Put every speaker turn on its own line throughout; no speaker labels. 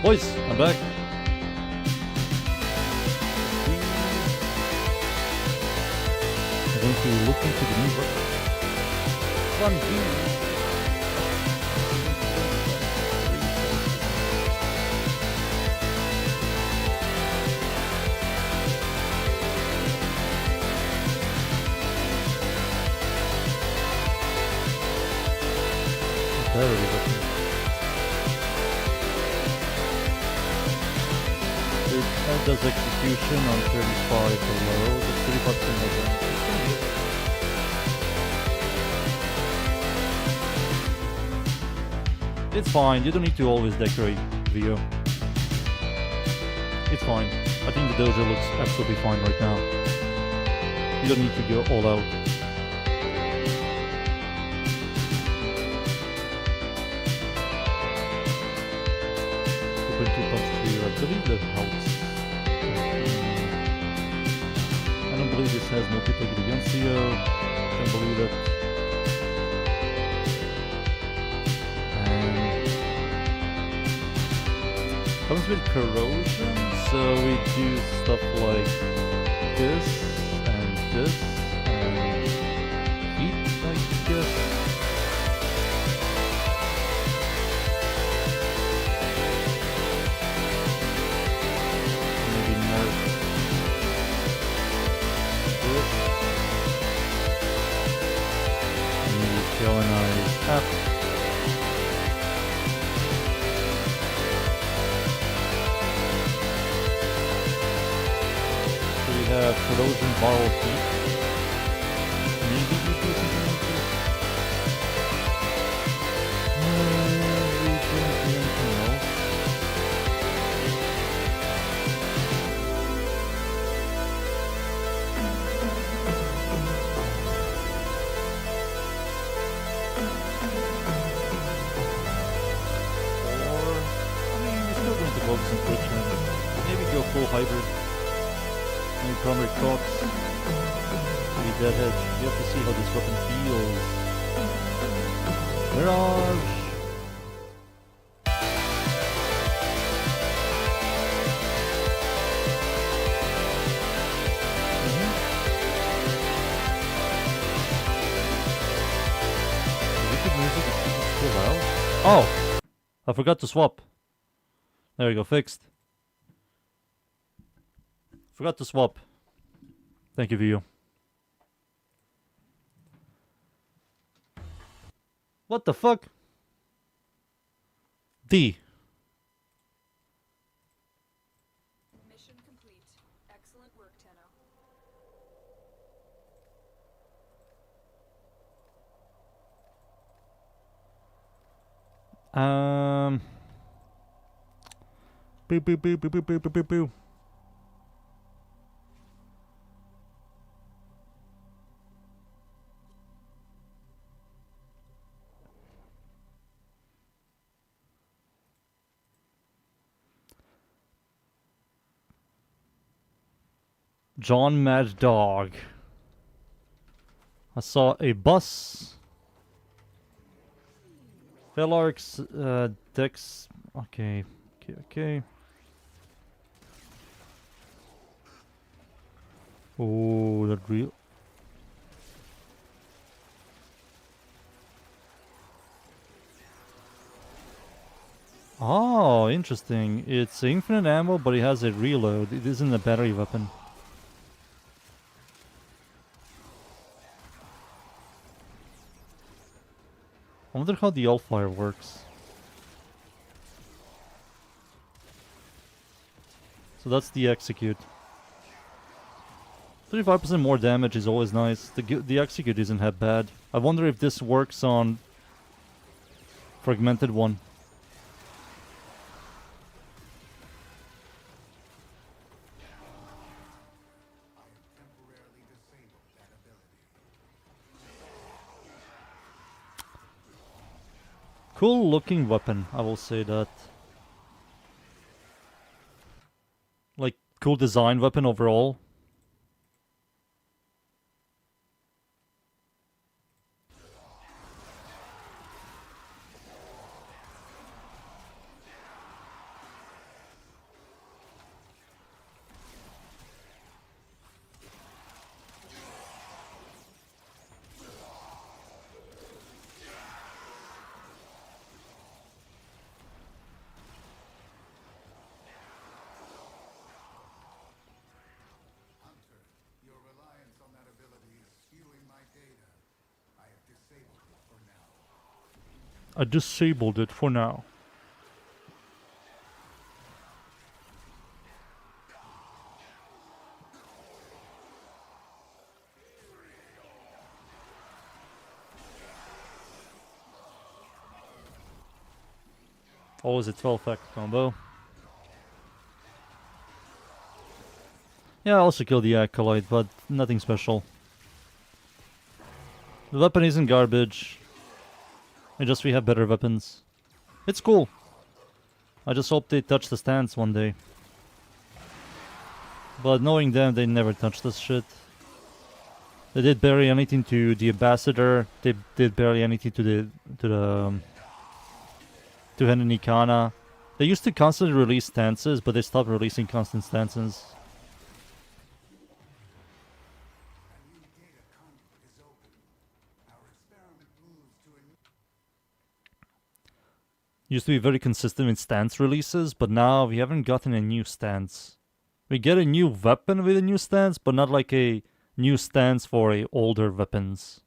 Boys, I'm back. I'm going to look into the new book. One, there we go. It does execution on 35 below, the 35% of it. It's fine, you don't need to always decorate VO. It's fine. I think the dojo looks absolutely fine right now. You don't need to go all out. I believe that helps. I don't believe this has multiplicative against Theo. I don't believe it. And comes with corrosion, so we do stuff like this and this and heat, I guess. Galvanized up. So we have corrosion borrowed heat. Maybe we do something like this. We don't do anything else. Maybe go full hybrid. Maybe primary cox. Maybe deadhead. You have to see how this weapon feels. Mirage! Wicked music is still loud. Oh! I forgot to swap. There we go, fixed. Forgot to swap. Thank you, VU. What the fuck? D.
Mission complete. Excellent work, Tenno.
Boo boo boo boo boo boo boo boo boo. John Mad Dog. I saw a bus. Velarx, Dex. Okay. Okay. Oh, that real. Oh, interesting. It's infinite ammo, but it has a reload. It isn't a battery weapon. I wonder how the Allfire works. So that's the execute. 35% more damage is always nice. The execute isn't that bad. I wonder if this works on Fragmented one. Cool looking weapon, I will say that. Like, cool design weapon overall. I disabled it for now. Always a 12-pack combo. Yeah, I also killed the Acolyte, but nothing special. The weapon isn't garbage. It's just we have better weapons. It's cool. I just hope they touch the stance one day. But knowing them, they never touch this shit. They did barely anything to the Ambassador. They did barely anything to Henanikana. They used to constantly release stances, but they stopped releasing constant stances. Used to be very consistent in stance releases, but now we haven't gotten a new stance. We get a new weapon with a new stance, but not like a new stance for a older weapons.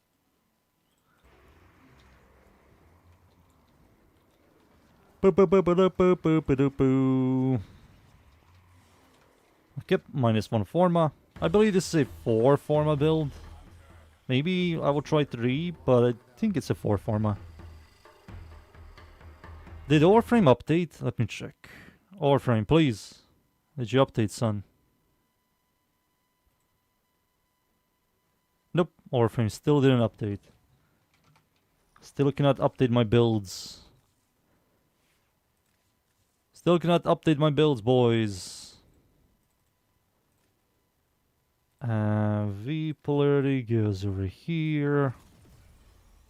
Okay, -1 Forma. I believe this is a 4 Forma build. Maybe I will try 3, but I think it's a 4 Forma. Did WARFRAME update? Let me check. WARFRAME, please. Did you update, son? Nope, WARFRAME still didn't update. Still cannot update my builds. Still cannot update my builds, boys. V polarity goes over here.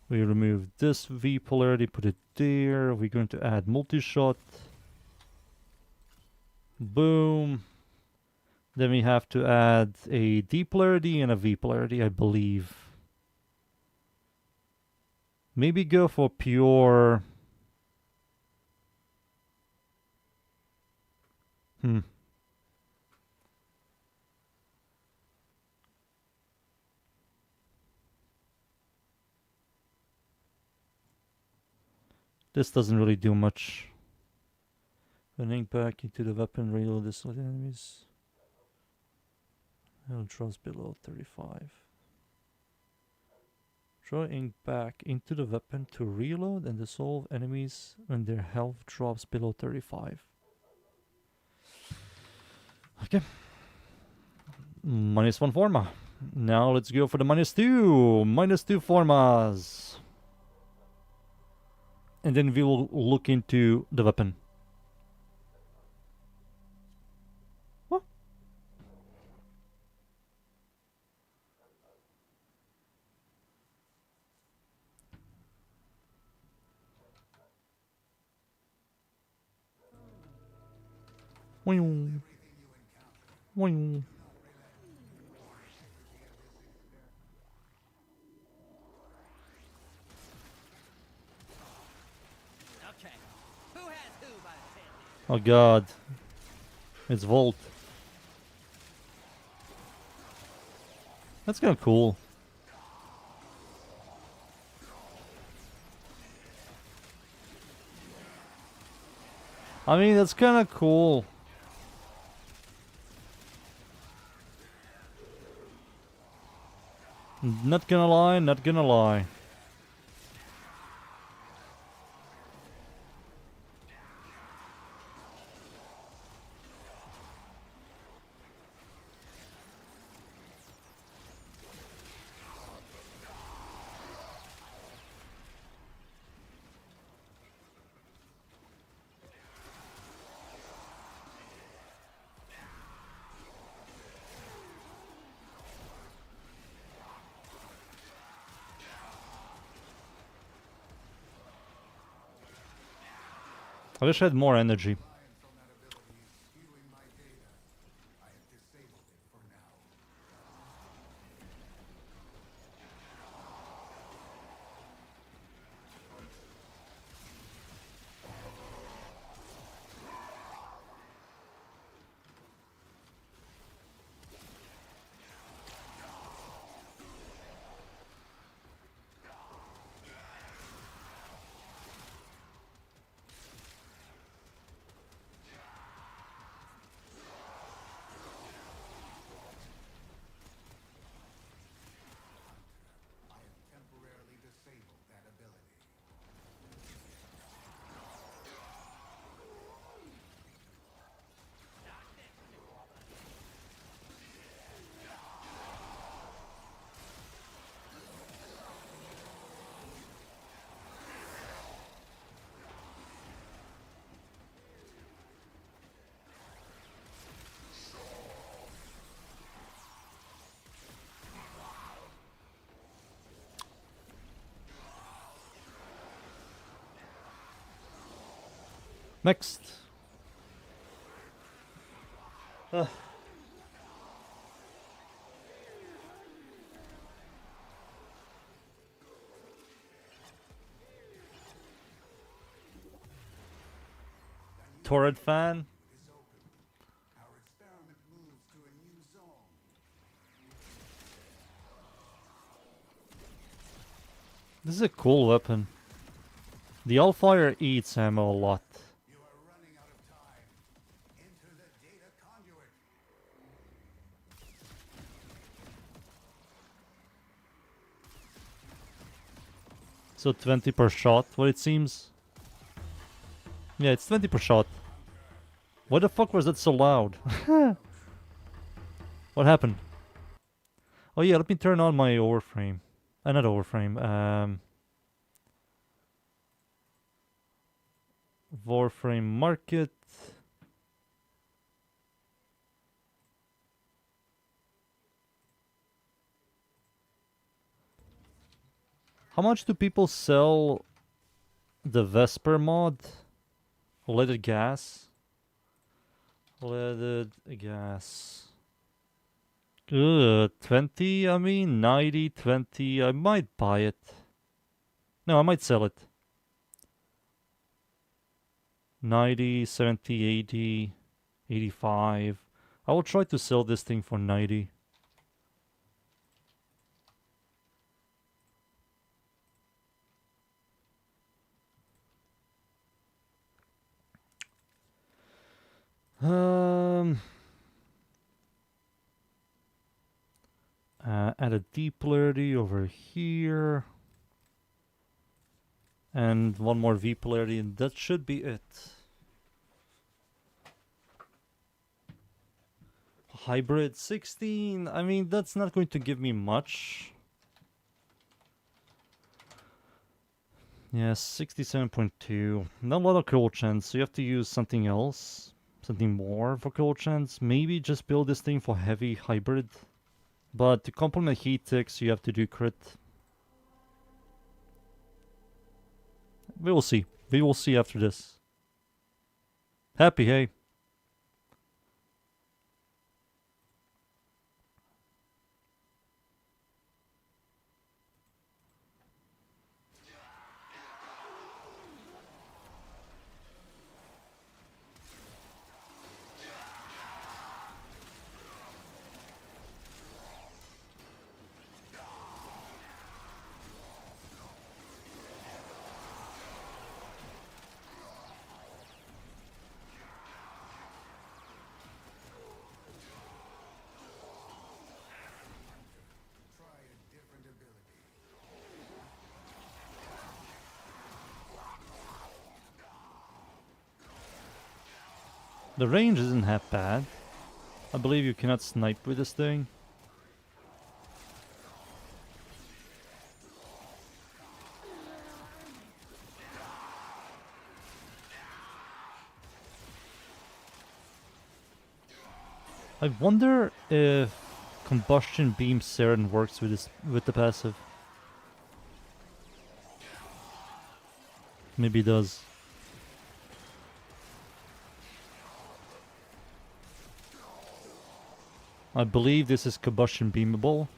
We remove this V polarity, put it there. We're going to add multi-shot. Boom. Then we have to add a D polarity and a V polarity, I believe. Maybe go for pure... This doesn't really do much. Running back into the weapon, reload this with enemies. It drops below 35. Draw ink back into the weapon to reload and dissolve enemies when their health drops below 35. Okay. -1 Forma. Now let's go for the -2. -2 Formas. And then we will look into the weapon. What? Wing. Wing. Oh god. It's Volt. That's kind of cool. I mean, that's kind of cool. Not gonna lie, not gonna lie. I wish I had more energy. Next. Turret fan.
Our experiment moves to a new zone.
This is a cool weapon. The Allfire eats ammo a lot.
You are running out of time. Enter the data conduit.
So 20 per shot, what it seems. Yeah, it's 20 per shot. Why the fuck was that so loud? What happened? Oh yeah, let me turn on my overframe. Not overframe. WARFRAME market. How much do people sell the Vesper mod? Leaded gas. Leaded gas. Good. 20, I mean, 90, 20. I might buy it. No, I might sell it. 90, 70, 80, 85. I will try to sell this thing for 90. Add a deep polarity over here. And one more V polarity, and that should be it. Hybrid 16, I mean, that's not going to give me much. Yes, 67.2. Not a lot of kill chance, so you have to use something else. Something more for kill chance. Maybe just build this thing for heavy hybrid. But to complement heat ticks, you have to do crit. We will see. We will see after this. Happy, hey.
Try a different ability.
The range isn't that bad. I believe you cannot snipe with this thing. I wonder if combustion beam Saryn works with this with the passive. Maybe it does. I believe this is combustion beamable.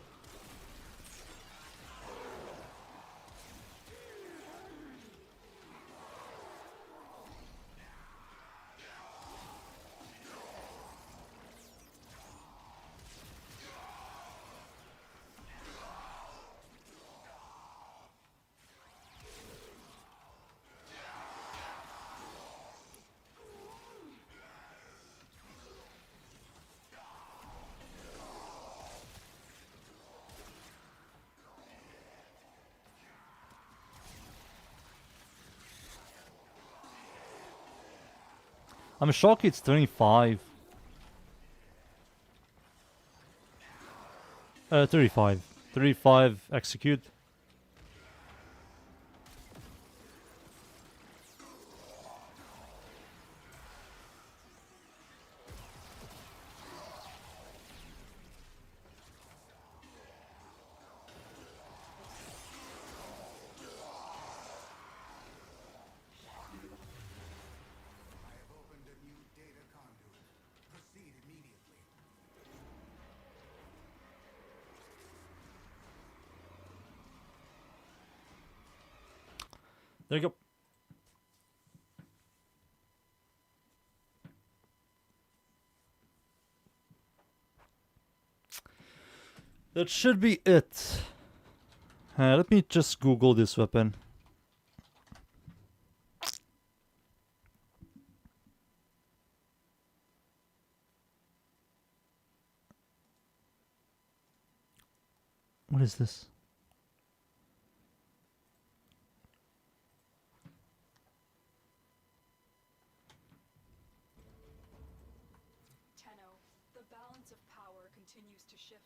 I'm shocked it's 25. 35. 35 execute. There you go. That should be it. Let me just Google this weapon. What is this?
Tenno, the balance of power continues to shift.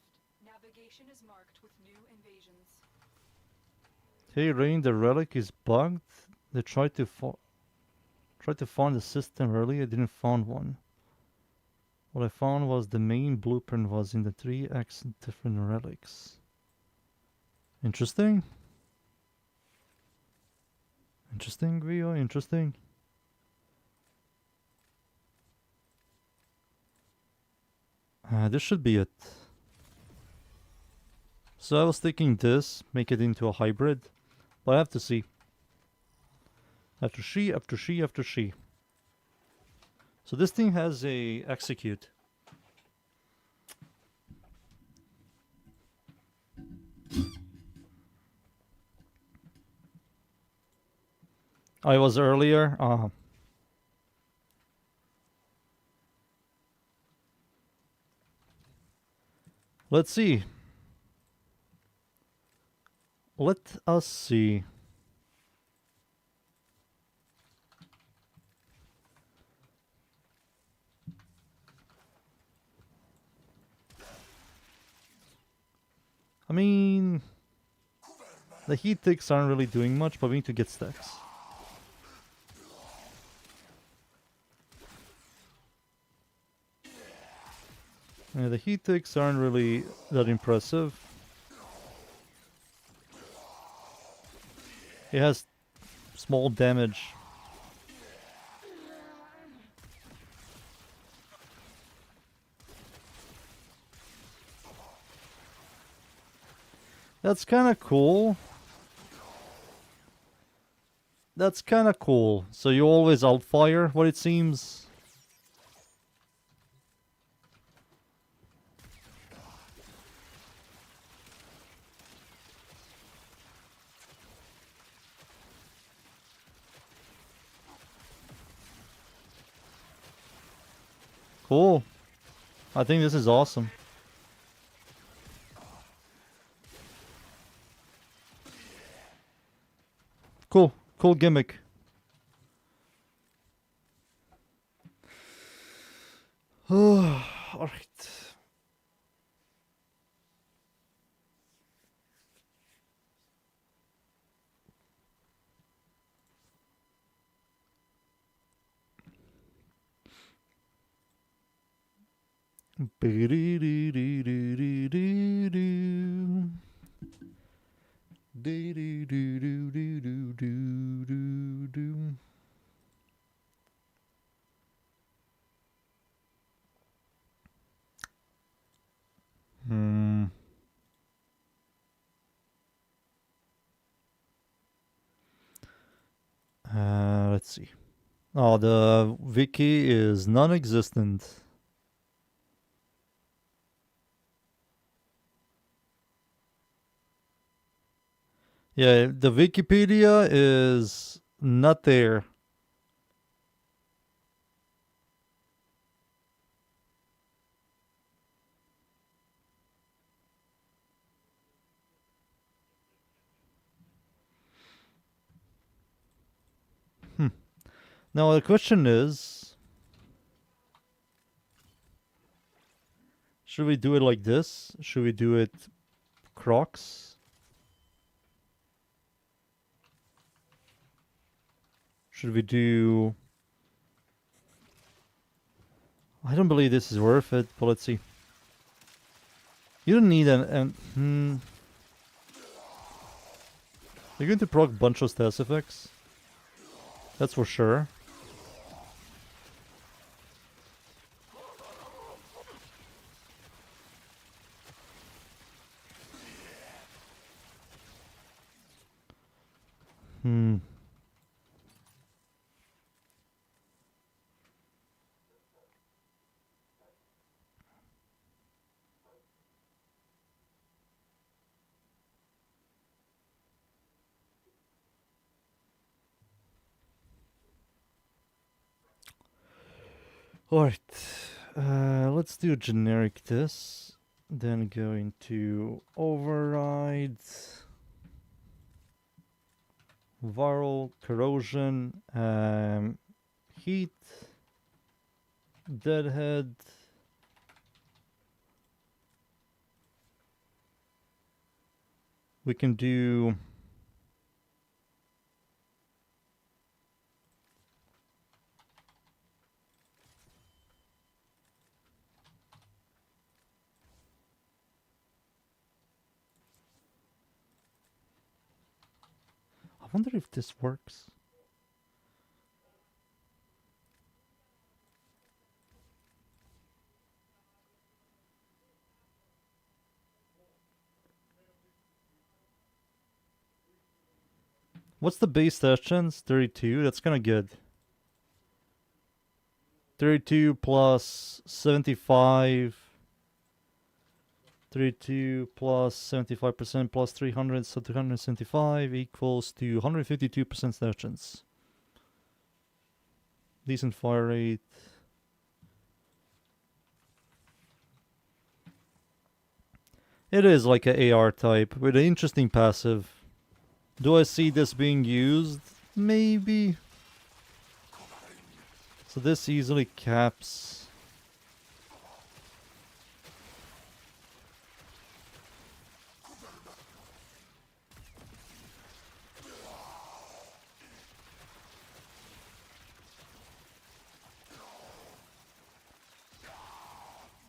Navigation is marked with new invasions.
Hey Rain, the relic is bugged. They tried to find the system earlier, didn't find one. What I found was the main blueprint was in the 3x different relics. Interesting. Interesting, Grio, interesting. This should be it. So I was thinking this, make it into a hybrid, but I have to see. After she. So this thing has a execute. I was earlier. Let's see. Let us see. I mean, the heat ticks aren't really doing much, but we need to get stacks. Yeah, the heat ticks aren't really that impressive. It has small damage. That's kind of cool. That's kind of cool. So you always outfire what it seems. Cool. I think this is awesome. Cool. Cool gimmick. Alright. Let's see. Oh, the wiki is non-existent. Yeah, the Wikipedia is not there. Now the question is, should we do it like this? Should we do it Crocs? Should we do... I don't believe this is worth it, but let's see. You don't need an You're going to proc a bunch of status effects. That's for sure. Alright, let's do generic this. Then go into override, viral, corrosion, heat, deadhead. We can do I wonder if this works. What's the base stat chance? 32? That's kind of good. 32 plus 75. 32 plus 75% plus 300, so 275 equals to 152% stat chance. Decent fire rate. It is like an AR type with an interesting passive. Do I see this being used? Maybe. So this easily caps.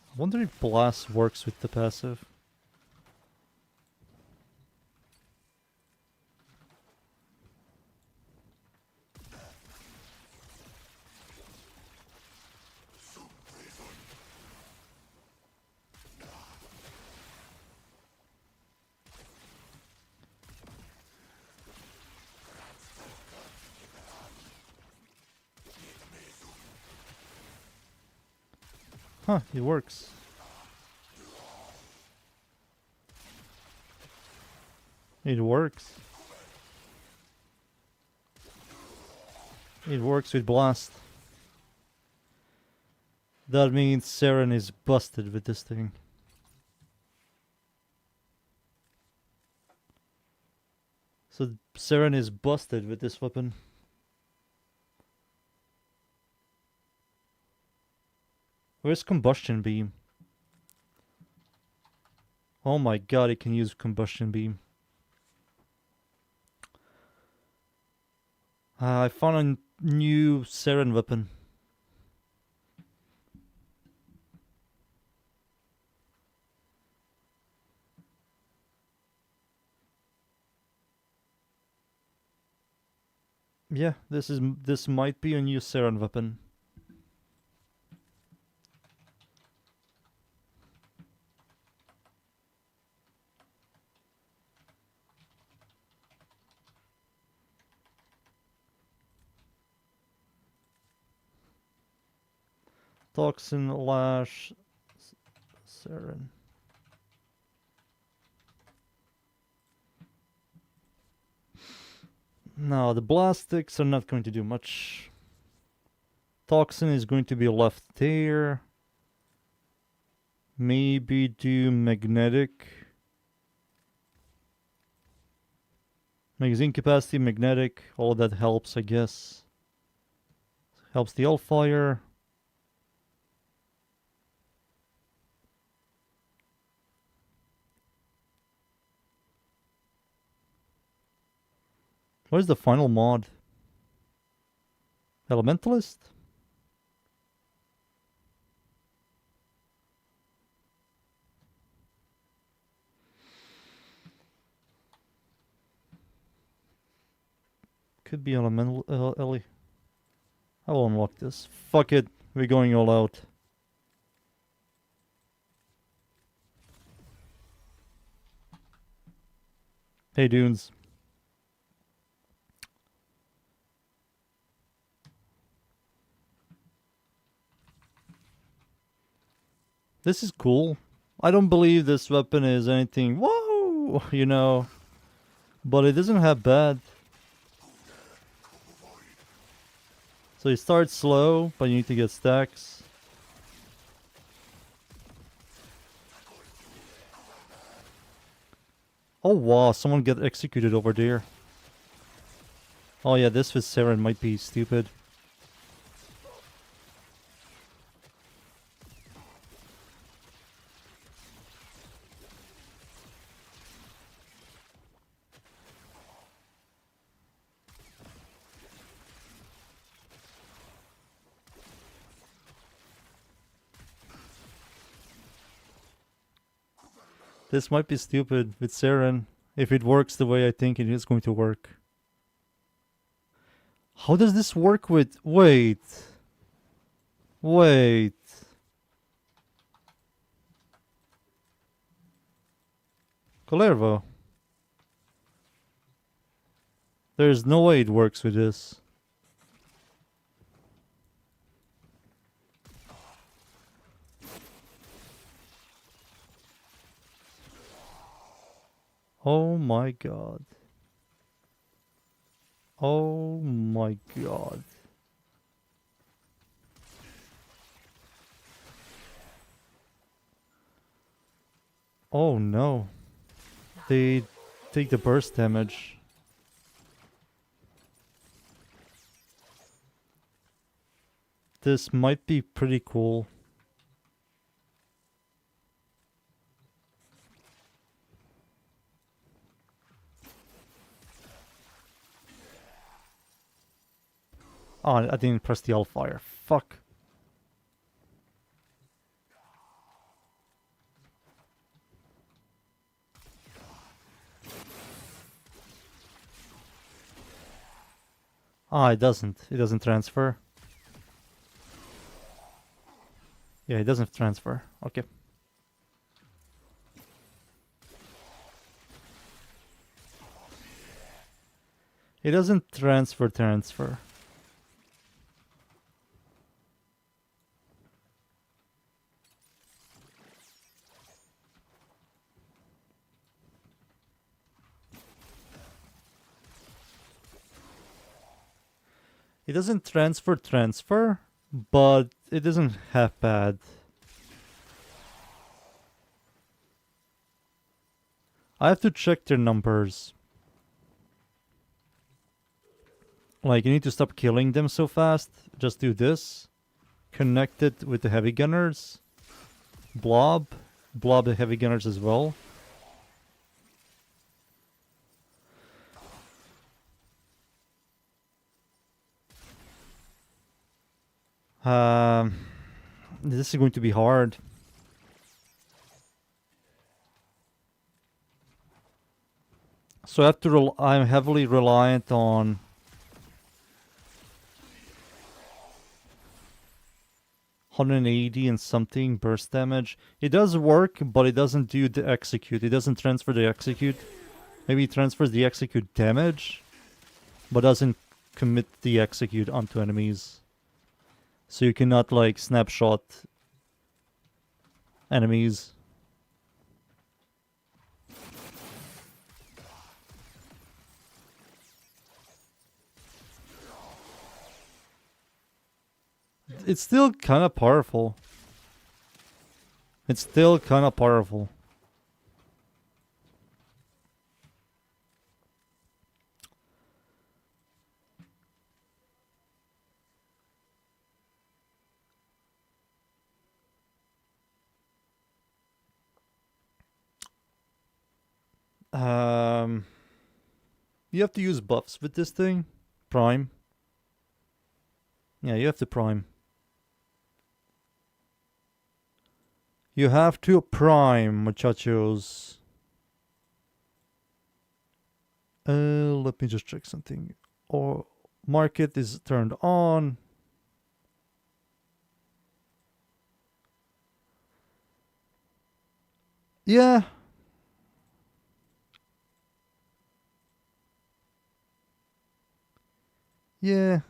I wonder if Blast works with the passive. Huh, it works. It works. It works with Blast. That means Saryn is busted with this thing. So Saryn is busted with this weapon. Where's Combustion Beam? Oh my god, it can use Combustion Beam. I found a new Saryn weapon. Yeah, this might be a new Saryn weapon. Toxin Lash Saryn. No, the Blastics are not going to do much. Toxin is going to be left there. Maybe do Magnetic. Magazine capacity, Magnetic, all that helps, I guess. Helps the Hellfire. What is the final mod? Elementalist? Could be Elemental Ellie. I will unlock this. Fuck it, we're going all out. Hey dunes. This is cool. I don't believe this weapon is anything, whoa, you know. But it doesn't have bad. So you start slow, but you need to get stacks. Oh wow, someone get executed over there. Oh yeah, this with Saryn might be stupid. This might be stupid with Saryn, if it works the way I think it is going to work. How does this work with... Wait. Wait. Colervo. There's no way it works with this. Oh my god. Oh my god. Oh no. They take the burst damage. This might be pretty cool. Oh, I didn't press the L-Fire. Fuck. Ah, it doesn't. It doesn't transfer. Yeah, it doesn't transfer. Okay. It doesn't transfer. It doesn't transfer, but it isn't half bad. I have to check their numbers. Like, you need to stop killing them so fast. Just do this. Connect it with the heavy gunners. Blob the heavy gunners as well. This is going to be hard. So I have to I'm heavily reliant on $180 and something burst damage. It does work, but it doesn't do the execute. It doesn't transfer the execute. Maybe it transfers the execute damage, but doesn't commit the execute onto enemies. So you cannot like snapshot enemies. It's still kind of powerful. It's still kind of powerful. You have to use buffs with this thing. Prime. Yeah, you have to prime. You have to prime, muchachos. Let me just check something. Or market is turned on. Yeah. Yeah.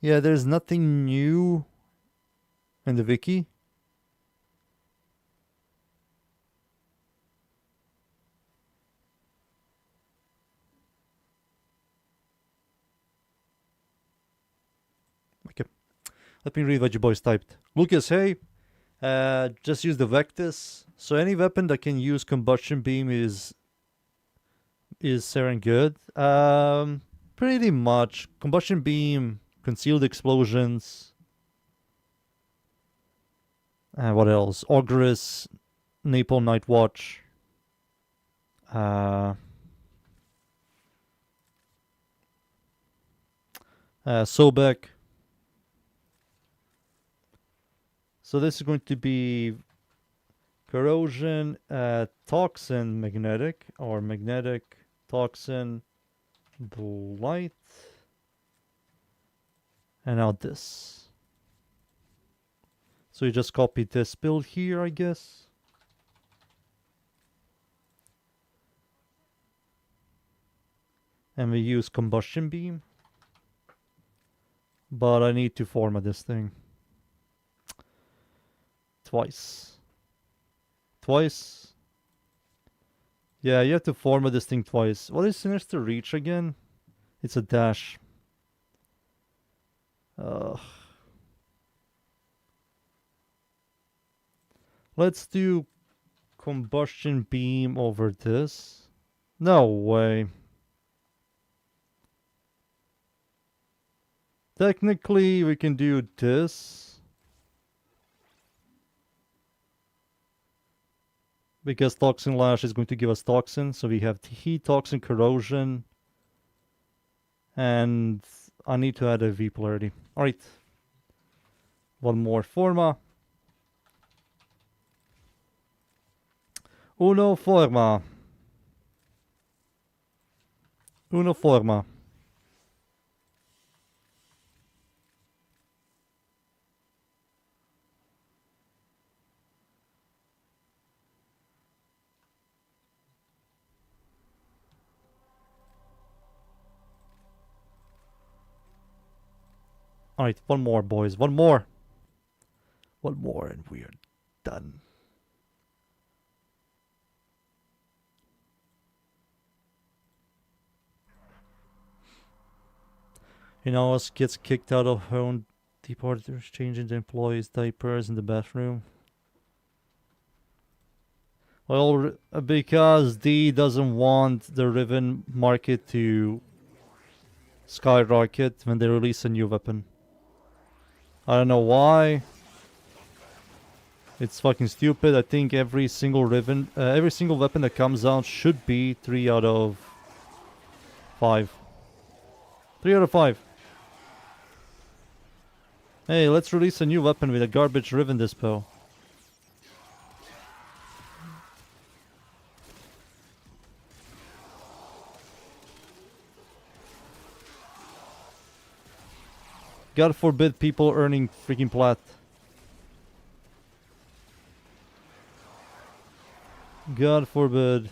Yeah, there's nothing new in the wiki. Okay. Let me read what you boys typed. Lucas, hey. Just use the Vectis So any weapon that can use combustion beam is Saryn good? Pretty much. Combustion beam, concealed explosions. What else? Ogress, Napalm Night Watch. Sobek. So this is going to be corrosion, toxin, magnetic, or magnetic, toxin, blight, and now this. So you just copy this build here, I guess. And we use combustion beam. But I need to format this thing. Twice. Yeah, you have to format this thing twice. What is Sinister Reach again? It's a dash. Let's do combustion beam over this. No way. Technically, we can do this. Because Toxin Lash is going to give us Toxin. So we have Heat, Toxin, Corrosion. And I need to add a V polarity. Alright. One more Forma. Uno Forma. Uno Forma. Alright, one more, boys. One more. One more and we're done. You know, us gets kicked out of her own departures, changing the employees' diapers in the bathroom. Well, because D doesn't want the Riven market to skyrocket when they release a new weapon. I don't know why. It's fucking stupid. I think every single weapon that comes out should be 3 out of 5. 3 out of 5. Hey, let's release a new weapon with a garbage Riven dispo. God forbid people earning freaking plat. God forbid.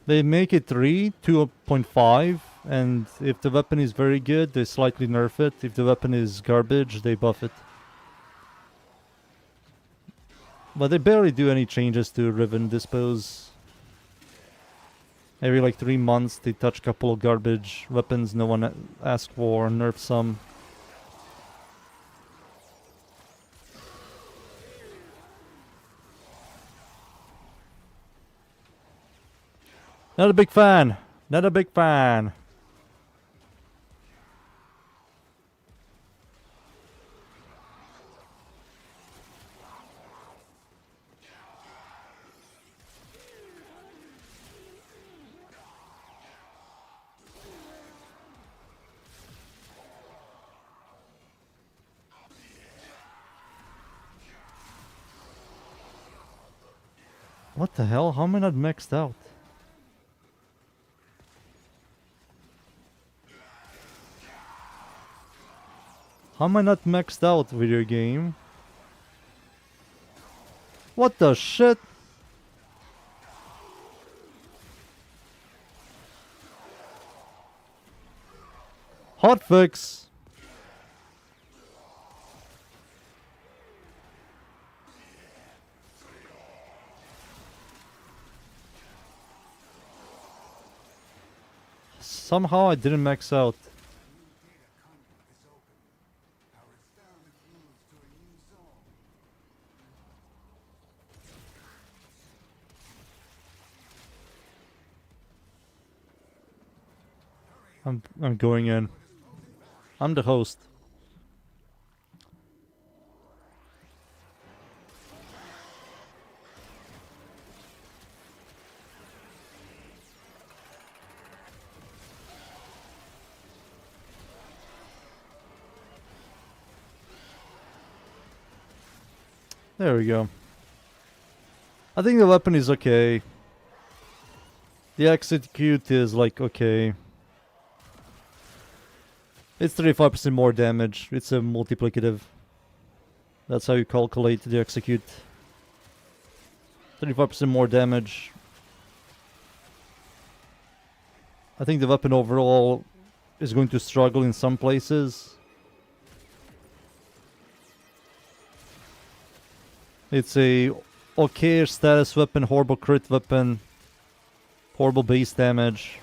They make it 3, 2.5, and if the weapon is very good, they slightly nerf it. If the weapon is garbage, they buff it. But they barely do any changes to Riven dispos. Every like 3 months, they touch a couple of garbage weapons no one asked for, nerf some. Not a big fan. Not a big fan. What the hell? How am I not maxed out? How am I not maxed out, video game? What the shit? Hotfix! Somehow I didn't max out.
Data conduit is open. Our experiment moves to a new zone.
I'm going in. I'm the host. There we go. I think the weapon is okay. The execute is like okay. It's 35% more damage. It's a multiplicative. That's how you calculate the execute. 35% more damage. I think the weapon overall is going to struggle in some places. It's a okay status weapon, horrible crit weapon, horrible base damage.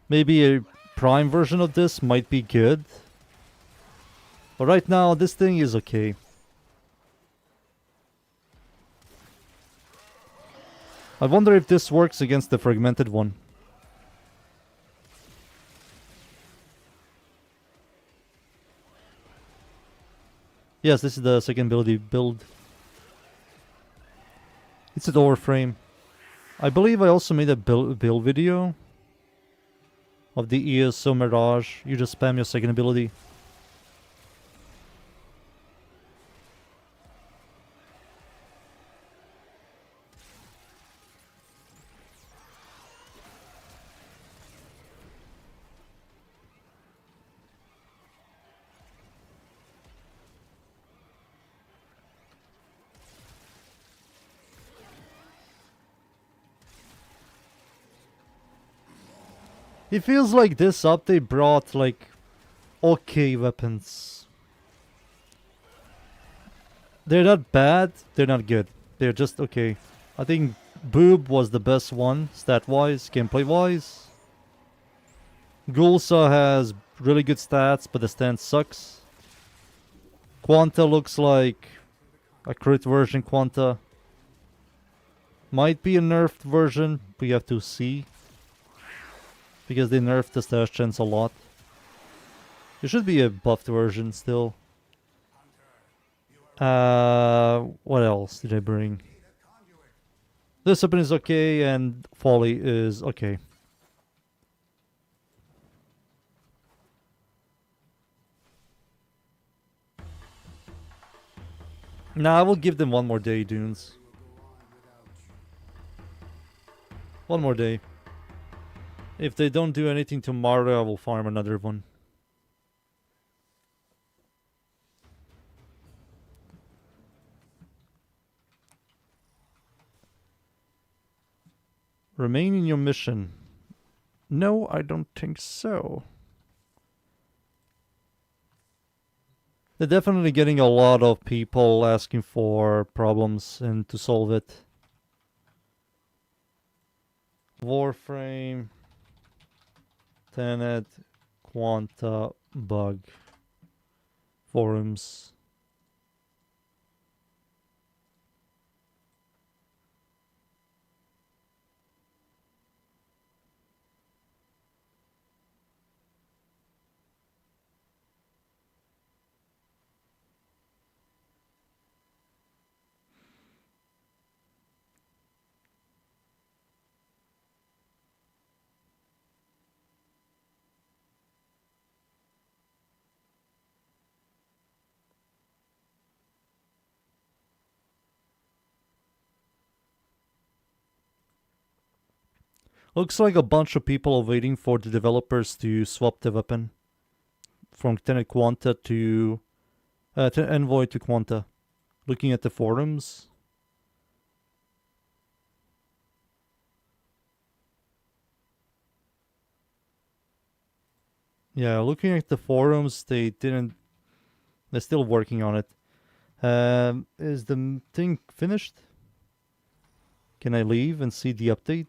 Maybe a prime version of this might be good. But right now, this thing is okay. I wonder if this works against the fragmented one. Yes, this is the second ability build. It's a WARFRAME. I believe I also made a build video of the ESO Mirage. You just spam your second ability. It feels like this update brought like okay weapons. They're not bad, they're not good. They're just okay. I think Boob was the best one, stat-wise, gameplay-wise. Ghoulsaw has really good stats, but the stance sucks. Quanta looks like a crit version Quanta. Might be a nerfed version, we have to see. Because they nerfed the stash chance a lot. There should be a buffed version still. What else did I bring? This weapon is okay and Folly is okay. Nah, I will give them one more day, Dunes. One more day. If they don't do anything tomorrow, I will farm another one. Remain in your mission. No, I don't think so. They're definitely getting a lot of people asking for problems and to solve it. Warframe, Tenet, Quanta, bug, forums. Looks like a bunch of people are waiting for the developers to swap the weapon from Tenet Quanta to Envoy to Quanta. Looking at the forums. Yeah, looking at the forums, they didn't. They're still working on it. Is the thing finished? Can I leave and see the update?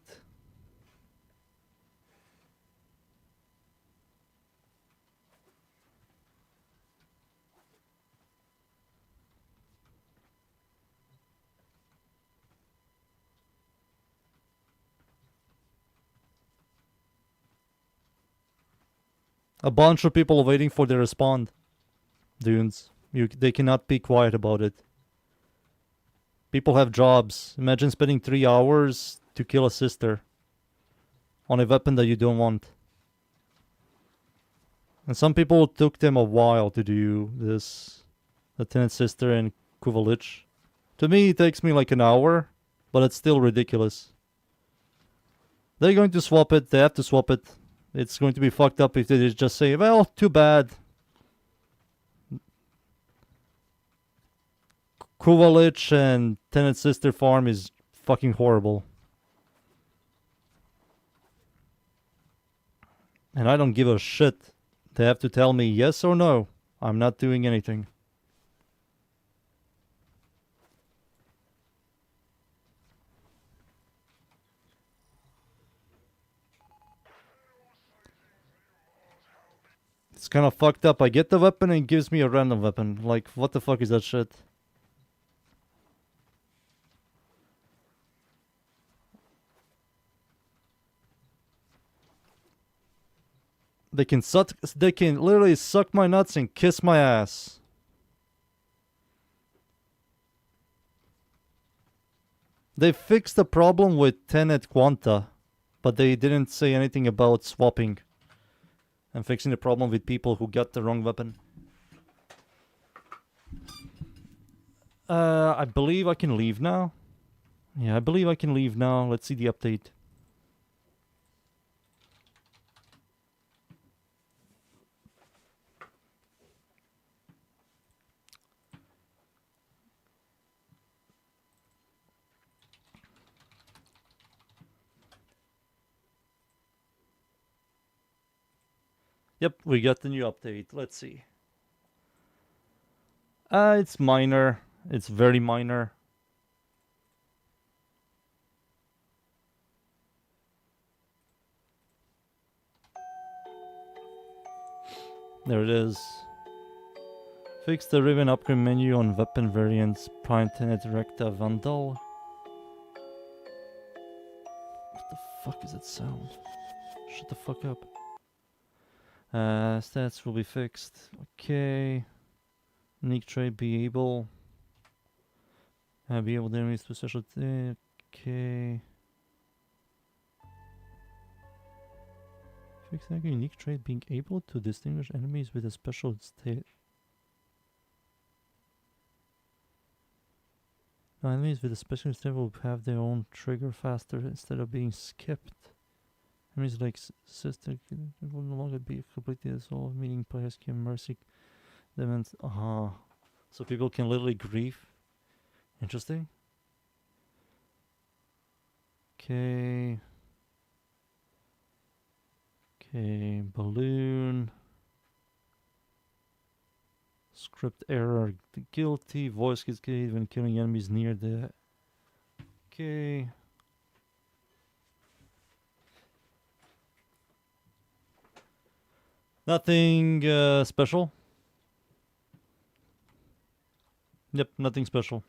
A bunch of people are waiting for the respond. Dunes. They cannot be quiet about it. People have jobs. Imagine spending 3 hours to kill a sister on a weapon that you don't want. And some people took them a while to do this. Lieutenant Sister and Kuva. To me, it takes me like an hour, but it's still ridiculous. They're going to swap it. They have to swap it. It's going to be fucked up if they just say, well, too bad. Kuva and Tenant Sister farm is fucking horrible. And I don't give a shit. They have to tell me yes or no. I'm not doing anything. It's kind of fucked up. I get the weapon and it gives me a random weapon. Like, what the fuck is that shit? They can literally suck my nuts and kiss my ass. They fixed the problem with Tenet Quanta, but they didn't say anything about swapping and fixing the problem with people who got the wrong weapon. I believe I can leave now. Yeah, I believe I can leave now. Let's see the update. Yep, we got the new update. Let's see. It's minor. It's very minor. There it is. Fix the ribbon upgrade menu on weapon variants. Prime Tenet Recta Vandal. What the fuck is that sound? Shut the fuck up. Stats will be fixed. Okay. Unique trait be able. Be able to enemies to special. Okay. Fix that unique trait being able to distinguish enemies with a special state. No, enemies with a special state will have their own trigger faster instead of being skipped. Enemies like sister will no longer be completely dissolved, meaning players can mercy them and so people can literally grieve. Interesting. Okay. Okay, balloon. Script error. The guilty voice gets created when killing enemies near the. Okay. Nothing special. Yep, nothing special.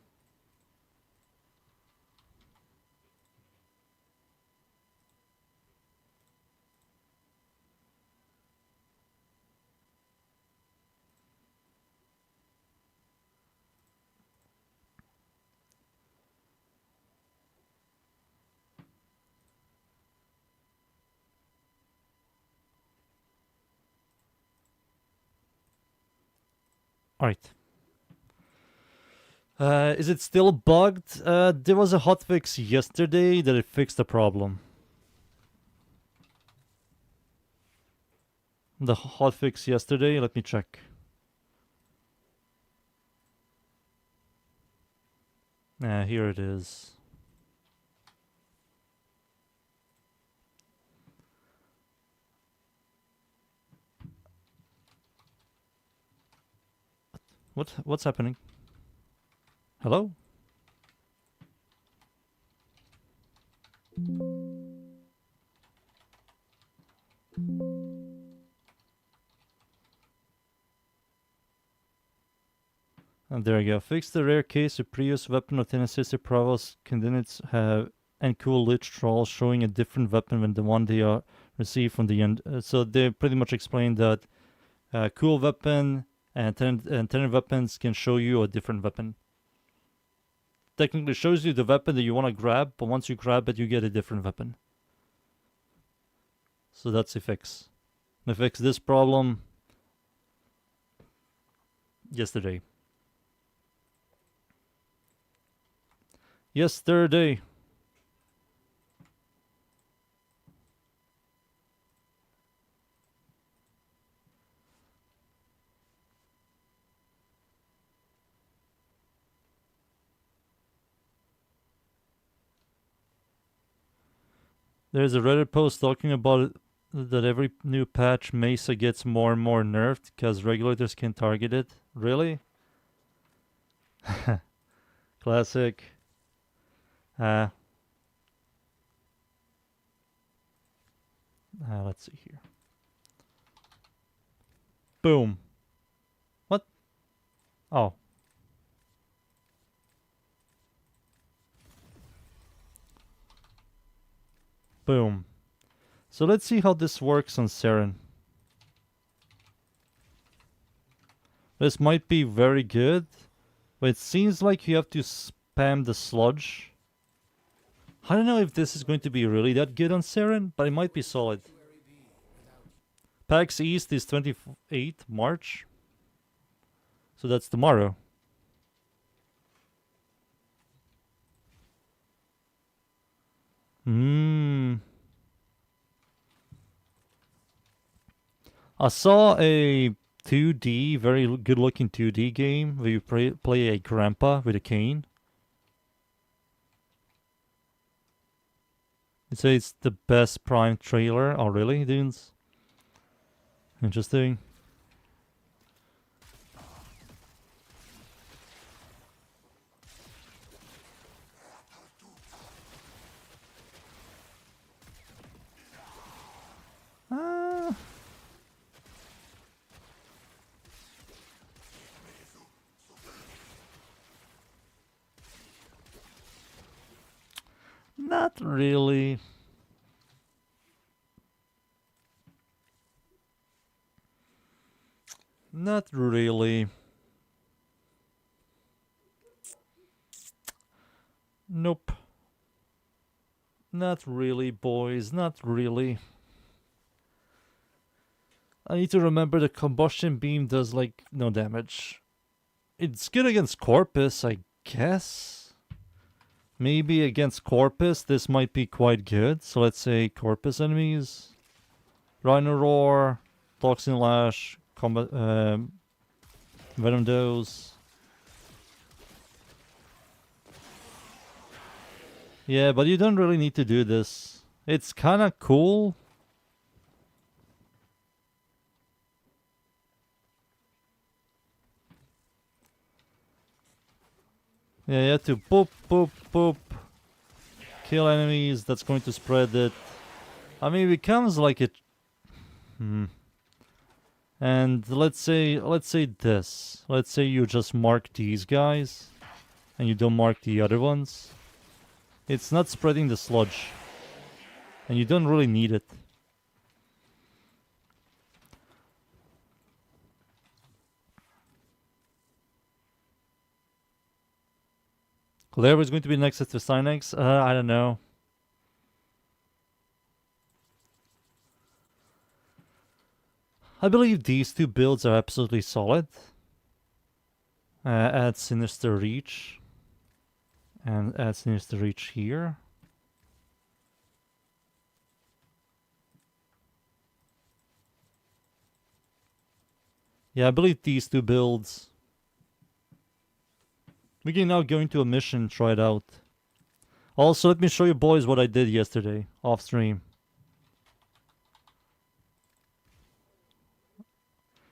Alright. Is it still bugged? There was a hotfix yesterday that it fixed the problem. The hotfix yesterday, let me check. Here it is. What's happening? Hello? And there you go. Fix the rare case of previous weapon of Tennessee Provost candidates have and cool lich trolls showing a different weapon than the one they are received from the end. So they pretty much explained that cool weapon and tenant weapons can show you a different weapon. Technically shows you the weapon that you want to grab, but once you grab it, you get a different weapon. So that's a fix. I fixed this problem yesterday. Yesterday. There's a Reddit post talking about it, that every new patch Mesa gets more and more nerfed because regulators can target it. Really? Classic. Let's see here. Boom. What? Oh. Boom. So let's see how this works on Saryn. This might be very good, but it seems like you have to spam the sludge. I don't know if this is going to be really that good on Saryn, but it might be solid. PAX East is 28th March. So that's tomorrow. I saw a 2D, very good looking 2D game where you play a grandpa with a cane. It says it's the best Prime trailer. Oh really, dudes? Interesting. Not really. Not really. Nope. Not really, boys. Not really. I need to remember the combustion beam does like no damage. It's good against Corpus, I guess. Maybe against Corpus, this might be quite good. So let's say Corpus enemies. Rhino Roar, Toxin Lash, Venom Dose. Yeah, but you don't really need to do this. It's kinda cool. Yeah, you have to boop, boop, boop. Kill enemies, that's going to spread it. I mean, it becomes like it... And let's say this. Let's say you just mark these guys. And you don't mark the other ones. It's not spreading the sludge. And you don't really need it. Claire is going to be next to Synex? I don't know. I believe these two builds are absolutely solid. Add Sinister Reach. And add Sinister Reach here. Yeah, I believe these two builds. We can now go into a mission, try it out. Also, let me show you boys what I did yesterday, off stream.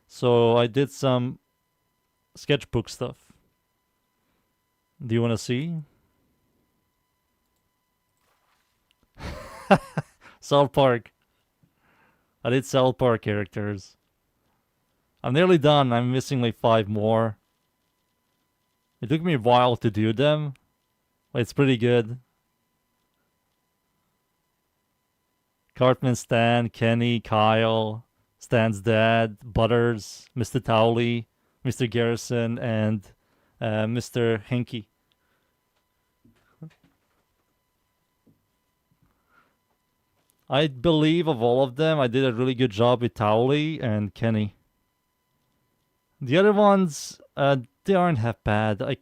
So I did some sketchbook stuff. Do you want to see? South Park. I did South Park characters. I'm nearly done. I'm missing like 5 more. It took me a while to do them, but it's pretty good. Cartman, Stan, Kenny, Kyle, Stan's dad, Butters, Mr. Towley, Mr. Garrison, and Mr. Henke. I believe of all of them, I did a really good job with Towley and Kenny. The other ones, they aren't half bad. I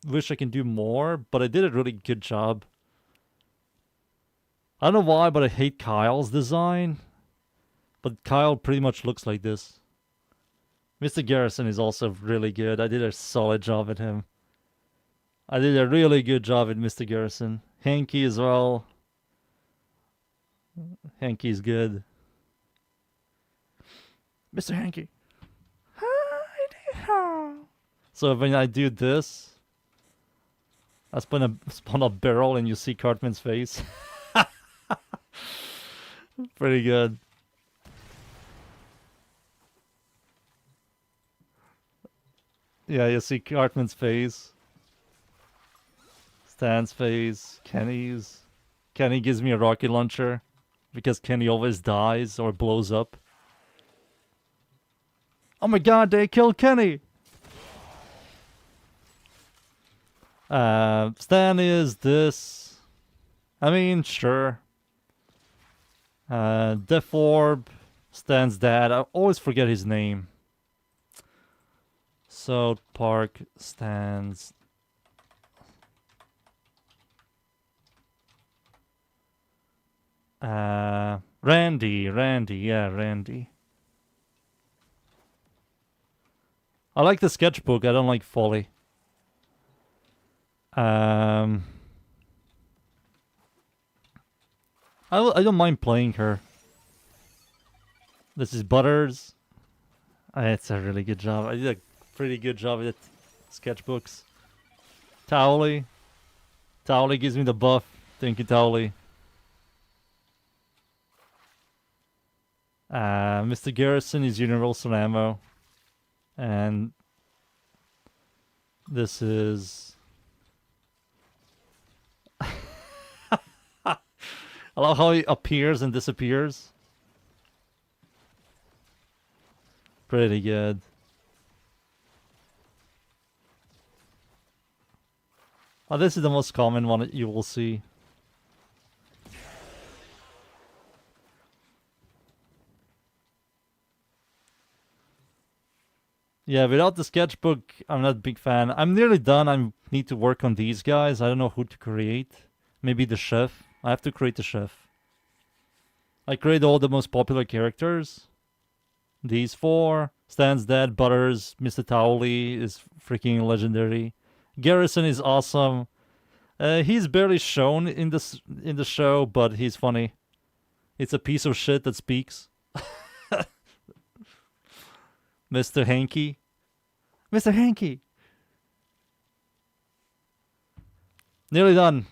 wish I can do more, but I did a really good job. I don't know why, but I hate Kyle's design. But Kyle pretty much looks like this. Mr. Garrison is also really good. I did a solid job at him. I did a really good job at Mr. Garrison. Hanky as well. Hanky's good. Mr. Hanky. So when I do this, I spawn a barrel and you see Cartman's face. Pretty good. Yeah, you see Cartman's face. Stan's face. Kenny's. Kenny gives me a rocket launcher because Kenny always dies or blows up. Oh my god, they killed Kenny! Stan is this. I mean, sure. Death Orb, Stan's dad. I always forget his name. South Park, Stan's. Randy, yeah, Randy. I like the sketchbook, I don't like Folly. I don't mind playing her. This is Butters. It's a really good job. I did a pretty good job with sketchbooks. Towley. Towley gives me the buff. Thank you, Towley. Mr. Garrison is Universal Ammo. And this is... I love how he appears and disappears. Pretty good. Oh, this is the most common one that you will see. Yeah, without the sketchbook, I'm not a big fan. I'm nearly done. I need to work on these guys. I don't know who to create. Maybe the chef. I have to create the chef. I create all the most popular characters. These 4. Stan's dead. Butters. Mr. Towley is freaking legendary. Garrison is awesome. He's barely shown in the show, but he's funny. It's a piece of shit that speaks. Mr. Hanky. Mr. Hanky! Nearly done.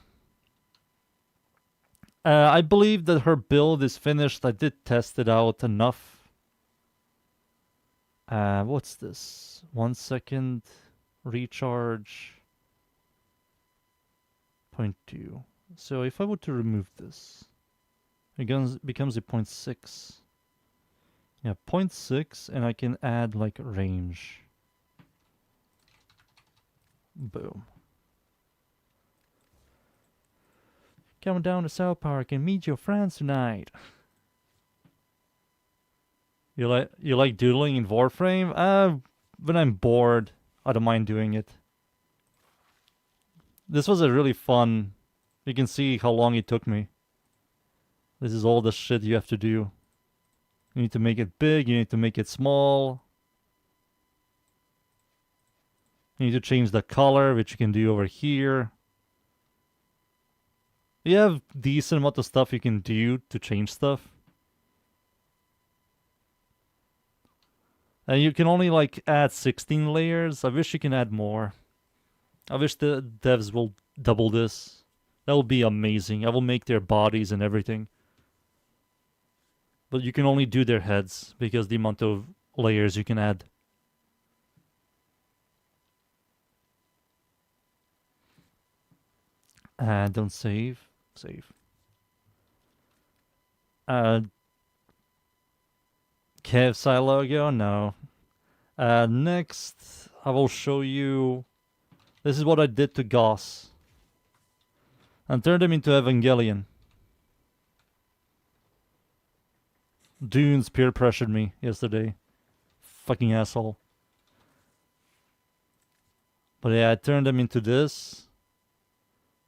I believe that her build is finished. I did test it out enough. What's this? 1 second. Recharge. 0.2. So if I were to remove this, it becomes a 0.6. Yeah, 0.6, and I can add like range. Boom. Come down to South Park and meet your friends tonight. You like doodling in WARFRAME? When I'm bored, I don't mind doing it. This was a really fun. You can see how long it took me. This is all the shit you have to do. You need to make it big, you need to make it small. You need to change the color, which you can do over here. You have decent amount of stuff you can do to change stuff. And you can only like add 16 layers. I wish you can add more. I wish the devs will double this. That would be amazing. I will make their bodies and everything. But you can only do their heads because the amount of layers you can add. Don't save. Save. KFC logo? No. Next, I will show you... This is what I did to Goss. And turned him into Evangelion. Dunes peer pressured me yesterday. Fucking asshole. But yeah, I turned him into this.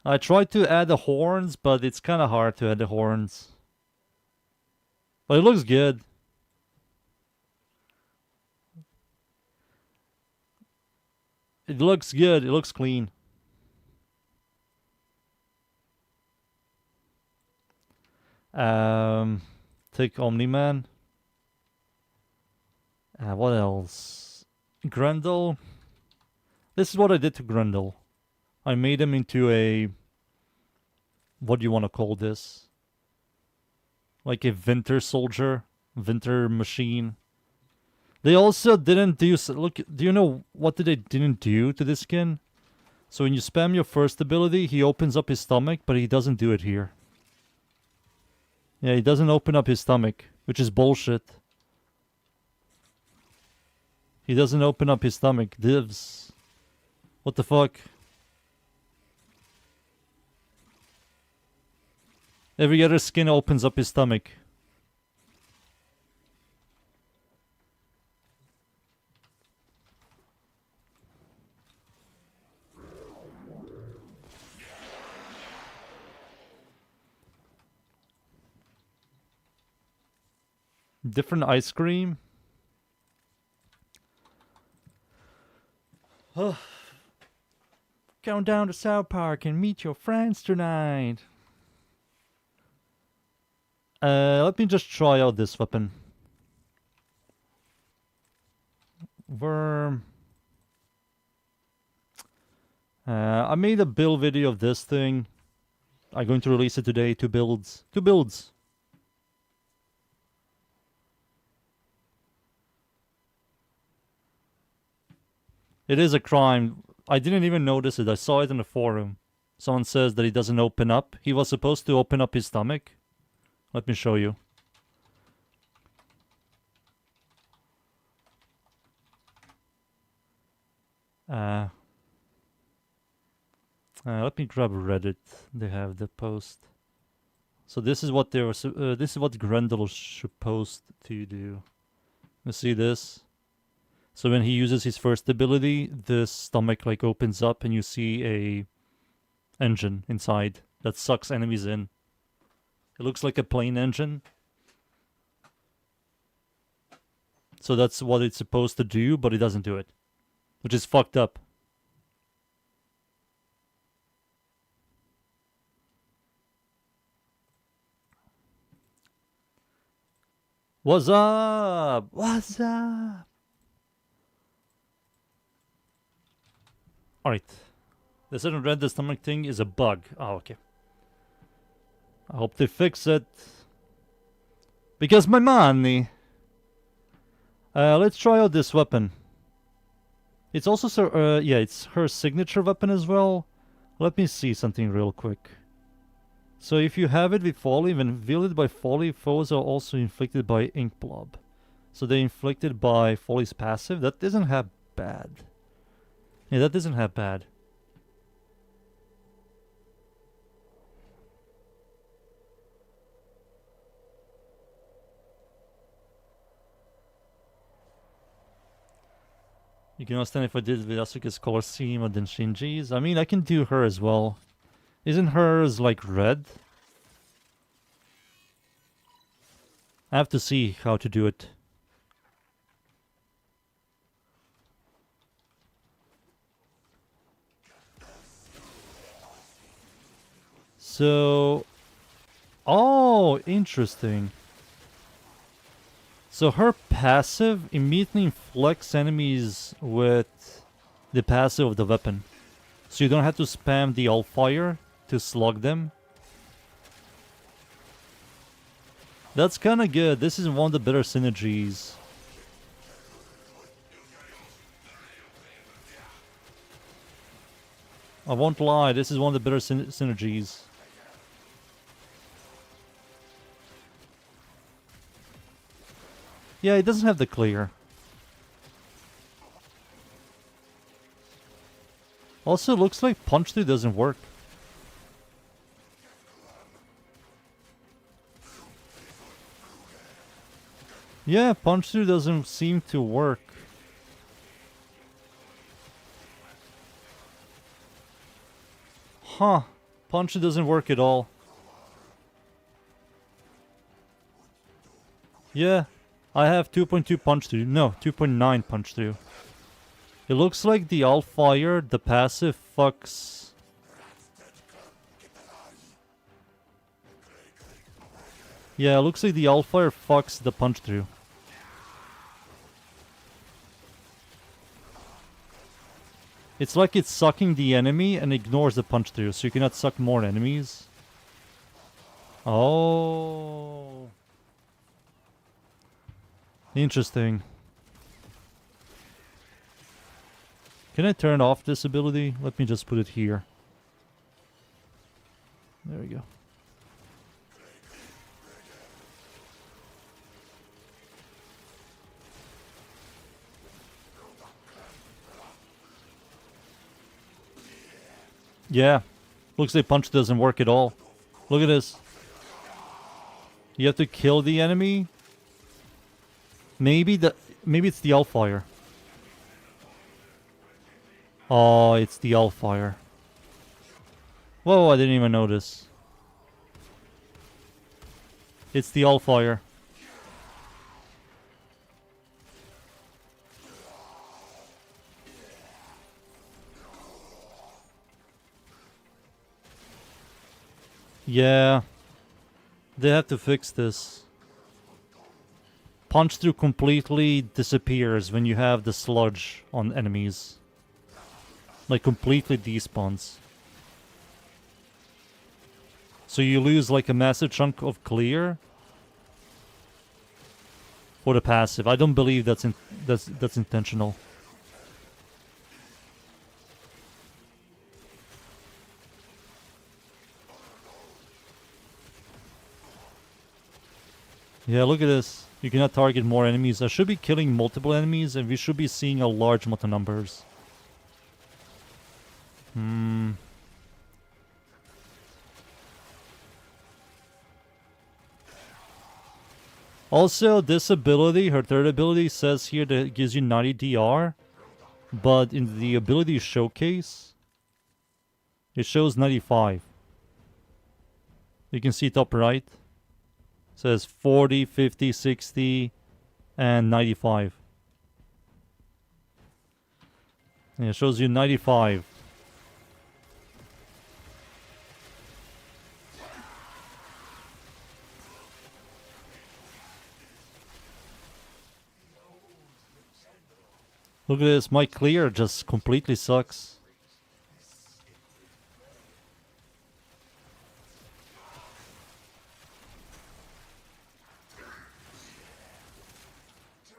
I tried to add the horns, but it's kind of hard to add the horns. But it looks good. It looks good. It looks clean. Take Omni-Man. What else? Grendel. This is what I did to Grendel. I made him into a... What do you want to call this? Like a winter soldier. Winter machine. They also didn't do... Look, do you know what they didn't do to this skin? So when you spam your first ability, he opens up his stomach, but he doesn't do it here. Yeah, he doesn't open up his stomach, which is bullshit. He doesn't open up his stomach. Divs. What the fuck? Every other skin opens up his stomach. Different ice cream. Go down to South Park and meet your friends tonight. Let me just try out this weapon. Worm. I made a build video of this thing. I'm going to release it today. 2 builds. 2 builds. It is a crime. I didn't even notice it. I saw it in the forum. Someone says that he doesn't open up. He was supposed to open up his stomach. Let me show you. Let me grab Reddit. They have the post. So this is what they were. This is what Grendel was supposed to do. You see this? So when he uses his first ability, the stomach like opens up and you see a engine inside that sucks enemies in. It looks like a plane engine. So that's what it's supposed to do, but it doesn't do it. Which is fucked up. What's up? What's up? Alright. They said in red the stomach thing is a bug. Oh, okay. I hope they fix it. Because my money. Let's try out this weapon. It's also, yeah, it's her signature weapon as well. Let me see something real quick. So if you have it with Folly, when wielded by Folly, foes are also inflicted by Ink Blob. So they're inflicted by Folly's passive. That isn't half bad. Yeah, that isn't half bad. You can understand if I did with Asuka's color scheme or then Shinji's. I mean, I can do her as well. Isn't hers like red? I have to see how to do it. So... Oh, interesting. So her passive immediately inflicts enemies with the passive of the weapon. So you don't have to spam the all fire to slug them. That's kinda good. This is one of the better synergies. I won't lie, this is one of the better synergies. Yeah, it doesn't have the clear. Also, looks like punch through doesn't work. Yeah, punch through doesn't seem to work. Huh. Punch through doesn't work at all. Yeah. I have 2.2 punch through. No, 2.9 punch through. It looks like the all fire, the passive fucks. Yeah, it looks like the all fire fucks the punch through. It's like it's sucking the enemy and ignores the punch through, so you cannot suck more enemies. Oh. Interesting. Can I turn off this ability? Let me just put it here. There we go. Yeah. Looks like punch doesn't work at all. Look at this. You have to kill the enemy. Maybe it's the Allfire. Oh, it's the Allfire. Whoa, I didn't even notice. It's the Allfire. Yeah. They have to fix this. Punch through completely disappears when you have the sludge on enemies. Like completely despawns. So you lose like a massive chunk of clear for the passive. I don't believe that's intentional. Yeah, look at this. You cannot target more enemies. I should be killing multiple enemies and we should be seeing a large amount of numbers. Also, this ability, her third ability, says here that it gives you 90 DR. But in the ability showcase, it shows 95. You can see top right. It says 40, 50, 60, and 95. And it shows you 95. Look at this, my clear just completely sucks.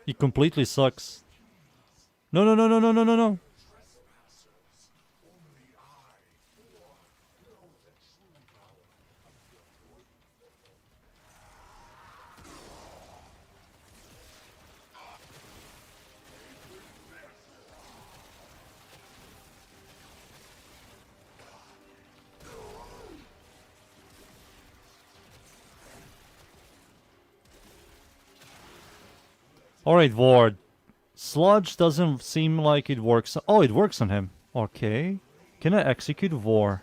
It completely sucks. No, no, no, no, no, no, no, no. Alright, Ward. Sludge doesn't seem like it works. Oh, it works on him. Okay. Can I execute War?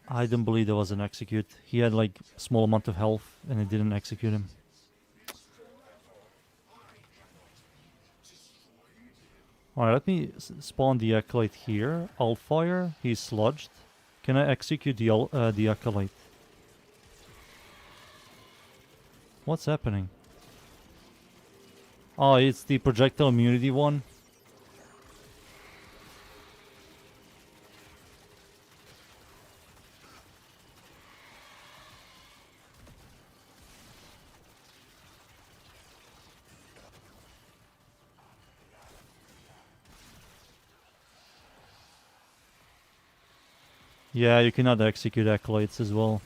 I don't believe there was an execute. He had like small amount of health and it didn't execute him. Alright, let me spawn the Acolyte here. I'll fire. He's sludged. Can I execute the Acolyte? What's happening? Oh, it's the projectile immunity one. Yeah, you cannot execute Acolytes as well.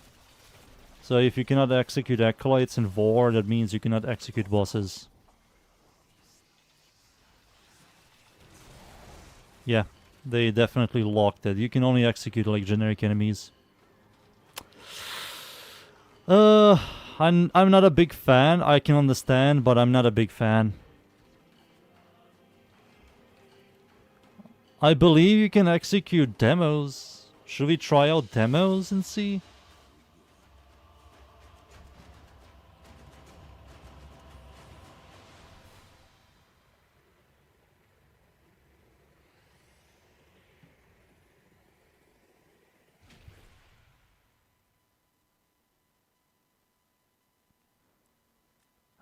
So if you cannot execute Acolytes in War, that means you cannot execute bosses. Yeah, they definitely locked it. You can only execute like generic enemies. I'm not a big fan. I can understand, but I'm not a big fan. I believe you can execute demos. Should we try out demos and see?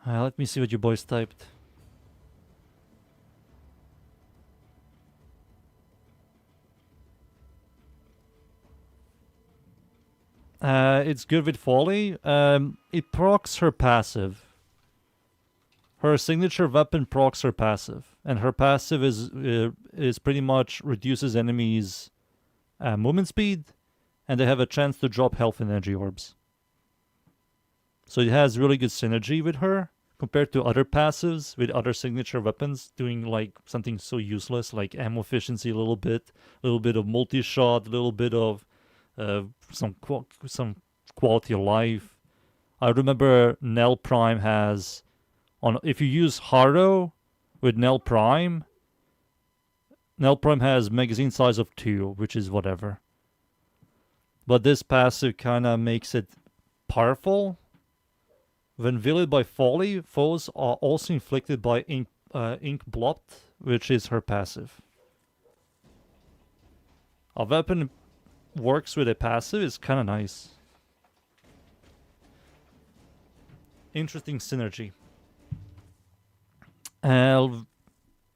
Let me see what you boys typed. It's good with Folly. It procs her passive. Her signature weapon procs her passive, and her passive is pretty much reduces enemies' movement speed, and they have a chance to drop health and energy orbs. So it has really good synergy with her compared to other passives with other signature weapons doing like something so useless like ammo efficiency a little bit of multi-shot, a little bit of some quality of life. I remember Nell Prime has if you use Harrow with Nell Prime has magazine size of 2, which is whatever. But this passive kind of makes it powerful. When vilified by Folly, foes are also inflicted by Ink Blot, which is her passive. A weapon works with a passive is kind of nice. Interesting synergy.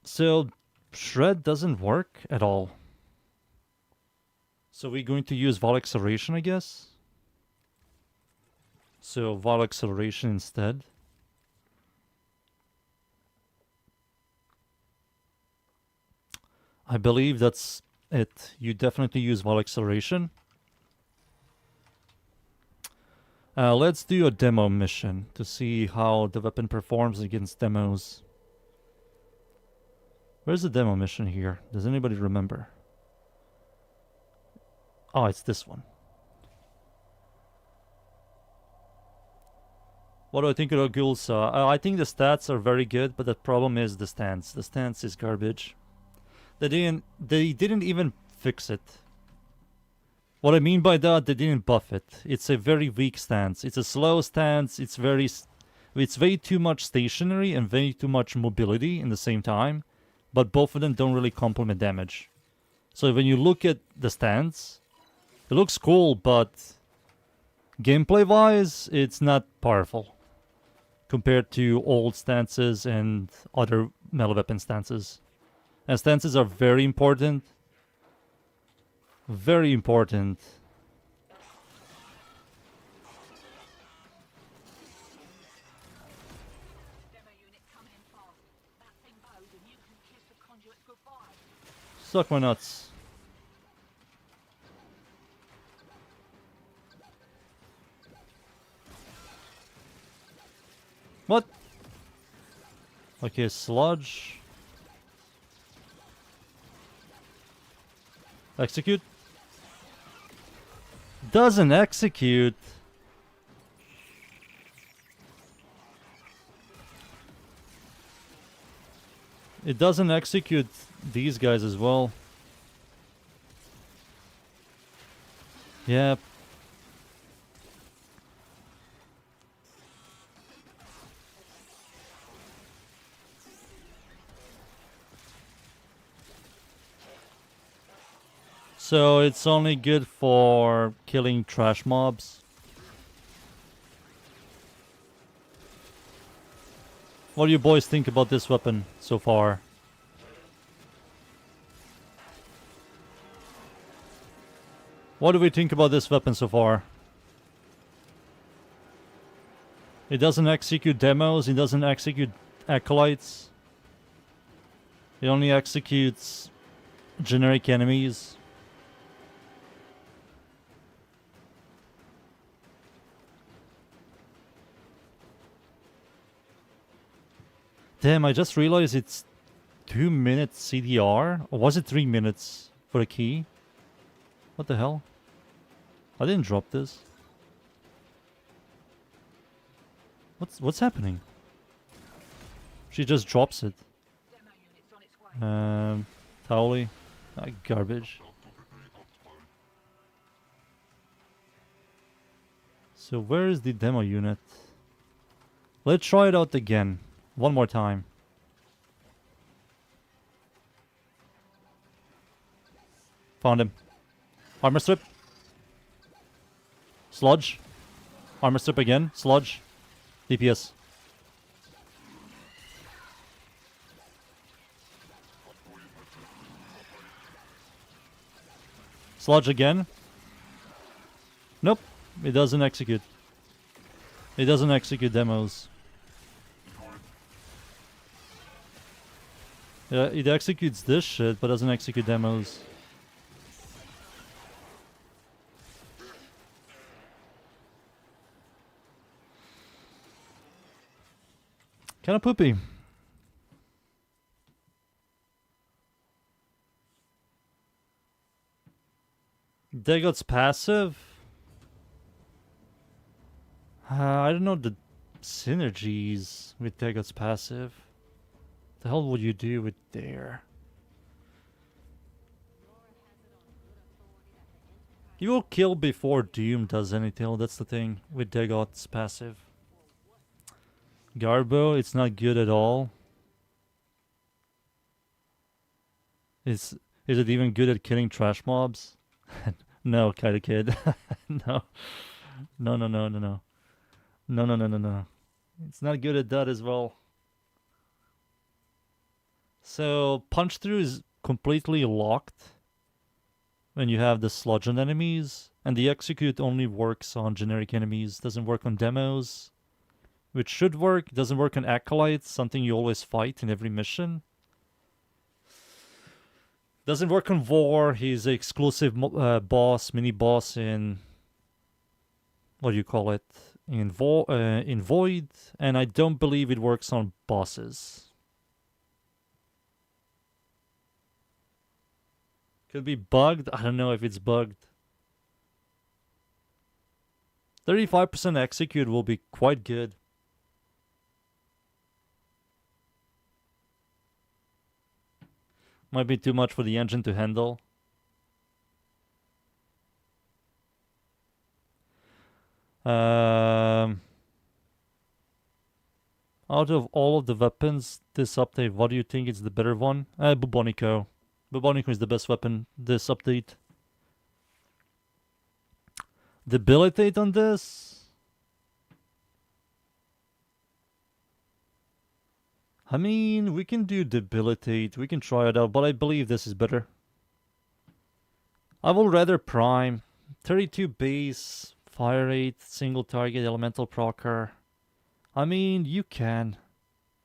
So Shred doesn't work at all. So we're going to use Vol Acceleration, I guess. So Vol Acceleration instead. I believe that's it. You definitely use Vol Acceleration. Let's do a demo mission to see how the weapon performs against demos. Where's the demo mission here? Does anybody remember? Oh, it's this one. What do I think of Ghoulsaw? I think the stats are very good, but the problem is the stance. The stance is garbage. They didn't even fix it. What I mean by that, they didn't buff it. It's a very weak stance. It's a slow stance. It's way too much stationary and way too much mobility in the same time. But both of them don't really complement damage. So when you look at the stance, it looks cool, but gameplay-wise, it's not powerful compared to old stances and other melee weapon stances. And stances are very important. Very important. Suck my nuts. What? Okay, sludge. Execute. Doesn't execute. It doesn't execute these guys as well. Yep. So it's only good for killing trash mobs. What do you boys think about this weapon so far? What do we think about this weapon so far? It doesn't execute demos, it doesn't execute acolytes. It only executes generic enemies. Damn, I just realized it's 2 minutes CDR? Or was it 3 minutes for the key? What the hell? I didn't drop this. What's happening? She just drops it. Towley. Garbage. So where is the demo unit? Let's try it out again. One more time. Found him. Armor strip. Sludge. Armor strip again. Sludge. DPS. Sludge again. Nope. It doesn't execute. It doesn't execute demos. Yeah, it executes this shit, but doesn't execute demos. Kinda poopy. Dagot's passive? I don't know the synergies with Dagot's passive. The hell would you do with there? He will kill before Doom does anything, that's the thing with Dagot's passive. Garbo, it's not good at all. Is it even good at killing trash mobs? No, kinda kid. No. No, no, no, no, no. No, no, no, no, no. It's not good at that as well. So, punch through is completely locked when you have the sludge on enemies, and the execute only works on generic enemies, doesn't work on demos, which should work, doesn't work on acolytes, something you always fight in every mission. Doesn't work on Vor, he's an exclusive boss, mini-boss in... what do you call it? In Void, and I don't believe it works on bosses. Could be bugged. I don't know if it's bugged. 35% execute will be quite good. Might be too much for the engine to handle. Out of all of the weapons, this update, what do you think is the better one? Bubonico. Bubonico is the best weapon this update. Debilitate on this? I mean, we can do debilitate, we can try it out, but I believe this is better. I will rather prime. 32 base, fire rate, single target, elemental procer. I mean, you can.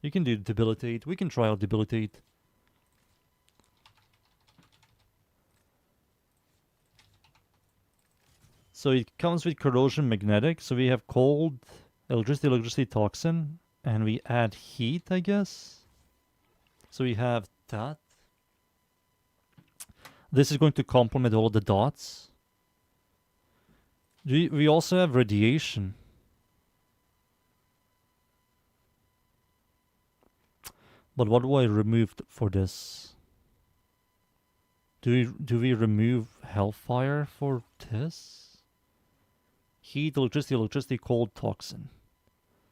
You can do debilitate, we can try out debilitate. So it comes with corrosion magnetic. So we have cold, electricity, toxin, and we add heat, I guess. So we have that. This is going to complement all of the dots. We also have radiation. But what do I remove for this? Do we remove hellfire for this? Heat, electricity, cold, toxin.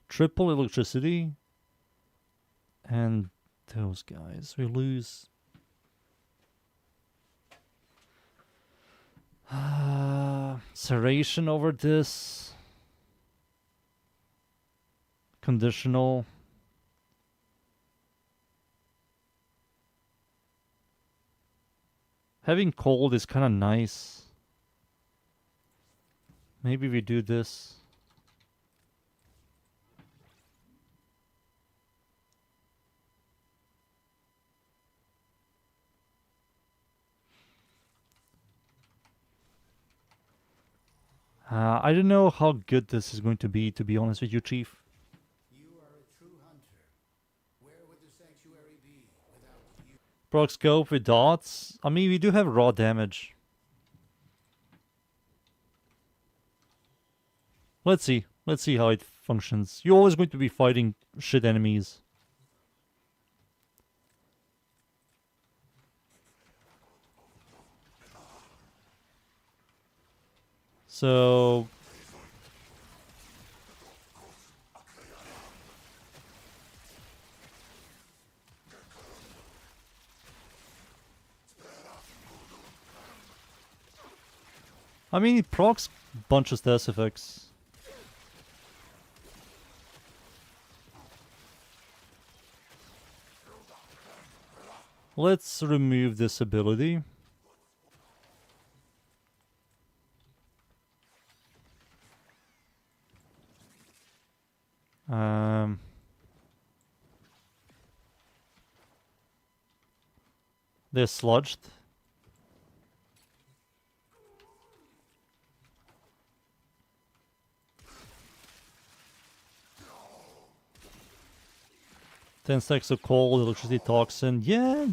Triple electricity. And those guys. We lose. Serration over this. Conditional. Having cold is kind of nice. Maybe we do this. I don't know how good this is going to be honest with you, Chief.
You are a true hunter. Where would the sanctuary be without you?
Proc scope with dots. I mean, we do have raw damage. Let's see. Let's see how it functions. You're always going to be fighting shit enemies. So... I mean, it procs bunch of status effects. Let's remove this ability. They're sludged. Ten stacks of coal, electricity toxin. Yeah,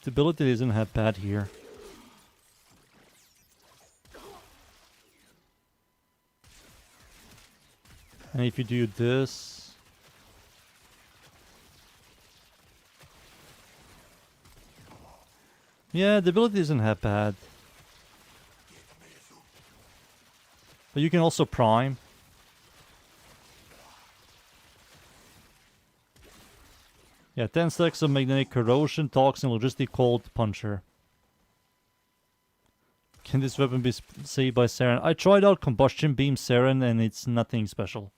the ability isn't that bad here. And if you do this... Yeah, the ability isn't that bad. But you can also prime. Yeah, 10 stacks of magnetic corrosion, toxin, logistic cold, puncher. Can this weapon be saved by Saryn? I tried out combustion beam Saryn and it's nothing special.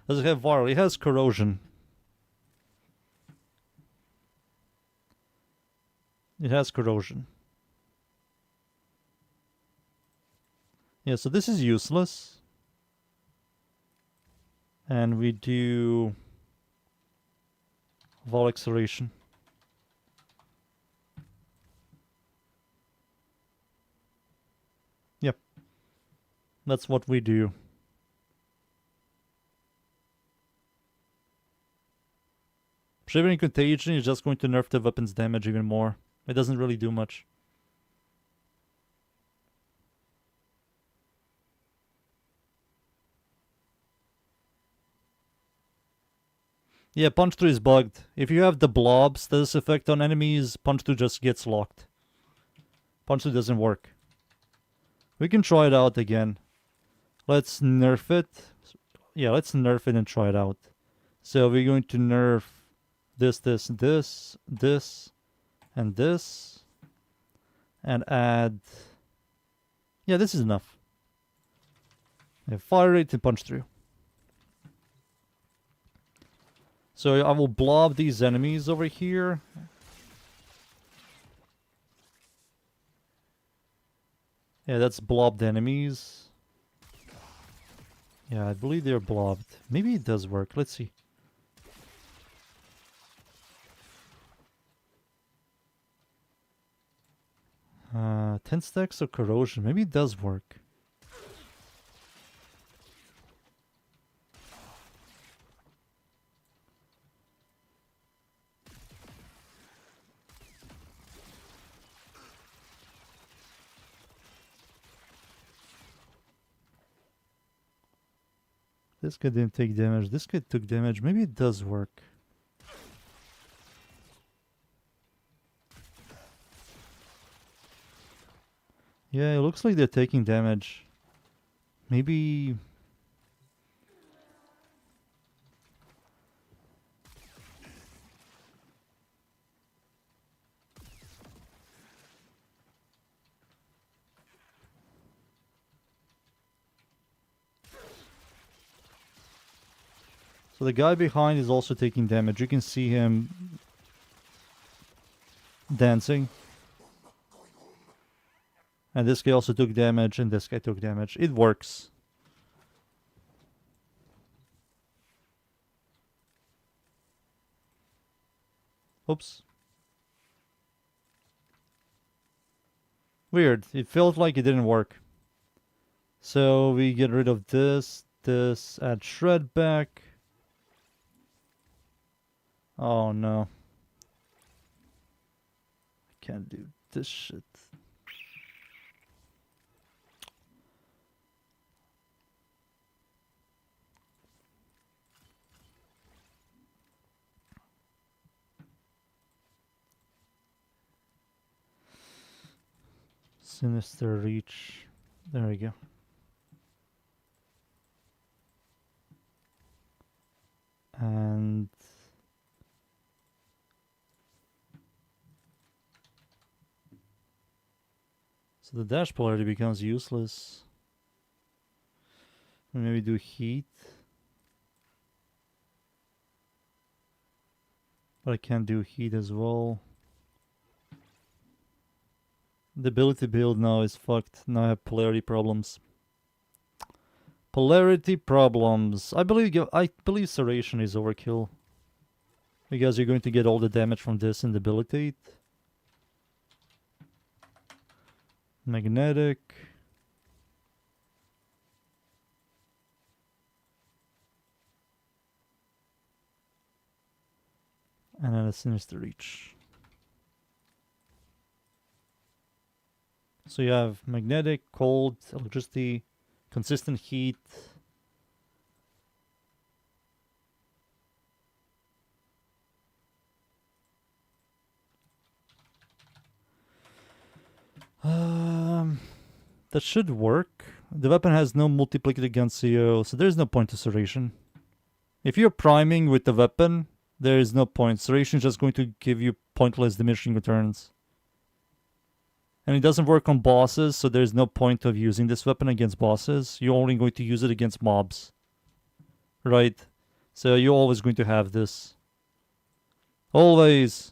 Does it have viral? It has corrosion. It has corrosion. Yeah, so this is useless. And we do vol acceleration. Yep. That's what we do. Shivering Contagion is just going to nerf the weapon's damage even more. It doesn't really do much. Yeah, punch through is bugged. If you have the blob status effect on enemies, punch through just gets locked. Punch through doesn't work. We can try it out again. Let's nerf it. Yeah, let's nerf it and try it out. So we're going to nerf this, this, this, this, and this. And add... Yeah, this is enough. Yeah, fire rate and punch through. So I will blob these enemies over here. Yeah, that's blobbed enemies. Yeah, I believe they're blobbed. Maybe it does work. Let's see. Uh, 10 stacks of corrosion. Maybe it does work. This guy didn't take damage. This guy took damage. Maybe it does work. Yeah, it looks like they're taking damage. Maybe... So the guy behind is also taking damage. You can see him dancing. And this guy also took damage, and this guy took damage. It works. Oops. Weird. It felt like it didn't work. So we get rid of this, add shred back. Oh no. I can't do this shit. Sinister Reach. There we go. And so the dash polarity becomes useless. Maybe do heat. But I can't do heat as well. The ability build now is fucked. Now I have polarity problems. Polarity problems. I believe Serration is overkill. Because you're going to get all the damage from this and debilitate. Magnetic. And then a Sinister Reach. So you have magnetic, cold, electricity, consistent heat. That should work. The weapon has no multiplicative against CO, so there's no point to Serration. If you're priming with the weapon, there is no point. Serration is just going to give you pointless diminishing returns. And it doesn't work on bosses, so there's no point of using this weapon against bosses. You're only going to use it against mobs. Right? So you're always going to have this. Always.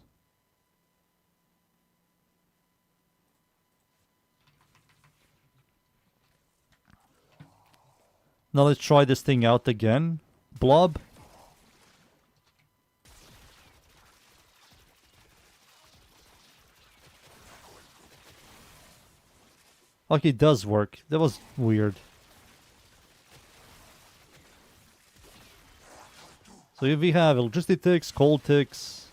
Now let's try this thing out again. Blob. Okay, it does work. That was weird. So if we have electricity ticks, cold ticks,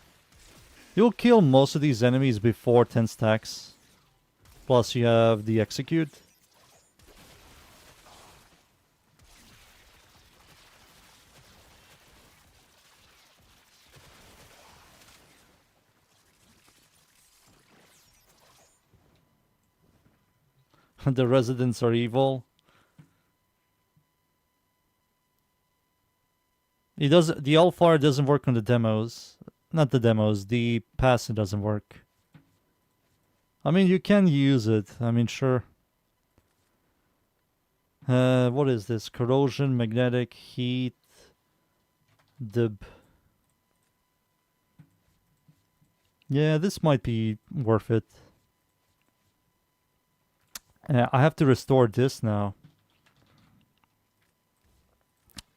you'll kill most of these enemies before 10 stacks. Plus you have the execute. The residents are evil. It does. The Alfar doesn't work on the demos. Not the demos. The passive doesn't work. I mean, you can use it. I mean, sure. What is this? Corrosion, magnetic, heat, dib. Yeah, this might be worth it. I have to restore this now.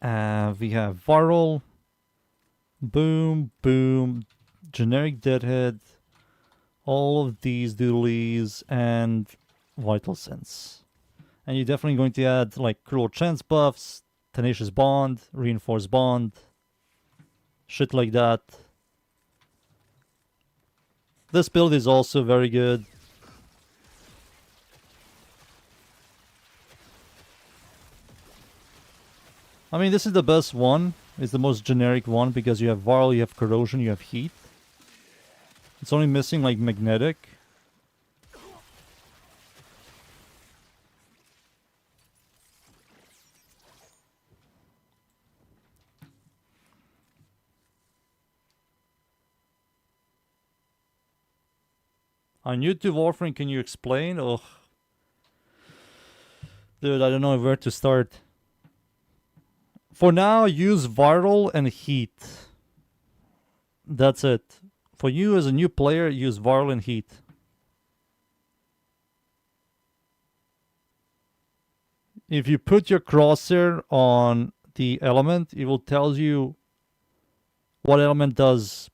We have viral, boom, boom, generic deadhead, all of these doodlies, and vital sense. And you're definitely going to add like cruel chance buffs, tenacious bond, reinforced bond, shit like that. This build is also very good. I mean, this is the best one. It's the most generic one because you have viral, you have corrosion, you have heat. It's only missing like magnetic. On YouTube WARFRAME, can you explain? Ugh. Dude, I don't know where to start. For now, use viral and heat. That's it. For you as a new player, use viral and heat. If you put your crosshair on the element, it will tell you what element does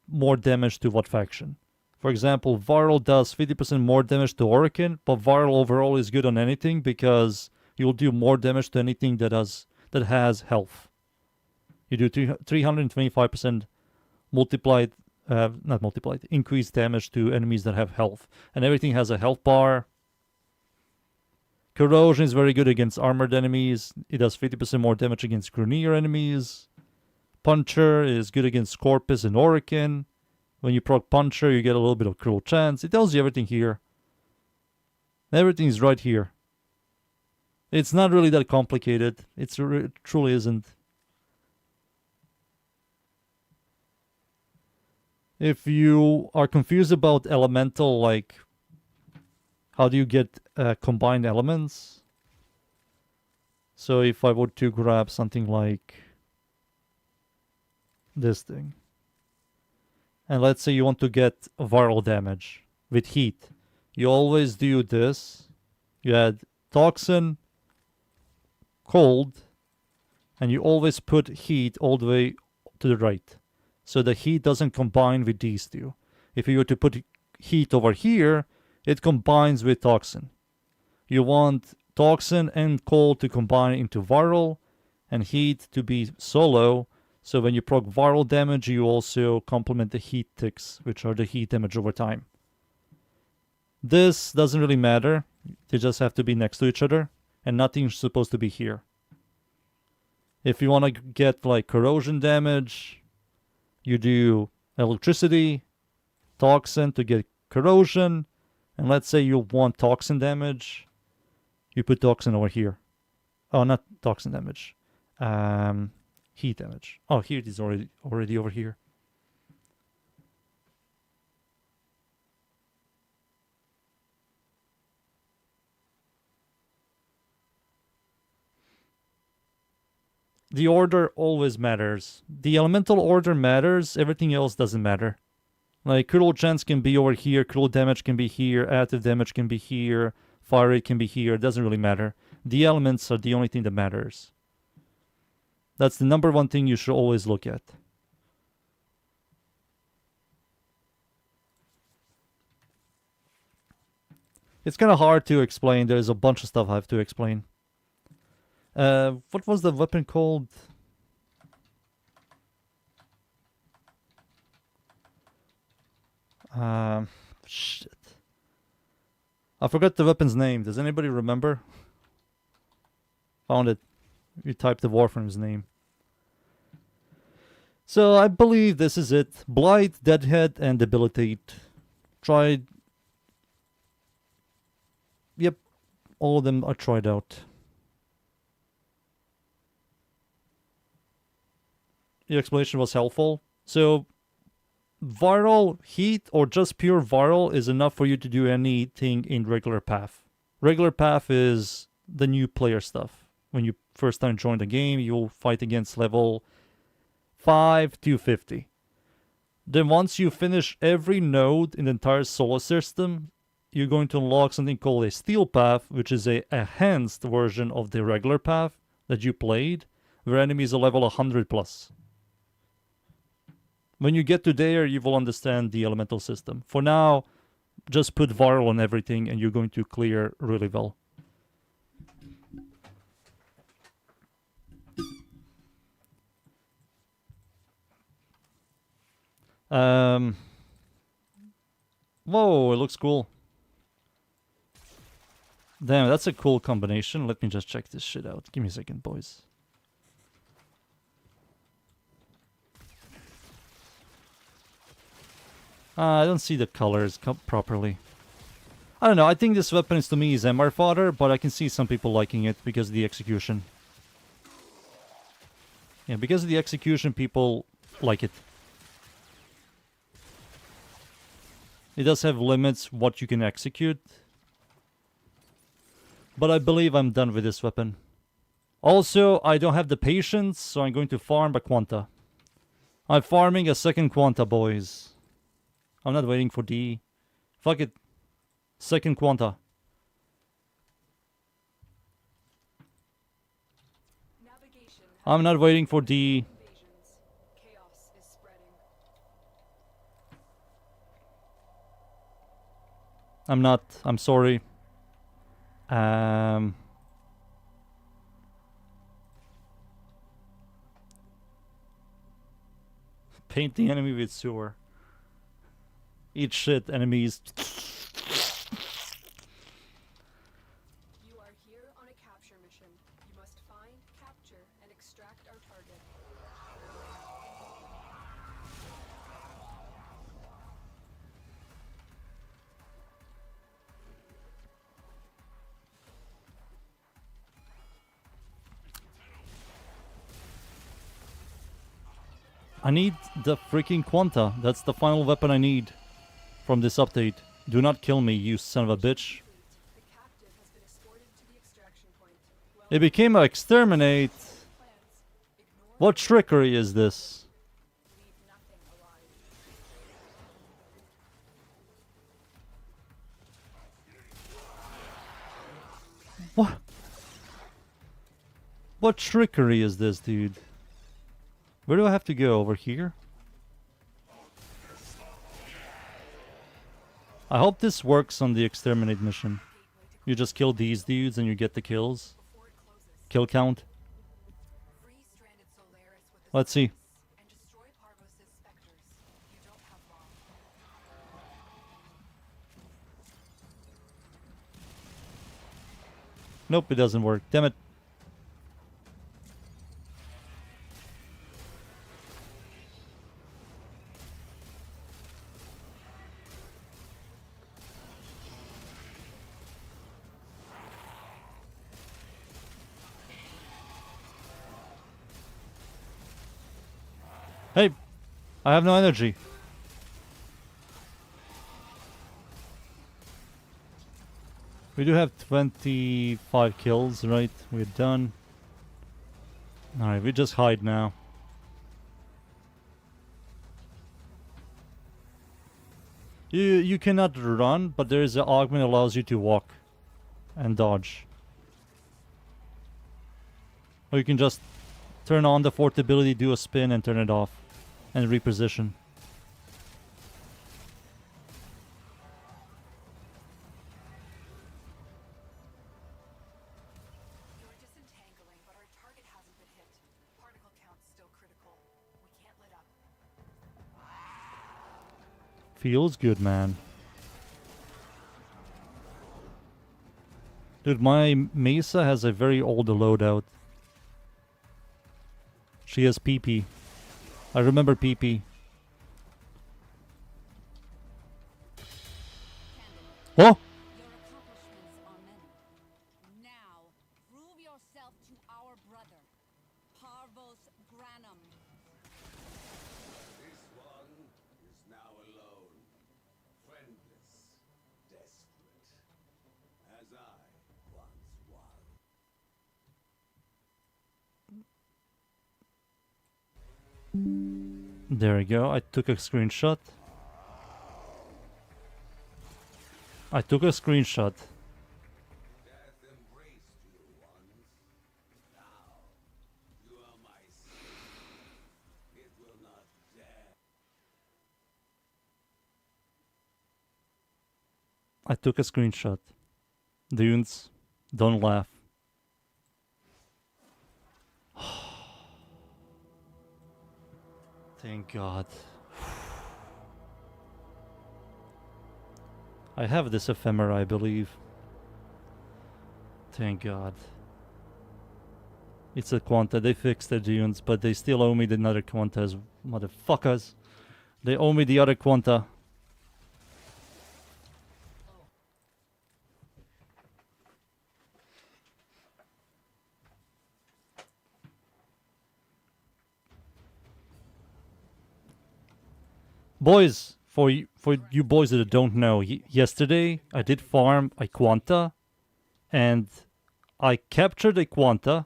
more damage to what faction. For example, viral does 50% more damage to Hurricane, but viral overall is good on anything because you'll do more damage to anything that has health. You do 325% multiplied, not multiplied, increased damage to enemies that have health. And everything has a health bar. Corrosion is very good against armored enemies. It does 50% more damage against Grunier enemies. Puncher is good against Scorpius and Hurricane. When you proc Puncher, you get a little bit of Cruel Chance. It tells you everything here. Everything is right here. It's not really that complicated. It truly isn't. If you are confused about elemental, like how do you get combined elements? So if I were to grab something like this thing, and let's say you want to get viral damage with heat, you always do this. You add toxin, cold, and you always put heat all the way to the right. So the heat doesn't combine with these two. If you were to put heat over here, it combines with toxin. You want toxin and cold to combine into viral, and heat to be solo. So when you proc viral damage, you also complement the heat ticks, which are the heat damage over time. This doesn't really matter. They just have to be next to each other, and nothing's supposed to be here. If you want to get like corrosion damage, you do electricity, toxin to get corrosion, and let's say you want toxin damage, you put toxin over here. Oh, not toxin damage. Heat damage. Oh, here it is already over here. The order always matters. The elemental order matters, everything else doesn't matter. Like, cruel chance can be over here, cruel damage can be here, additive damage can be here, fire rate can be here, it doesn't really matter. The elements are the only thing that matters. That's the number one thing you should always look at. It's kind of hard to explain, there's a bunch of stuff I have to explain. What was the weapon called? Shit. I forgot the weapon's name. Does anybody remember? Found it. You typed the WARFRAME's name. So I believe this is it. Blight, Deadhead, and Debilitate. Tried. Yep. All of them are tried out. Your explanation was helpful. So, viral, heat, or just pure viral is enough for you to do anything in regular path. Regular path is the new player stuff. When you first time join the game, you'll fight against level 5 to 50. Then once you finish every node in the entire solar system, you're going to unlock something called a steel path, which is a enhanced version of the regular path that you played, where enemies are level 100 plus. When you get to there, you will understand the elemental system. For now, just put viral on everything and you're going to clear really well. Whoa, it looks cool. Damn, that's a cool combination. Let me just check this shit out. Give me a second, boys. I don't see the colors properly. I don't know, I think this weapon is to me is MR fodder, but I can see some people liking it because of the execution. Yeah, because of the execution, people like it. It does have limits what you can execute. But I believe I'm done with this weapon. Also, I don't have the patience, so I'm going to farm a Quanta. I'm farming a second Quanta, boys. I'm not waiting for D. Fuck it. Second Quanta.
Navigation has
I'm not waiting for D.
invasions. Chaos is spreading.
I'm not. I'm sorry. Paint the enemy with sewer. Eat shit, enemies.
You are here on a capture mission. You must find, capture, and extract our target.
I need the freaking Quanta. That's the final weapon I need from this update. Do not kill me, you son of a bitch.
The captive has been escorted to the extraction point. Well,
It became a exterminate.
plans. Ignore
What trickery is this?
leave nothing alive.
What? What trickery is this, dude? Where do I have to go? Over here? I hope this works on the exterminate mission. You just kill these dudes and you get the kills.
Before it closes,
Kill count.
free stranded Solaris with
Let's see.
and destroy Parvos' specters. You don't have long.
Nope, it doesn't work. Damn it. Hey, I have no energy. We do have 25 kills, right? We're done. Alright, we just hide now. You cannot run, but there is an augment that allows you to walk and dodge. Or you can just turn on the fourth ability, do a spin, and turn it off. And reposition.
You're disentangling, but our target hasn't been hit. Particle count's still critical. We can't let up.
Feels good, man. Dude, my Mesa has a very old loadout. She has PP. I remember PP. Oh!
Your accomplishments are many. Now, prove yourself to our brother, Parvos Granum.
This one is now alone, friendless, desperate, as I once was.
There we go. I took a screenshot.
Death embraced you once. Now, you are my son. It will not dare.
I took a screenshot. Dunes, don't laugh. Thank God. I have this ephemera, I believe. Thank God. It's a Quanta. They fixed the dunes, but they still owe me the other Quantas. Motherfuckers. They owe me the other Quanta. Boys, for you boys that don't know, yesterday I did farm a Quanta, and I captured a Quanta.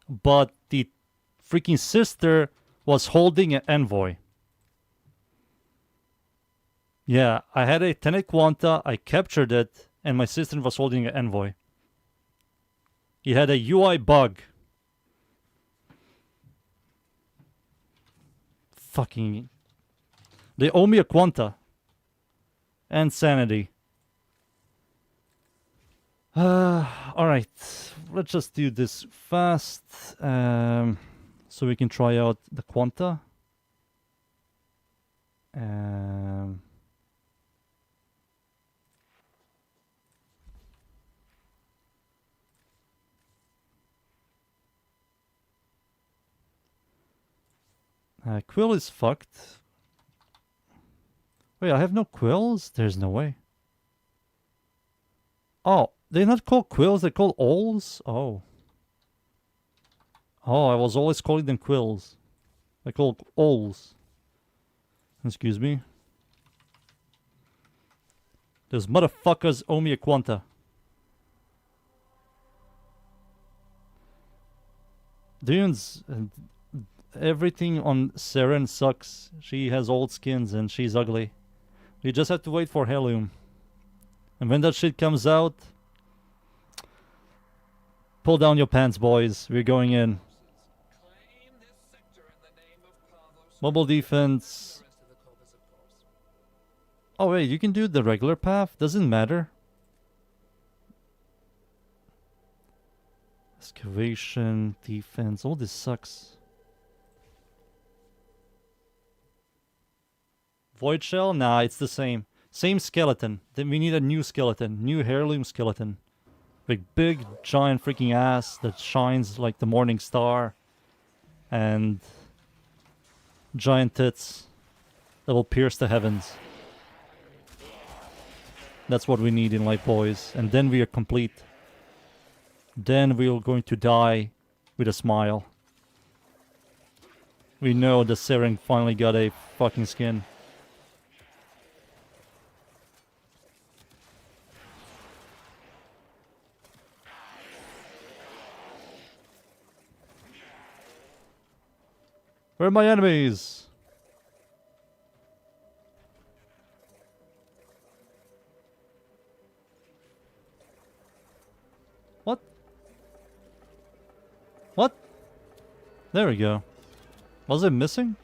but the freaking sister was holding an envoy. Yeah, I had a Tenet Quanta, I captured it, and my sister was holding an envoy. He had a UI bug. Fucking... They owe me a Quanta. And sanity. Alright, let's just do this fast, so we can try out the Quanta. Quill is fucked. Wait, I have no quills? There's no way. Oh, they're not called quills, they're called owls? Oh. Oh, I was always calling them quills. They're called owls. Excuse me. Those motherfuckers owe me a Quanta. Dunes, everything on Saryn sucks. She has old skins and she's ugly. You just have to wait for Helium. And when that shit comes out, pull down your pants, boys. We're going in. Mobile defense. Oh wait, you can do the regular path? Doesn't matter. Excavation, defense, all this sucks. Void Shell? Nah, it's the same. Same skeleton. Then we need a new skeleton. New heirloom skeleton. Big, giant freaking ass that shines like the morning star. And giant tits that will pierce the heavens. That's what we need in life, boys. And then we are complete. Then we are going to die with a smile. We know the Saryn finally got a fucking skin. Where are my enemies? What? What? There we go. Was it missing?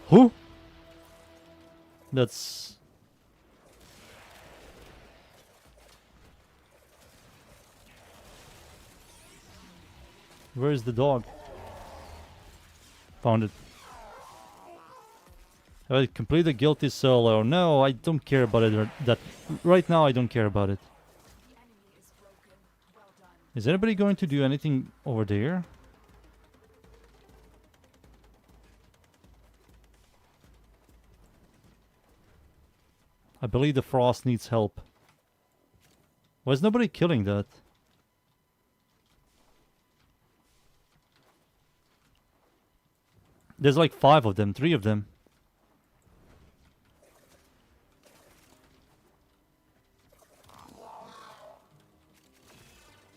Who? That's... Where is the dog? Found it. I complete the guilty solo. No, I don't care about it. That right now I don't care about it.
The enemy is broken. Well done.
Is anybody going to do anything over there? I believe the frost needs help. Why is nobody killing that? There's like 5 of them, 3 of them.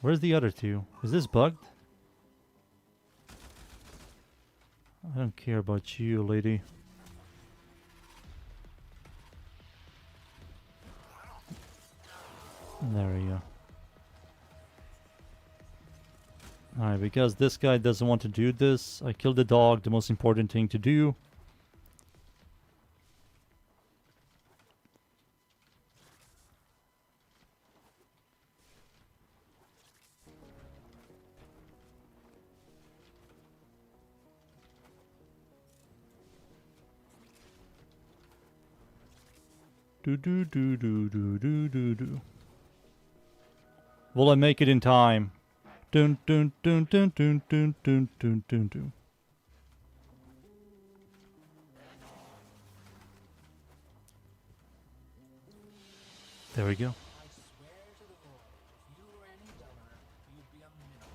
Where's the other 2? Is this bugged? I don't care about you, lady. There we go. Alright, because this guy doesn't want to do this, I killed the dog, the most important thing to do. Do do do do do do do do. Will I make it in time? Dun dun dun dun dun dun dun dun dun dun. There we go.
I swear to the Lord, if you were any dumber, you'd be a minimal.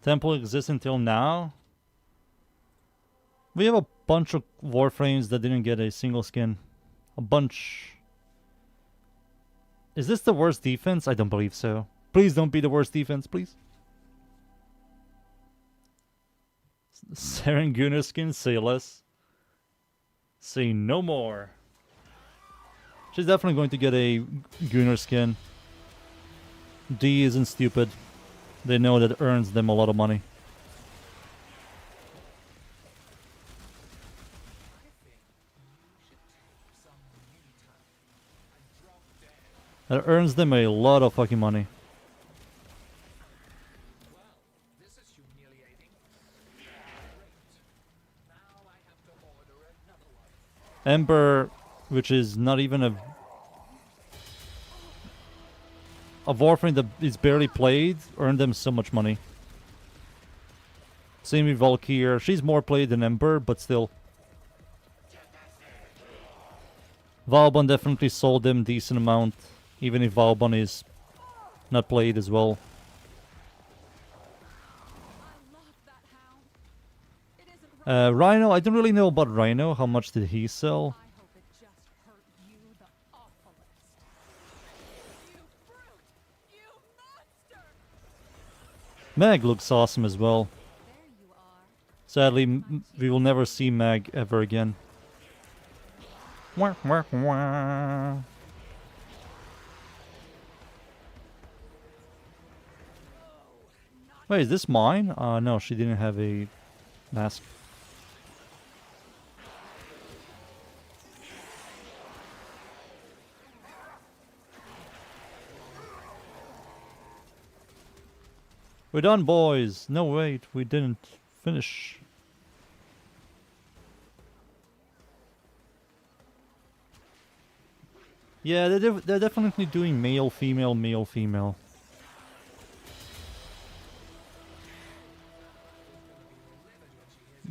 Temple exists until now. We have a bunch of Warframes that didn't get a single skin. A bunch. Is this the worst defense? I don't believe so. Please don't be the worst defense, please. Saryn Gunnar skin, say less. Say no more. She's definitely going to get a Gunnar skin. D isn't stupid. They know that earns them a lot of money. That earns them a lot of fucking money.
This is humiliating. Now I have to order another one.
Ember, which is not even a Warframe that is barely played, earned them so much money. Same with Valkyr. She's more played than Ember, but still. Valbon definitely sold them decent amount, even if Valbon is not played as well.
I love that hound. It isn't right.
Rhino, I don't really know about Rhino. How much did he sell?
I hope it just hurt you the awfulest. You brute! You monster!
Mag looks awesome as well.
There you are.
Sadly, we will never see Mag ever again. Wah, wah, wah. Wait, is this mine? No, she didn't have a mask. We're done, boys. No, wait, we didn't finish. Yeah, they're definitely doing male, female, male, female.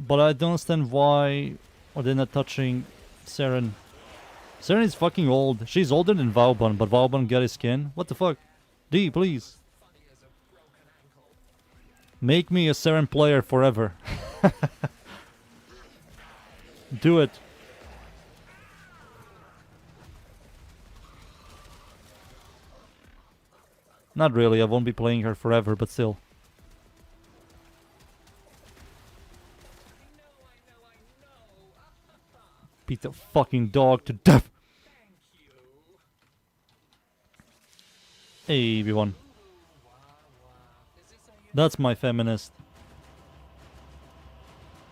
But I don't understand why are they not touching Saryn. Saryn is fucking old. She's older than Valbon, but Valbon got his skin. What the fuck? D, please. Make me a Saryn player forever. Do it. Not really, I won't be playing her forever, but still. Beat the fucking dog to death. Hey, everyone. That's my feminist.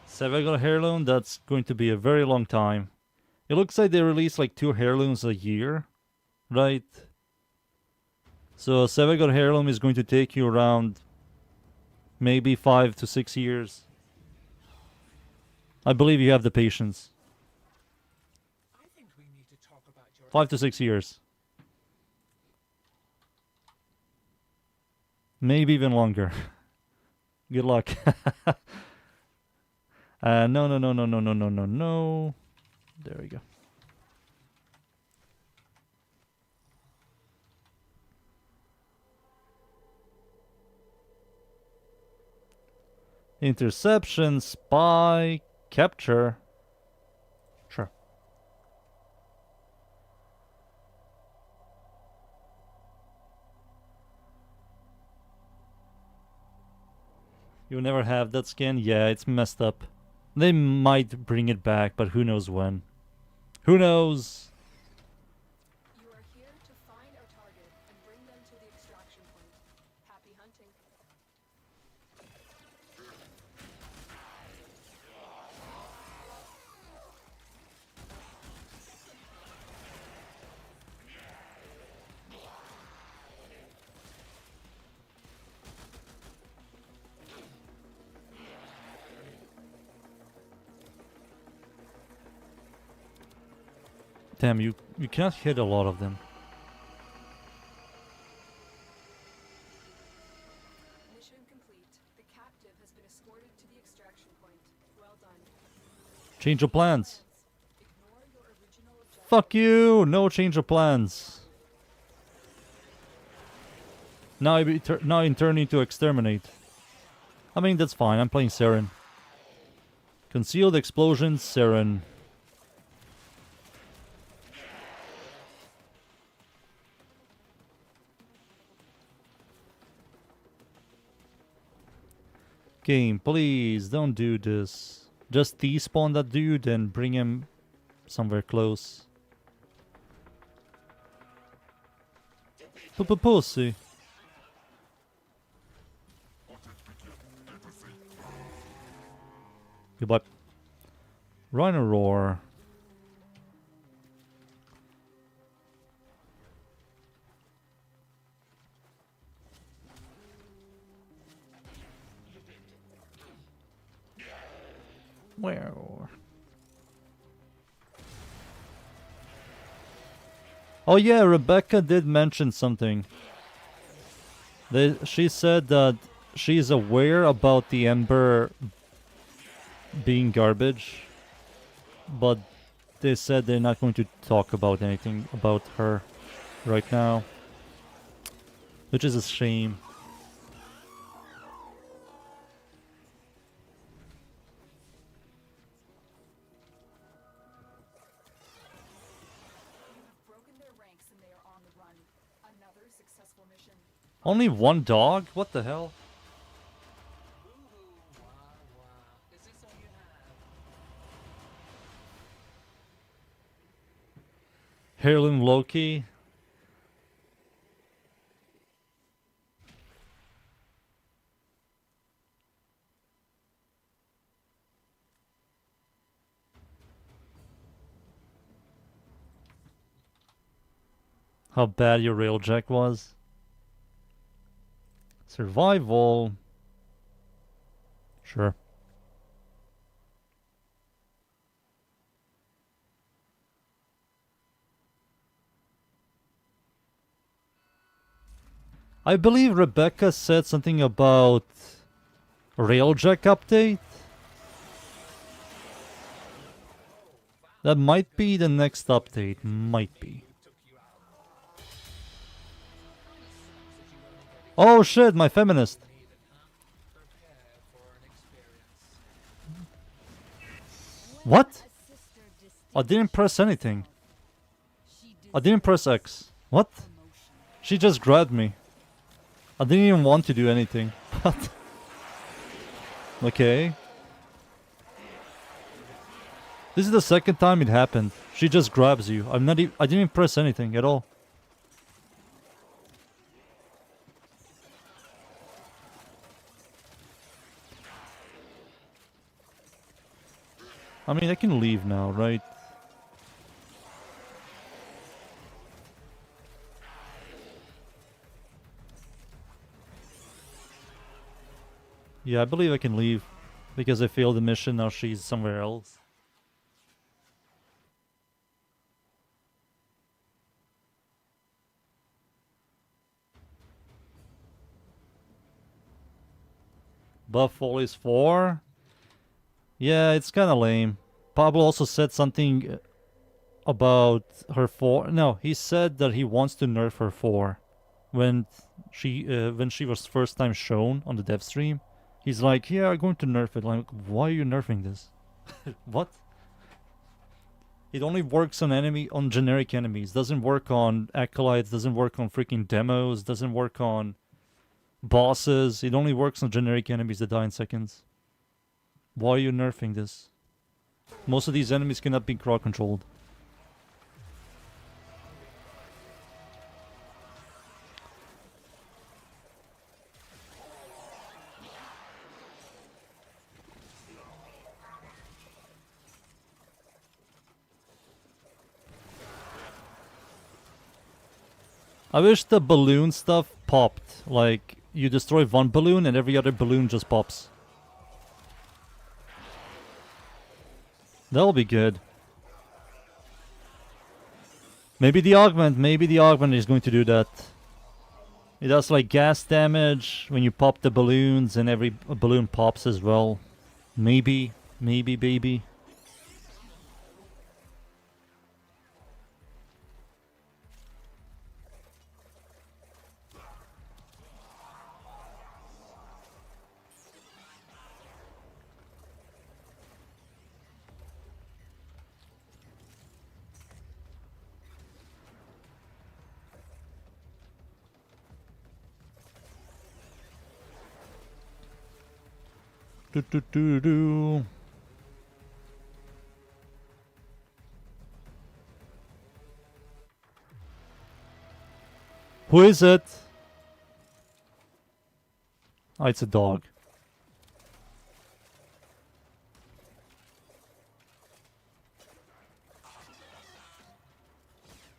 Seva got a heirloom, that's going to be a very long time. It looks like they release like 2 heirlooms a year, right? So Seva got a heirloom is going to take you around maybe 5 to 6 years. I believe you have the patience.
I think we need to talk about your
5 to 6 years. Maybe even longer. Good luck. No, no, no, no, no, no, no, no, no. There we go. Interception, spy, capture. Sure. You'll never have that skin? Yeah, it's messed up. They might bring it back, but who knows when. Who knows?
You are here to find our target and bring them to the extraction point. Happy hunting.
Damn, you cannot hit a lot of them.
Mission complete. The captive has been escorted to the extraction point. Well done.
Change of plans.
Ignore your original objective.
Fuck you! No change of plans. Now I turn into exterminate. I mean, that's fine. I'm playing Saryn. Concealed explosions, Saryn. Game, please don't do this. Just despawn that dude and bring him somewhere close. Pussy. Goodbye. Rhino Roar. Well. Oh yeah, Rebecca did mention something. She said that she's aware about the Ember being garbage, but they said they're not going to talk about anything about her right now, which is a shame.
Broken their ranks and they are on the run. Another successful mission.
Only one dog? What the hell?
Woohoo, wah, wah. Is this all you have?
Heirloom Loki. How bad your railjack was. Survival. Sure. I believe Rebecca said something about railjack update. That might be the next update. Might be. Oh shit, my feminist.
Prepare for an experience.
What?
A sister
I didn't press anything.
She
I didn't press X. What?
promotion.
She just grabbed me. I didn't even want to do anything. What? Okay. This is the second time it happened. She just grabs you. I didn't even press anything at all. I mean, I can leave now, right? Yeah, I believe I can leave. Because I failed the mission, now she's somewhere else. Buff all is 4? Yeah, it's kinda lame. Pablo also said something about her 4. No, he said that he wants to nerf her 4. When she was first time shown on the dev stream. He's like, yeah, I'm going to nerf it. Like, why are you nerfing this? What? It only works on generic enemies. Doesn't work on acolytes, doesn't work on freaking demos, doesn't work on bosses. It only works on generic enemies that die in seconds. Why are you nerfing this? Most of these enemies cannot be crowd controlled. I wish the balloon stuff popped. Like, you destroy one balloon and every other balloon just pops. That'll be good. Maybe the augment is going to do that. It does like gas damage when you pop the balloons and every balloon pops as well. Maybe, baby. Do do do do. Who is it? Oh, it's a dog.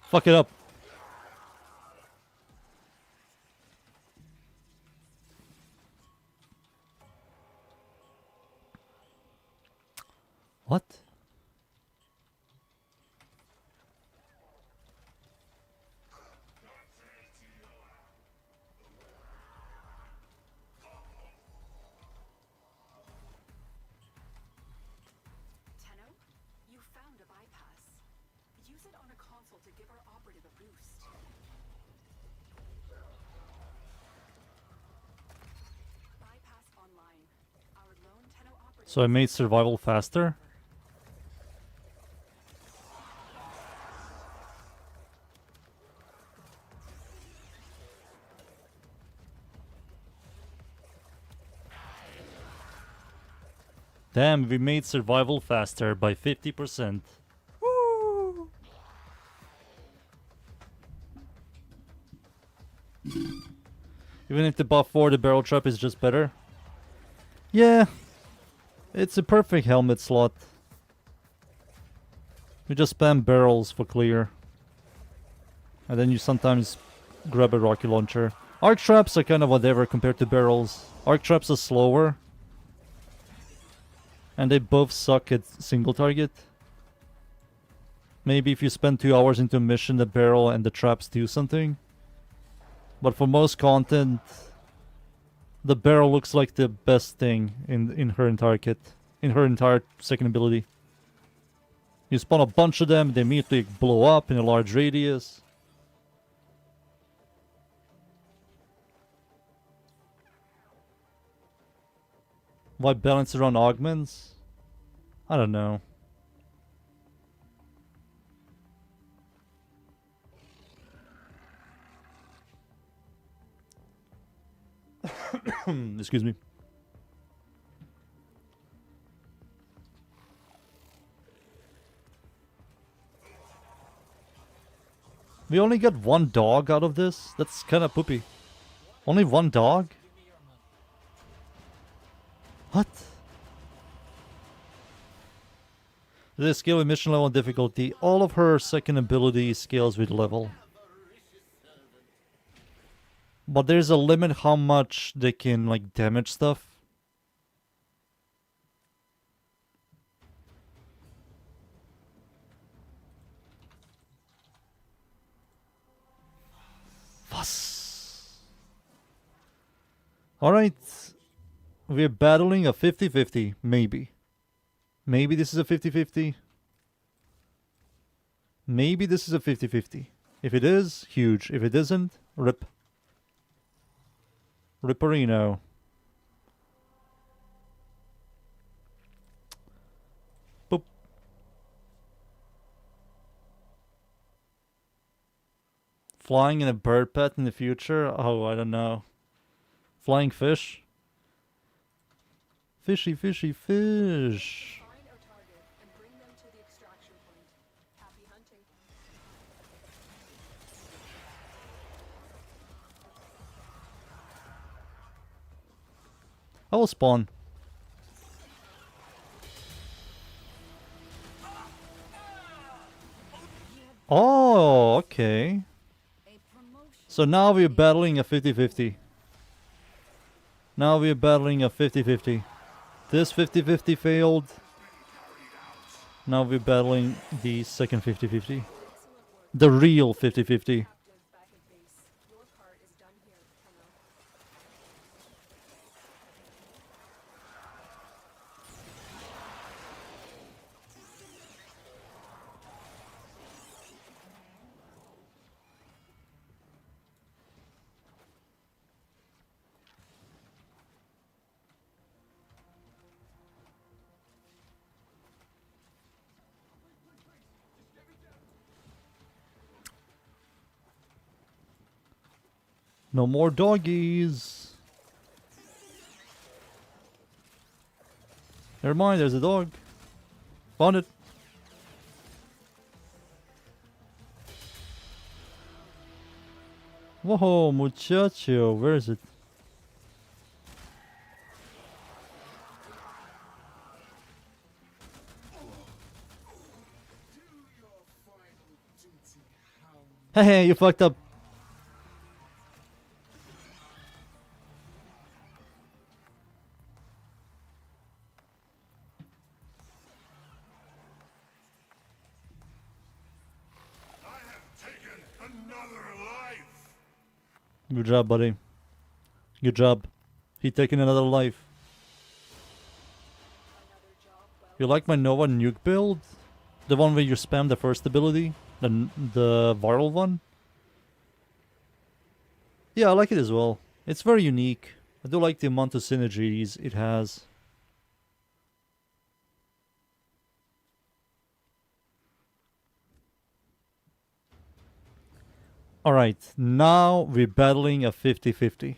Fuck it up. What?
Tenno, you found a bypass. Use it on a console to give our operative a boost. Bypass online. Our lone Tenno operative.
So I made survival faster? Damn, we made survival faster by 50%. Woo! Even if the buff for the barrel trap is just better? Yeah. It's a perfect helmet slot. You just spam barrels for clear. And then you sometimes grab a rocket launcher. Arc traps are kind of whatever compared to barrels. Arc traps are slower. And they both suck at single target. Maybe if you spend 2 hours into a mission, the barrel and the traps do something. But for most content, the barrel looks like the best thing in her entire kit. In her entire second ability. You spawn a bunch of them, they immediately blow up in a large radius. Why balance around augments? I don't know. Excuse me. We only got one dog out of this? That's kind of poopy. Only one dog? What? The scale with mission level and difficulty. All of her second ability scales with level. But there's a limit how much they can like damage stuff. Fuss. Alright. We're battling a 50-50, maybe. Maybe this is a 50-50. Maybe this is a 50-50. If it is, huge. If it isn't, rip. Ripperino. Boop. Flying in a bird pet in the future? Oh, I don't know. Flying fish? Fishy, fishy, fish.
Find our target and bring them to the extraction point. Happy hunting.
I will spawn. Oh, okay.
A promotion.
So now we're battling a 50-50. Now we're battling a 50-50. This 50-50 failed. Now we're battling the second 50-50.
Excellent work.
The real 50-50.
Captive back at base. Your part is done here, Tenno.
No more doggies. Never mind, there's a dog. Found it. Whoa, muchacho, where is it? Hey, you fucked up.
I have taken another life.
Good job, buddy. Good job. He taking another life.
Another job well
You like my Nova nuke build? The one where you spam the first ability? The viral one? Yeah, I like it as well. It's very unique. I do like the amount of synergies it has. Alright, now we're battling a 50-50.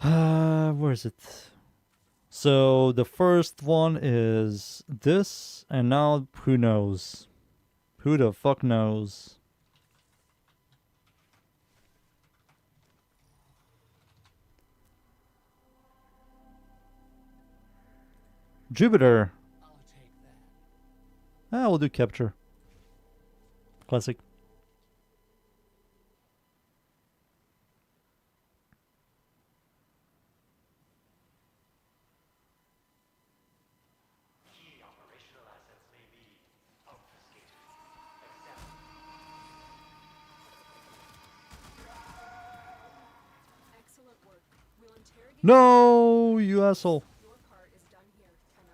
Where is it? So the first one is this, and now who knows? Who the fuck knows? Jupiter.
I'll take that.
Ah, we'll do capture. Classic.
excellent work. We'll interrogate
No, you asshole.
your part is done here, Tenno.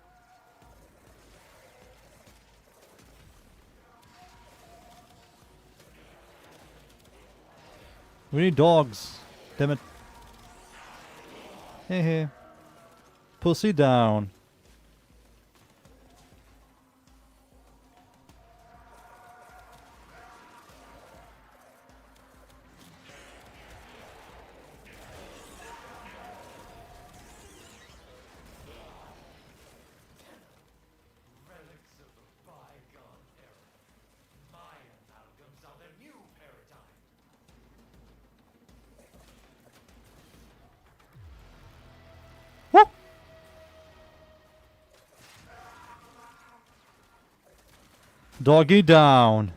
We need dogs. Damn it. Hey, hey. Pussy down.
Relics of the bygone era. My amalgams are the new paradigm.
Woo! Doggy down.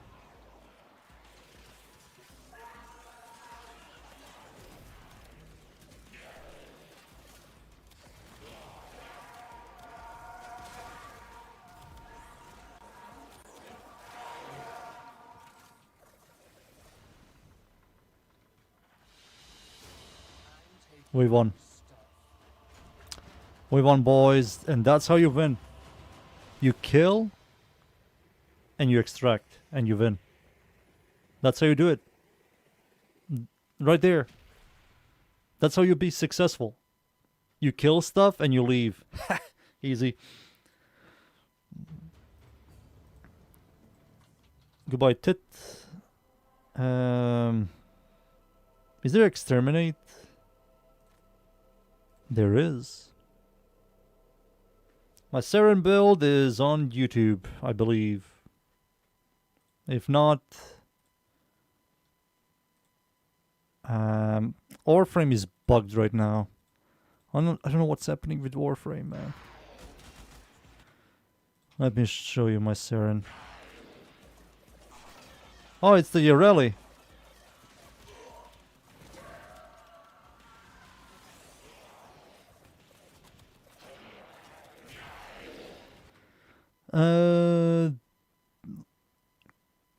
We won. We won, boys, and that's how you win. You kill, and you extract, and you win. That's how you do it. Right there. That's how you be successful. You kill stuff, and you leave. Easy. Goodbye, Tit. Is there exterminate? There is. My Saryn build is on YouTube, I believe. If not, WARFRAME is bugged right now. I don't know what's happening with WARFRAME, man. Let me show you my Saryn. Oh, it's the Yareli.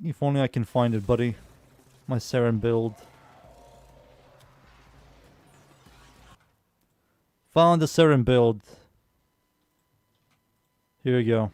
If only I can find it, buddy. My Saryn build. Found the Saryn build. Here we go.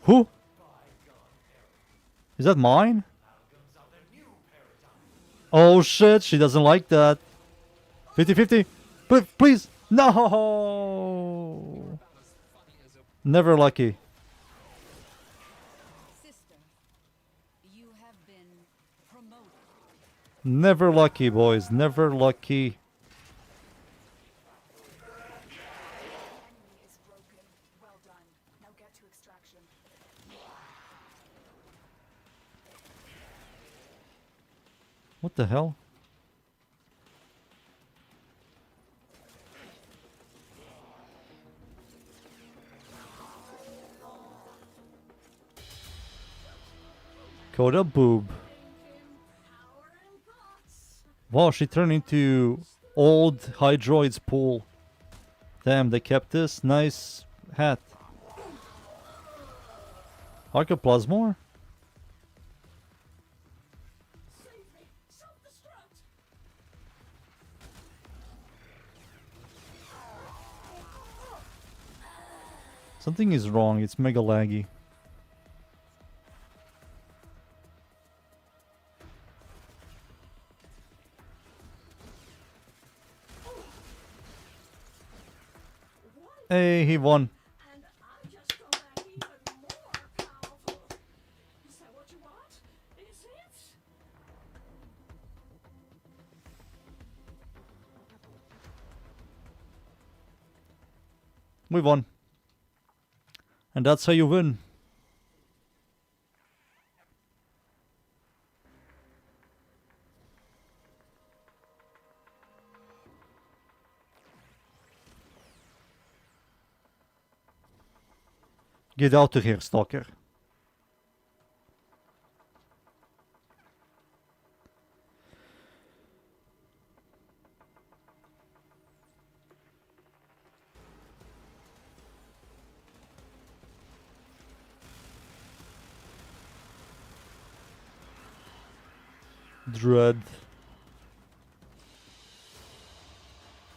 Who? Is that mine? Oh shit, she doesn't like that. 50-50. Please. No. Never lucky.
Sister, you have been promoted.
Never lucky, boys. Never lucky.
Enemy is broken. Well done. Now get to extraction.
What the hell? Coda boob. Wow, she turned into old Hydroid's pool. Damn, they kept this. Nice hat. Archoplasmor? Something is wrong. It's mega laggy. Hey, he won.
And I just come back even more powerful. Is that what you want? Is it?
We won. And that's how you win. Get out of here, stalker. Dread.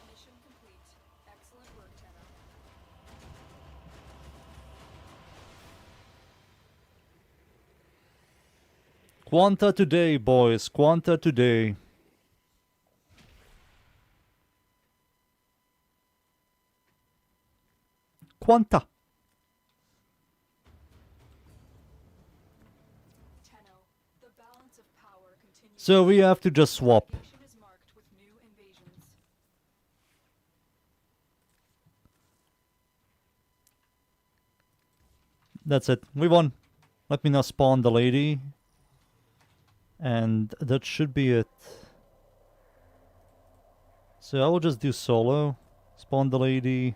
Mission complete. Excellent work, Tenno.
Quanta today, boys. Quanta today. Quanta.
Tenno, the balance of power continues.
So we have to just swap.
Nation is marked with new invasions.
That's it. We won. Let me now spawn the lady. And that should be it. So I will just do solo. Spawn the lady.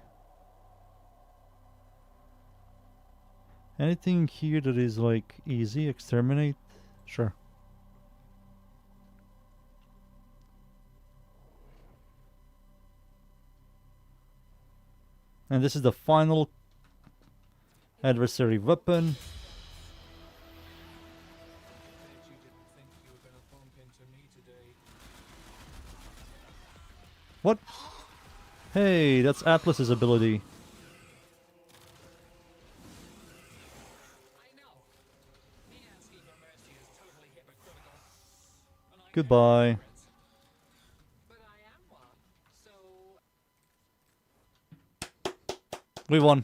Anything here that is like easy? Exterminate? Sure. And this is the final adversary weapon.
Bet you didn't think you were gonna bump into me today.
What? Hey, that's Atlas's ability.
I know. Me asking for mercy is totally hypocritical. And I
Goodbye.
but I am one. So
We won.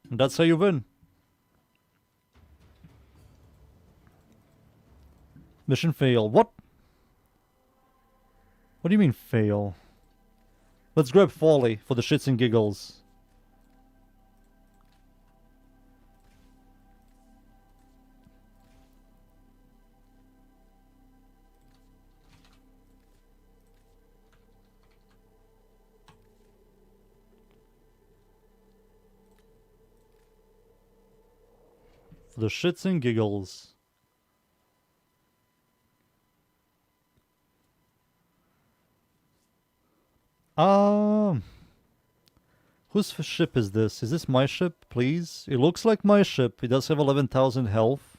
And that's how you win. Mission fail. What? What do you mean fail? Let's grab Folly for the shits and giggles. For the shits and giggles. Whose ship is this? Is this my ship, please? It looks like my ship. It does have 11,000 health.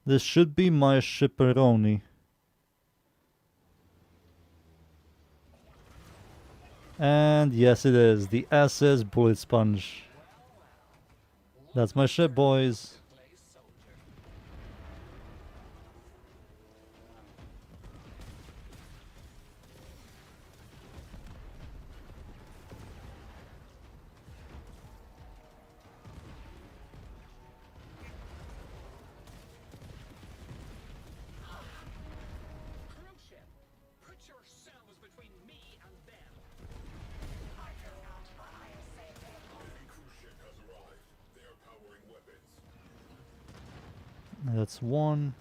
This should be my shipperoni. And yes, it is the SS Bullet Sponge. That's my ship, boys.
Cruise ship, put yourselves between me and them.
That's one.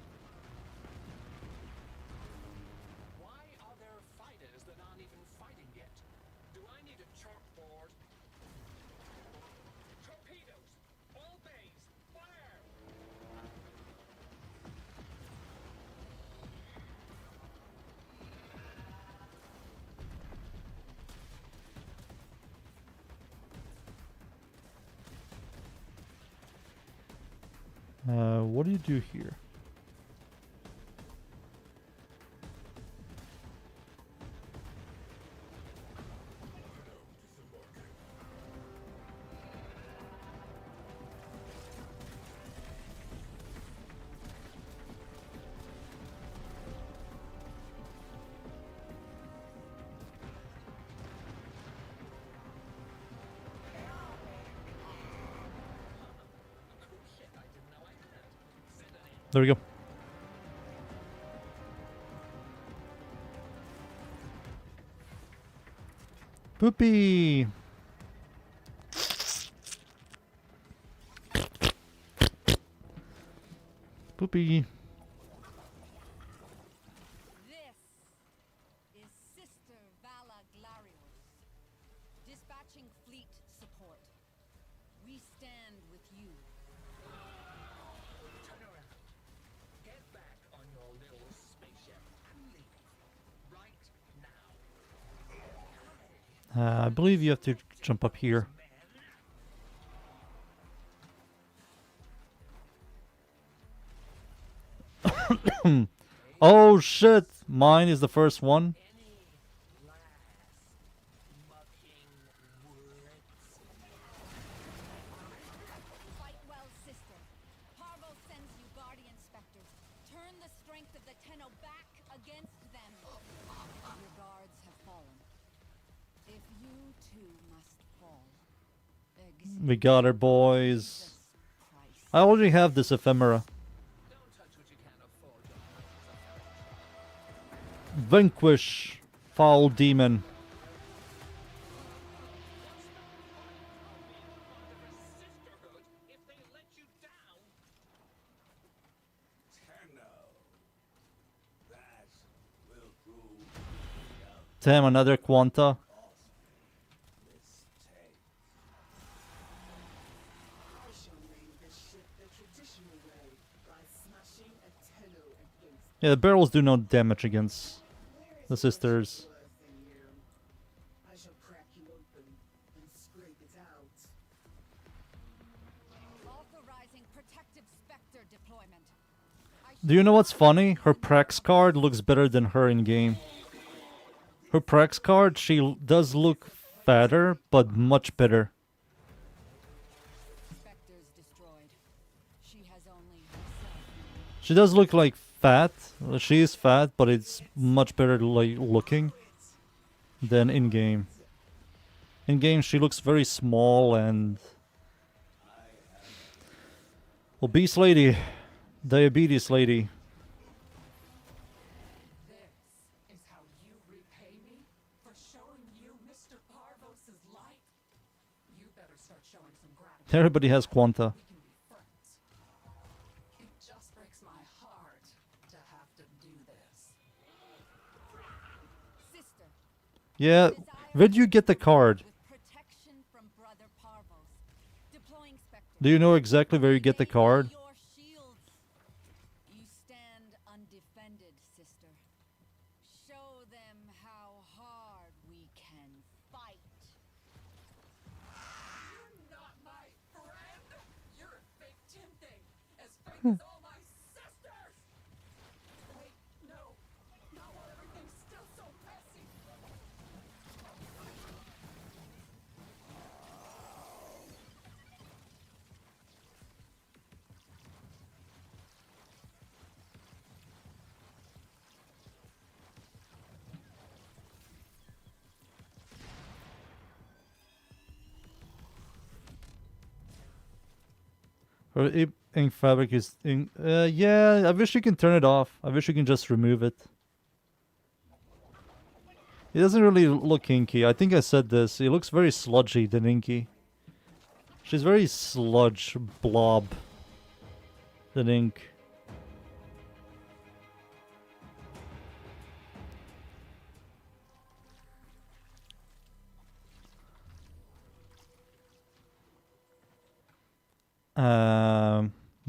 Why are there fighters that aren't even fighting yet? Do I need a chalkboard? Torpedoes! All bays! Fire!
What do you do here? There we go. Poopy! Poopy!
This is Sister Vala Glarios, dispatching fleet support. We stand with you.
Turn around. Get back on your little spaceship and leave. Right now.
I believe you have to jump up here. Oh shit! Mine is the first one.
Any last mucking words?
Fight well, sister. Parvo sends you guardian specters. Turn the strength of the Tenno back against them. Your guards have fallen. If you too must fall,
We got her, boys.
Jesus Christ.
I already have this ephemera.
Don't touch what you can't afford.
Vanquish, foul demon.
Sisterhood if they let you down.
Tenno. That will prove
Damn, another Quanta.
mistake.
I shall name this ship the traditional way by smashing a Tenno against
Yeah, the barrels do no damage against the sisters.
worth in you. I shall crack you open and scrape it out.
Authorizing protective specter deployment.
Do you know what's funny? Her Prex card looks better than her in game. Her Prex card, does look fatter, but much better.
Specters destroyed. She has only herself.
She does look like fat. She is fat, but it's much better like looking than in game. In game, she looks very small and obese lady, diabetes lady.
This is how you repay me for showing you Mr. Parvos' light. You better start showing some gratitude.
Everybody has Quanta.
We can be friends. It just breaks my heart to have to do this.
Sister,
Yeah, where do you get the card?
with protection from Brother Parvos. Deploying specters.
Do you know exactly where you get the
They
card?
are your shields. You stand undefended, sister. Show them how hard we can fight.
You're not my friend. You're a fake Tim thing. As fake as all my sisters. Wait, no. Not while everything's still so messy.
Or ink fabric is ink. Yeah, I wish you can turn it off. I wish you can just remove it. It doesn't really look inky. I think I said this. It looks very sludgy than inky. She's very sludge blob than ink.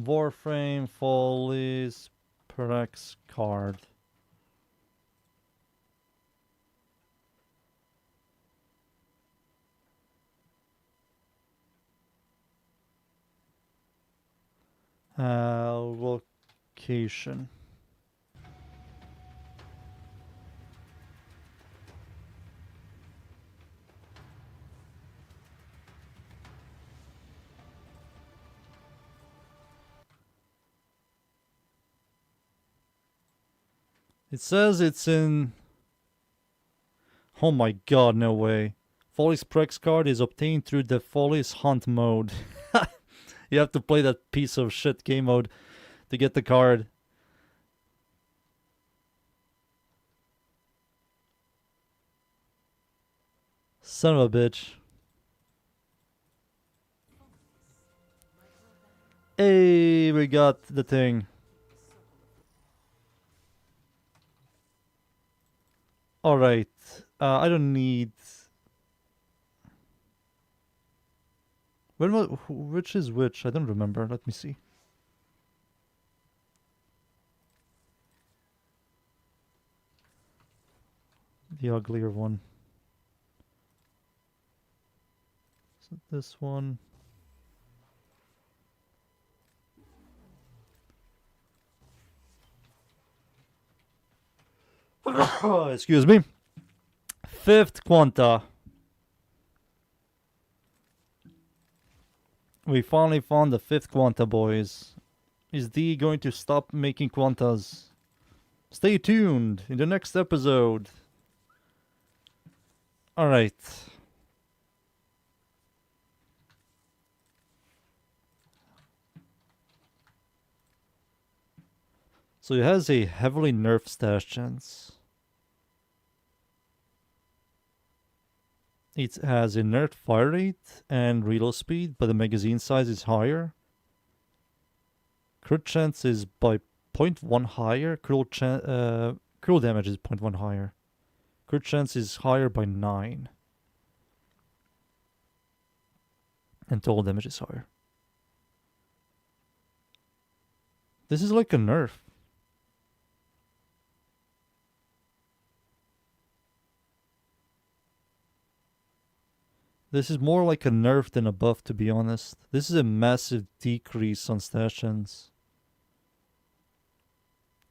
Warframe, Follies, Prex card. Location. It says it's in... Oh my god, no way. Follies Prex card is obtained through the Follies Hunt mode. You have to play that piece of shit game mode to get the card. Son of a bitch. Hey, we got the thing. Alright. I don't need... Which is which? I don't remember. Let me see. The uglier one. Is it this one? Excuse me. 5th Quanta. We finally found the 5th Quanta, boys. Is D going to stop making Quantas? Stay tuned in the next episode. Alright. So it has a heavily nerfed stash chance. It has inert fire rate and reload speed, but the magazine size is higher. Crit chance is by 0.1 higher. Cruel damage is 0.1 higher. Crit chance is higher by 9. And total damage is higher. This is like a nerf. This is more like a nerf than a buff, to be honest. This is a massive decrease on stash chance.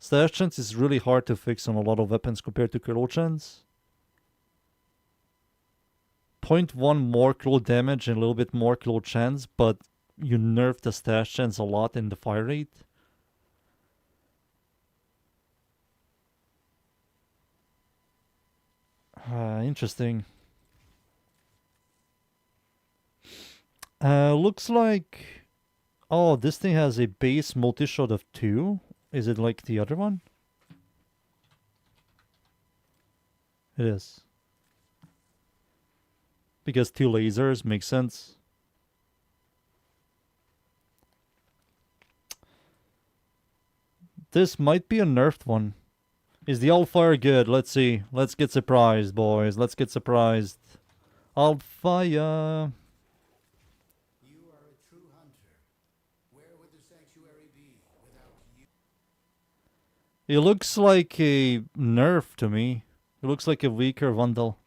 Stash chance is really hard to fix on a lot of weapons compared to critical chance. 0.1 more critical damage and a little bit more critical chance, but you nerf the stash chance a lot in the fire rate. Interesting. Looks like... Oh, this thing has a base multi-shot of 2. Is it like the other one? It is. Because 2 lasers makes sense. This might be a nerfed one. Is the Altfire good? Let's see. Let's get surprised, boys. Let's get surprised. Altfire... It looks like a nerf to me. It looks like a weaker Vandal.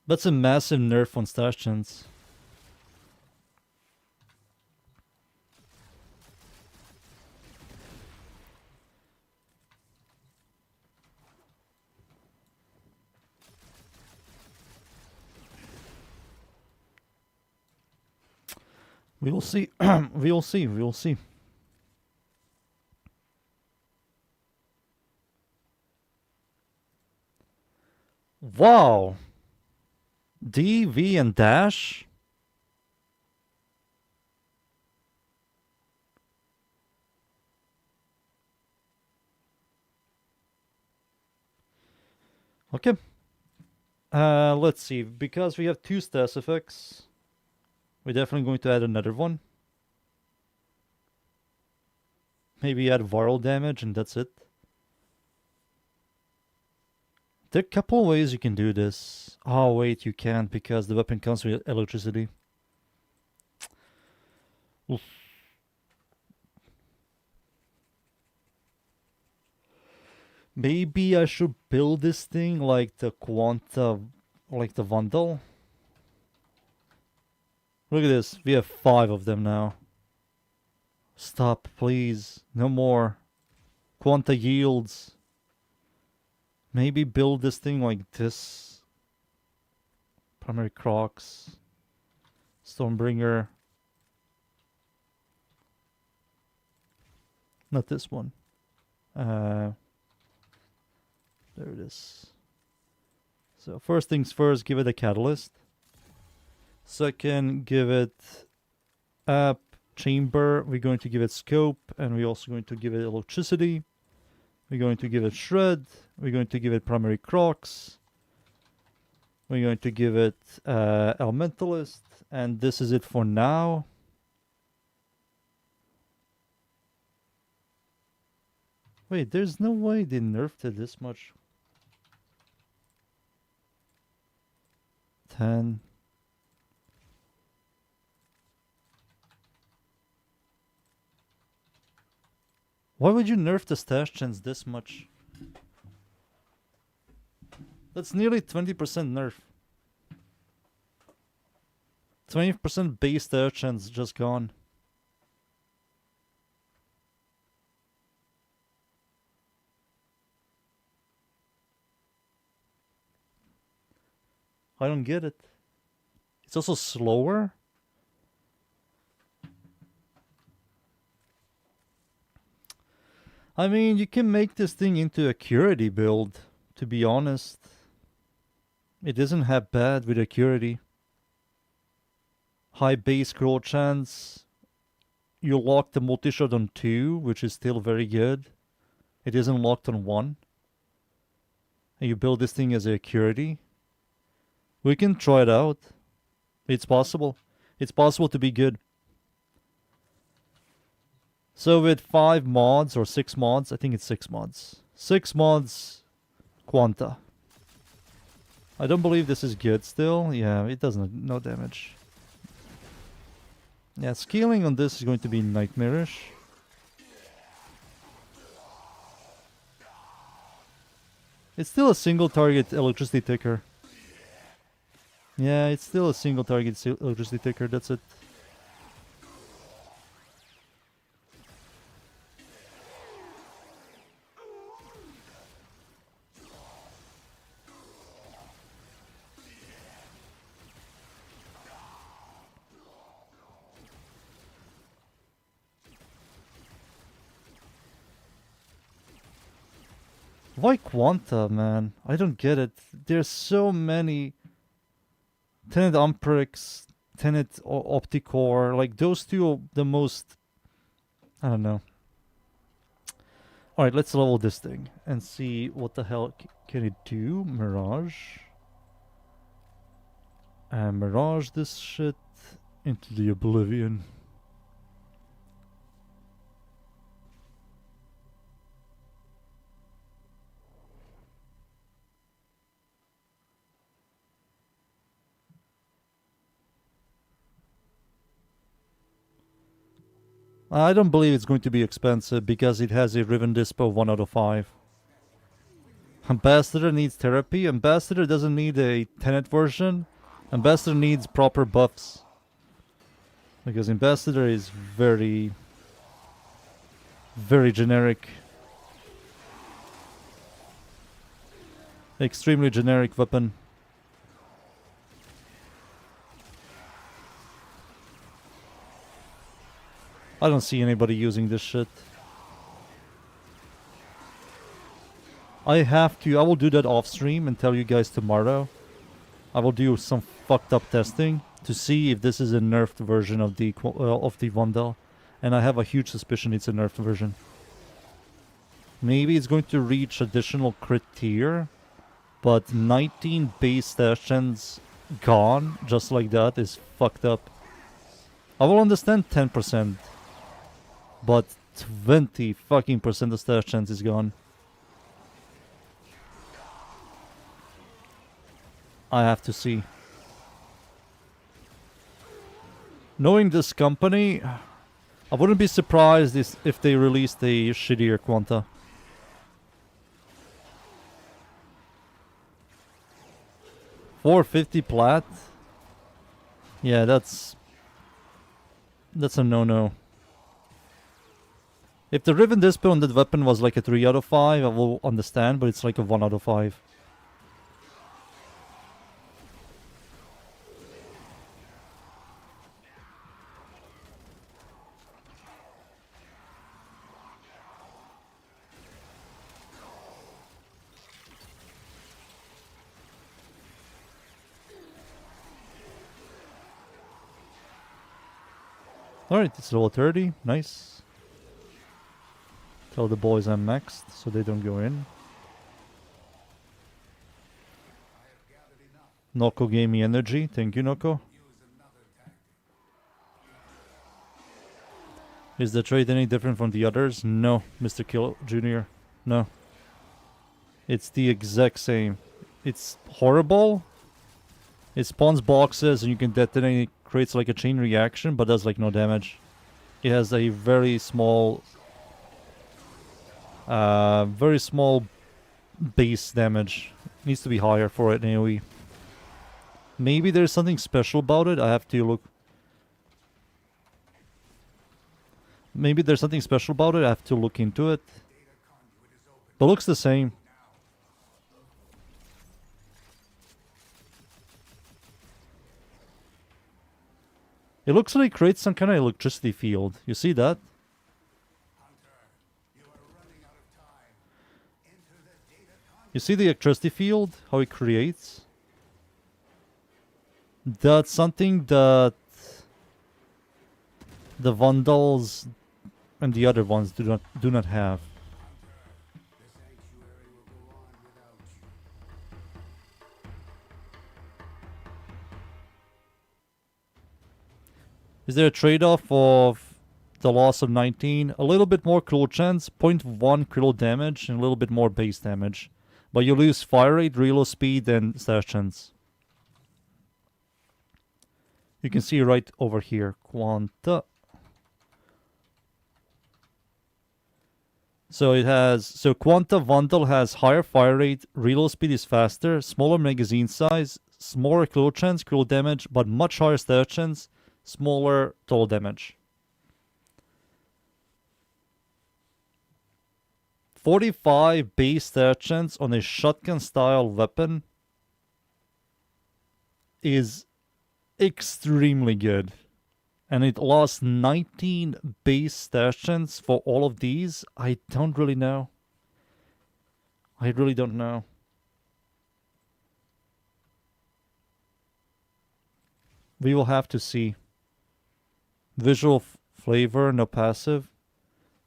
That's a massive nerf on stash chance. We will see. We will see. We will see. Wow. D, V, and dash? Okay. Let's see. Because we have 2 status effects, we're definitely going to add another one. Maybe add viral damage and that's it. There are a couple ways you can do this. Oh wait, you can't because the weapon comes with electricity. Oof. Maybe I should build this thing like the Quanta, like the Vandal. Look at this, we have 5 of them now. Stop, please, no more. Quanta yields. Maybe build this thing like this. Primary Crocs. Stormbringer. Not this one. There it is. So first things first, give it a catalyst. Second, give it app, chamber. We're going to give it scope, and we're also going to give it electricity. We're going to give it shred. We're going to give it primary crocs. We're going to give it elementalist, and this is it for now. Wait, there's no way they nerfed it this much. 10. Why would you nerf the stash chance this much? That's nearly 20% nerf. 20% base stash chance just gone. I don't get it. It's also slower. I mean, you can make this thing into a Curity build, to be honest. It isn't that bad with a Curity. High base scroll chance. You lock the multi-shot on 2, which is still very good. It isn't locked on 1. And you build this thing as a Curity. We can try it out. It's possible. It's possible to be good. So with 5 mods or 6 mods, I think it's 6 mods. 6 mods, Quanta. I don't believe this is good still. Yeah, it does no damage. Yeah, scaling on this is going to be nightmarish. It's still a single target electricity ticker. Yeah, it's still a single target electricity ticker, that's it. Why Quanta, man? I don't get it. There's so many Tenet Umprix, Tenet Opticore, like those two are the most... I don't know. Alright, let's level this thing and see what the hell can it do. Mirage. And Mirage this shit into the oblivion. I don't believe it's going to be expensive because it has a Riven Dispo 1 out of 5. Ambassador needs therapy. Ambassador doesn't need a Tenet version. Ambassador needs proper buffs. Because Ambassador is very generic. Extremely generic weapon. I don't see anybody using this shit. I will do that off stream and tell you guys tomorrow. I will do some fucked up testing to see if this is a nerfed version of the Vandal, and I have a huge suspicion it's a nerfed version. Maybe it's going to reach additional crit tier, but 19 base stations gone just like that is fucked up. I will understand 10%, but 20 fucking percent of stations is gone. I have to see. Knowing this company, I wouldn't be surprised if they released a shittier Quanta. $450 plat? Yeah, that's a no-no. If the Riven Dispo on that weapon was like a 3 out of 5, I will understand, but it's like a 1 out of 5. Alright, it's level 30. Nice. Tell the boys I'm maxed so they don't go in. Noko gave me energy. Thank you, Noko. Is the trade any different from the others? No, Mr. Kill Jr. No. It's the exact same. It's horrible. It spawns boxes and you can detonate. It creates like a chain reaction, but does like no damage. It has a very small base damage. Needs to be higher for it in AoE. Maybe there's something special about it. I have to look. Maybe there's something special about it. I have to look into it. But looks the same. It looks like it creates some kind of electricity field. You see that? You see the electricity field? How it creates? That's something that the Vandals and the other ones do not have. Is there a trade-off of the loss of 19? A little bit more critical chance, 0.1 critical damage, and a little bit more base damage. But you lose fire rate, reload speed, and stash chance. You can see right over here, Quanta. So Quanta Vandal has higher fire rate, reload speed is faster, smaller magazine size, smaller critical chance, critical damage, but much higher stash chance. Smaller total damage. 45 base stat chance on a shotgun style weapon is extremely good. And it lost 19 base stat chance for all of these. I don't really know. I really don't know. We will have to see. Visual flavor, no passive.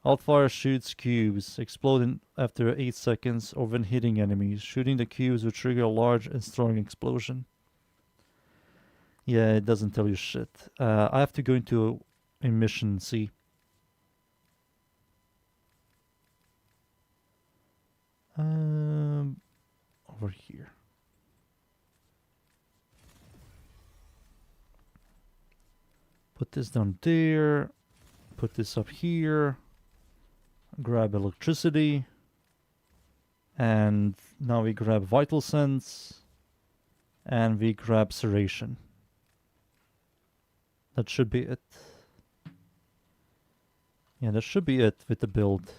Outfire shoots cubes, exploding after 8 seconds or when hitting enemies. Shooting the cubes will trigger a large and strong explosion. Yeah, it doesn't tell you shit. I have to go into a mission and see. Over here. Put this down there. Put this up here. Grab electricity. And now we grab vital sense. And we grab serration. That should be it. Yeah, that should be it with the build.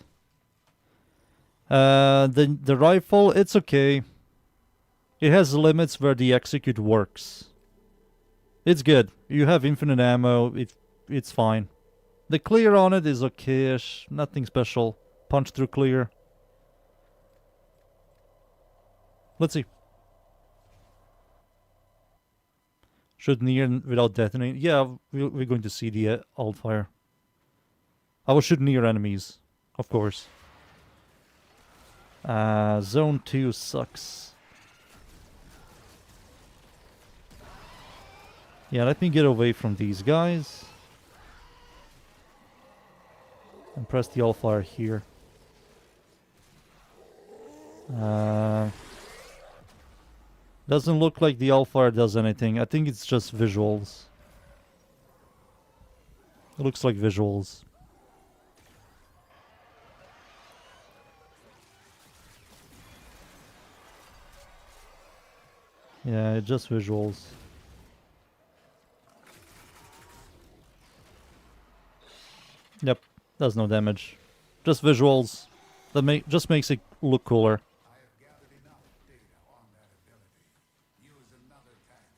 The rifle, it's okay. It has limits where the execute works. It's good. You have infinite ammo. It's fine. The clear on it is okay-ish. Nothing special. Punch through clear. Let's see. Shoot near without detonating. Yeah, we're going to see the alt fire. I will shoot near enemies, of course. Zone 2 sucks. Yeah, let me get away from these guys. And press the alt fire here. Doesn't look like the alt fire does anything. I think it's just visuals. It looks like visuals. Yeah, just visuals. Yep, does no damage. Just visuals. That just makes it look cooler.
I have gathered enough data on that ability. Use another tactic.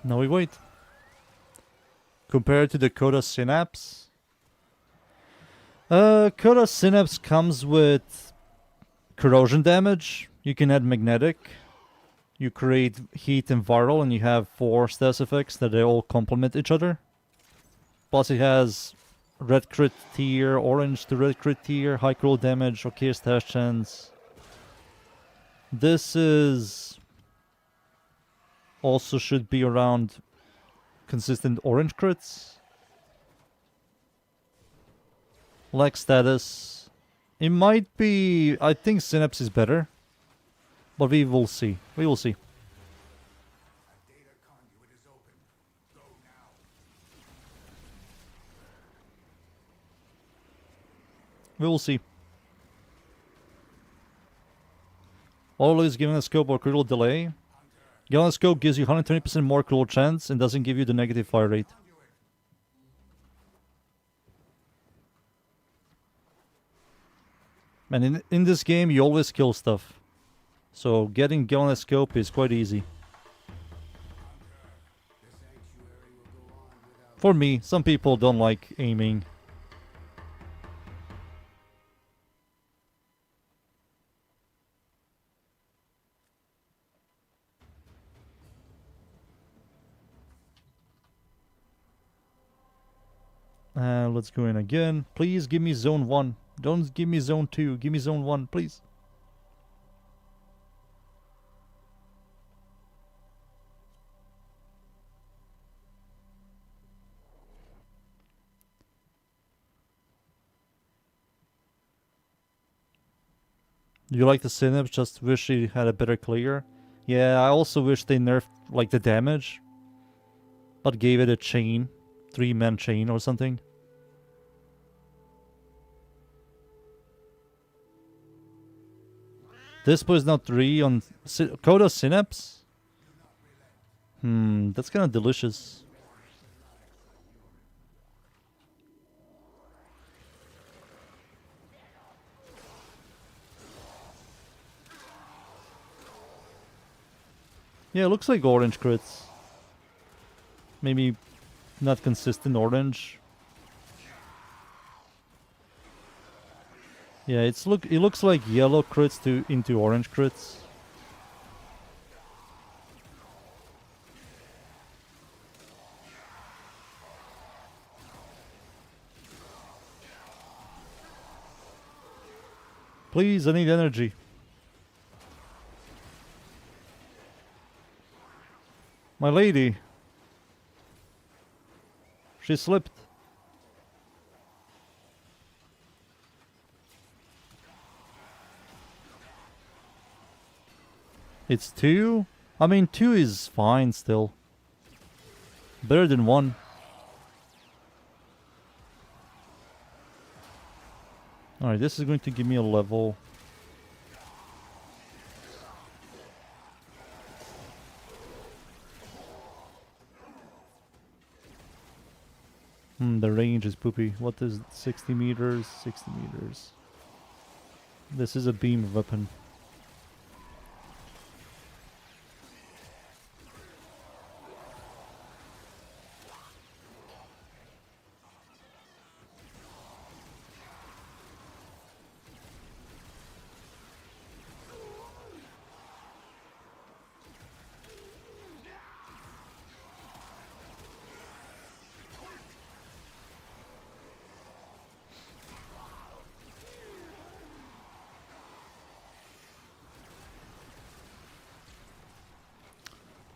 Now we wait. Compared to the Coda Synapse. Coda Synapse comes with corrosion damage. You can add magnetic. You create heat and viral, and you have 4 status effects that they all complement each other. Plus it has red crit tier, orange to red crit tier, high roll damage, okay stash chance. This is also should be around consistent orange crits. Like status. It might be... I think Synapse is better. But we will see. We will see.
A data conduit is open. Go now.
We will see. Always giving a scope or critical delay. Gallon scope gives you 120% more critical chance and doesn't give you the negative fire rate. And in this game, you always kill stuff. So getting Gallon scope is quite easy. For me, some people don't like aiming. Let's go in again. Please give me zone 1. Don't give me zone 2. Give me zone 1, please. Do you like the Synapse? Just wish it had a better clear. Yeah, I also wish they nerfed like the damage, but gave it a chain, 3-man chain or something. This was not 3 on Coda Synapse. That's kind of delicious. Yeah, it looks like orange crits. Maybe not consistent orange. Yeah, it looks like yellow crits into orange crits. Please, I need energy. My lady. She slipped. It's 2? I mean, 2 is fine still. Better than 1. Alright, this is going to give me a level. The range is poopy. What is it? 60 meters? 60 meters. This is a beam weapon.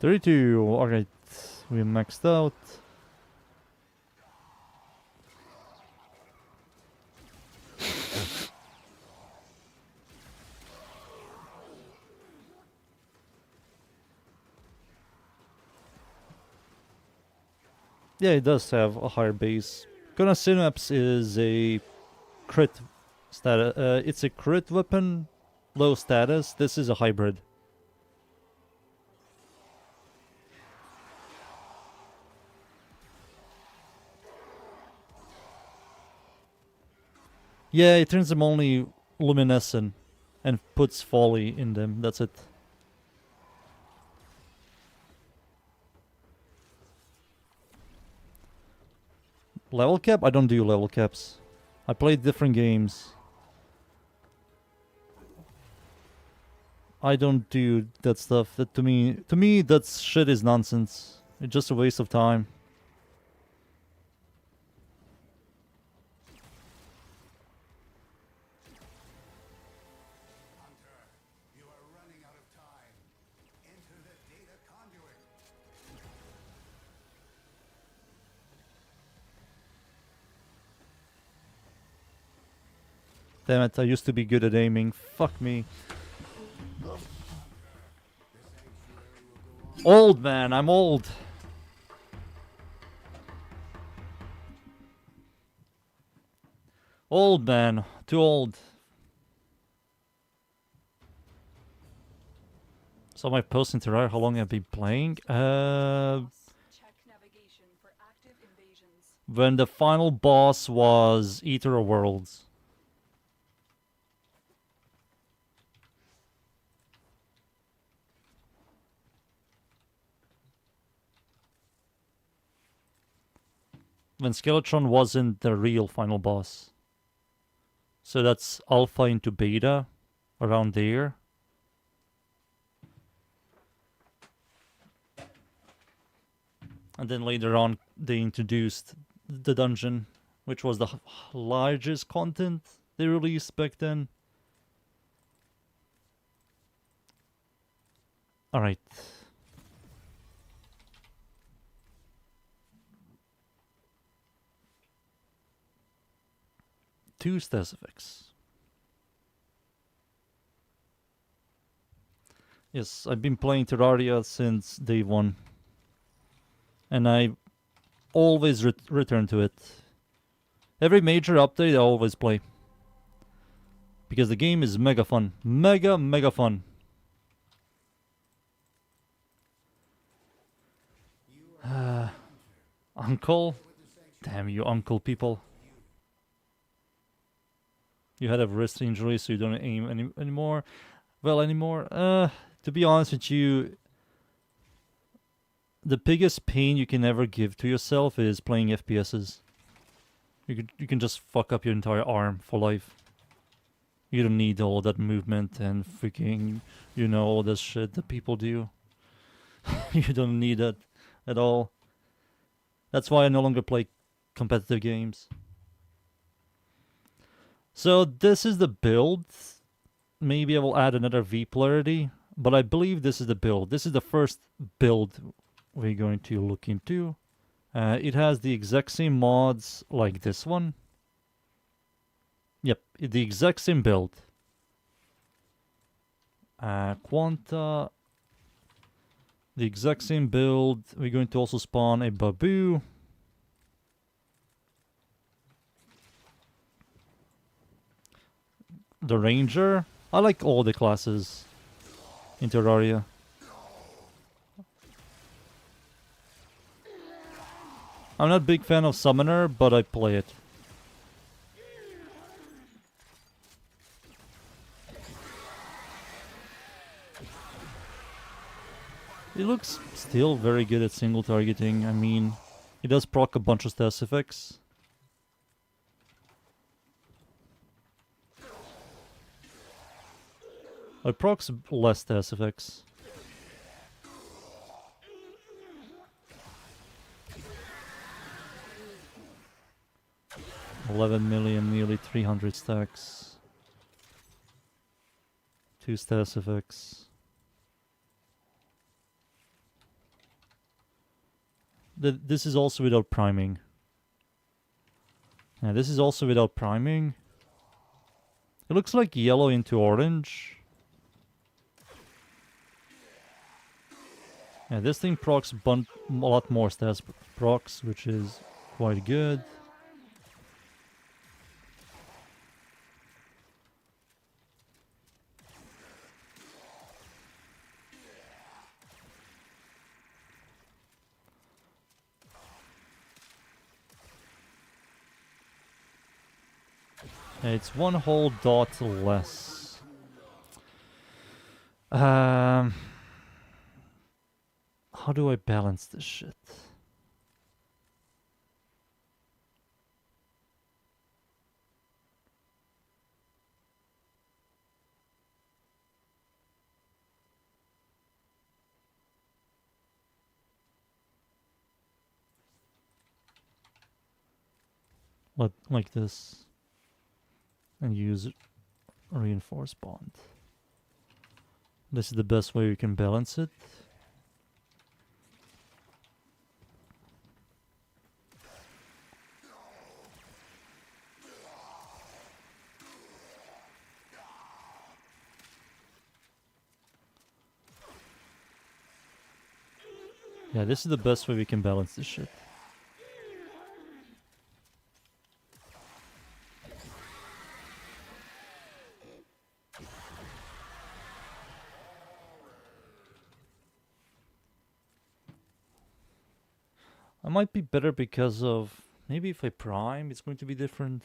$32. Alright, we maxed out. Yeah, it does have a higher base. Gonna Synapse is a crit status. It's a crit weapon, low status. This is a hybrid. Yeah, it turns them only luminescent and puts folly in them. That's it. Level cap? I don't do level caps. I play different games. I don't do that stuff. That to me that shit is nonsense. It's just a waste of time.
Hunter, you are running out of time. Enter the data conduit.
Damn it, I used to be good at aiming. Fuck me. Old man, I'm old. Old man, too old. So my post Terraria, how long I've been playing?
Check navigation for active invasions.
When the final boss was Eater of Worlds. When Skeletron wasn't the real final boss. So that's alpha into beta, around there. And then later on they introduced the dungeon, which was the largest content they released back then. Alright. Two stats effects. Yes, I've been playing Terraria since day one. And I always return to it. Every major update I always play. Because the game is mega fun. Mega fun. Uncle? Damn you uncle people. You had a wrist injury so you don't aim anymore. Well, anymore. To be honest with you, the biggest pain you can ever give to yourself is playing FPSs. You can just fuck up your entire arm for life. You don't need all that movement and freaking, you know, all this shit that people do. You don't need that at all. That's why I no longer play competitive games. So this is the build. Maybe I will add another V polarity, but I believe this is the build. This is the first build we're going to look into. It has the exact same mods like this one. Yep, the exact same build. Quanta. The exact same build. We're going to also spawn a Babu. The Ranger. I like all the classes in Terraria. I'm not a big fan of Summoner, but I play it. It looks still very good at single targeting. I mean, it does proc a bunch of stats effects. It procs less stats effects. $11 million, nearly 300 stacks. 2 stats effects. This is also without priming. Yeah, this is also without priming. It looks like yellow into orange. Yeah, this thing procs a lot more stats procs, which is quite good. Yeah, it's one whole dot less. How do I balance this shit? Like this. And use reinforced bond. This is the best way we can balance it. Yeah, this is the best way we can balance this shit. I might be better because of... Maybe if I prime, it's going to be different.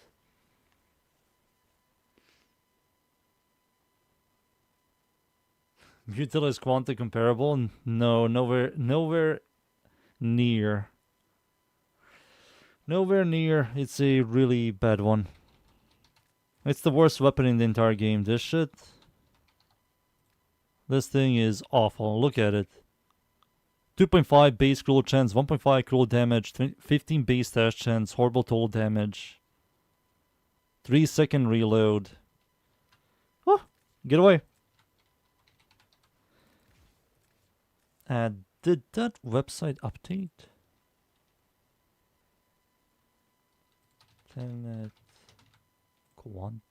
Mutila is Quanta comparable? No, nowhere near. Nowhere near. It's a really bad one. It's the worst weapon in the entire game. This shit. This thing is awful. Look at it. 2.5 base cruel chance, 1.5 cruel damage, 15 base dash chance, horrible total damage. 3-second reload. Oh, get away. Did that website update? Tenet Quanta.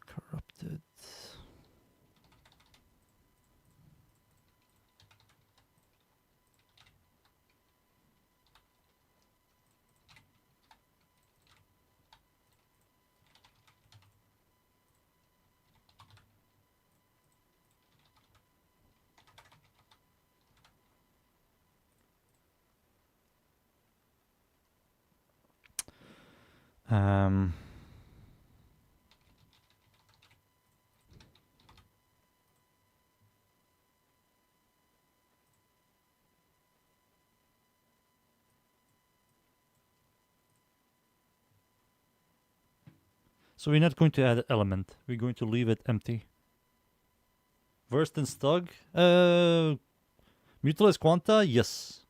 Corrupted. So we're not going to add element. We're going to leave it empty. Versed in Stug? Mutilus Quanta? Yes.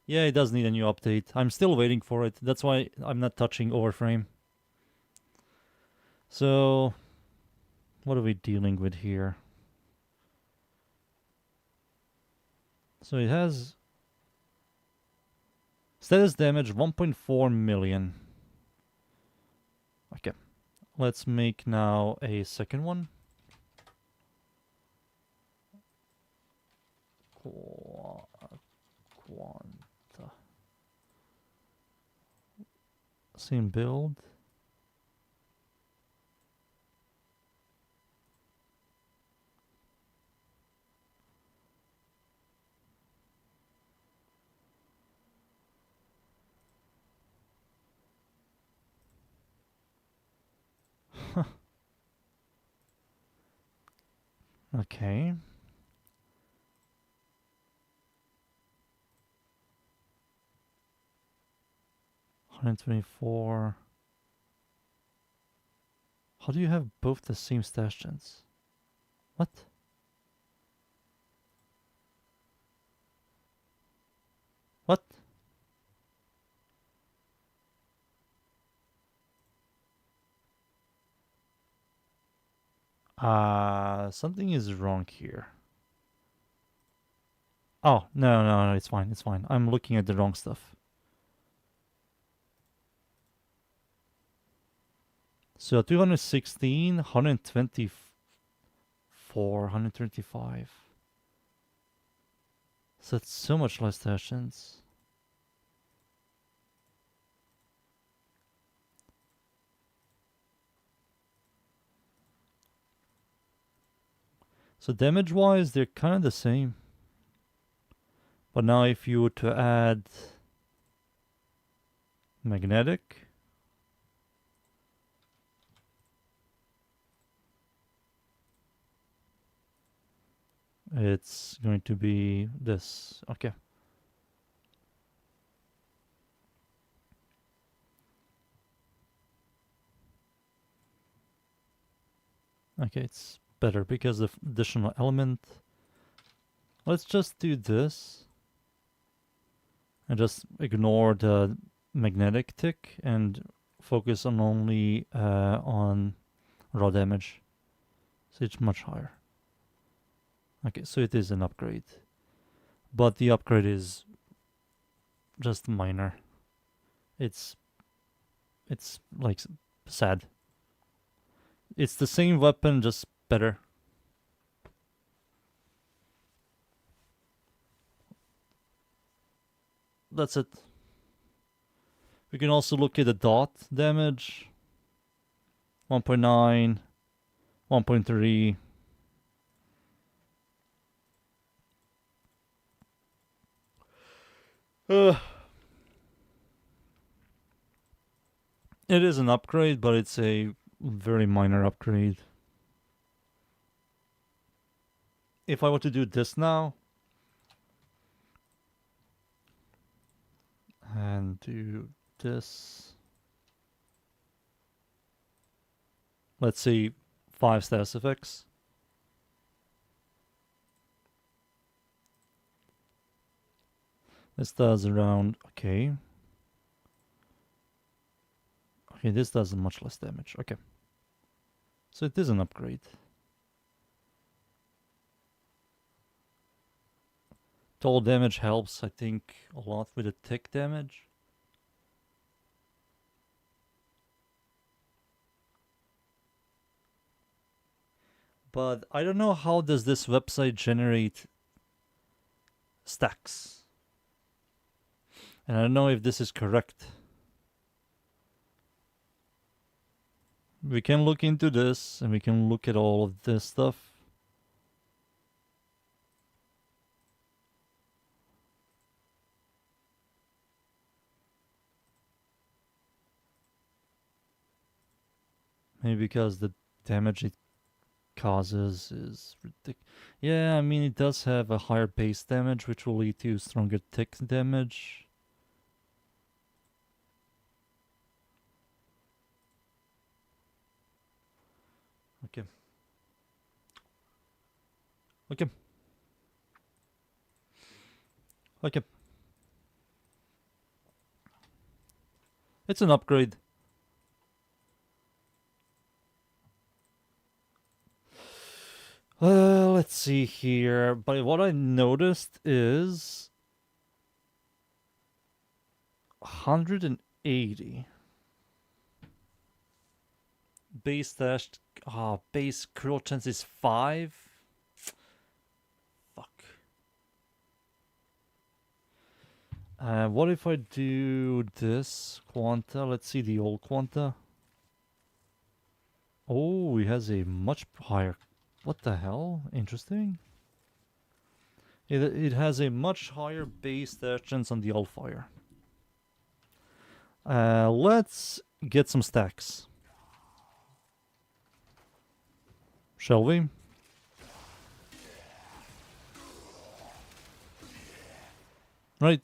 Yeah, it does need a new update. I'm still waiting for it. That's why I'm not touching WARFRAME. So, what are we dealing with here? So it has status damage 1.4 million. Okay. Let's make now a second one. Quanta. Same build. Okay. $124. How do you have both the same stations? What? What? Something is wrong here. Oh, no, it's fine, it's fine. I'm looking at the wrong stuff. So 216, 124, 125. So that's so much less sessions. So damage-wise, they're kind of the same. But now if you were to add magnetic, it's going to be this. Okay. Okay, it's better because of additional element. Let's just do this. And just ignore the magnetic tick and focus on only on raw damage. So it's much higher. Okay, so it is an upgrade. But the upgrade is just minor. It's like sad. It's the same weapon, just better. That's it. We can also look at the dot damage. 1.9, 1.3. It is an upgrade, but it's a very minor upgrade. If I were to do this now, and do this, let's see, 5 status effects. This does around, okay. Okay, this does much less damage, okay. So it is an upgrade. Total damage helps, I think, a lot with the tick damage. But I don't know how does this website generate stacks. And I don't know if this is correct. We can look into this and we can look at all of this stuff. Maybe because the damage it causes is ridiculous. Yeah, I mean, it does have a higher base damage, which will lead to stronger tick damage. Okay. Okay. Okay. It's an upgrade. Let's see here. But what I noticed is 180. Base dash. Base cruel chance is 5. Fuck. What if I do this quanta? Let's see the old quanta. Oh, he has a much higher. What the hell? Interesting. It has a much higher base dash chance on the old fire. Let's get some stacks. Shall we? Right.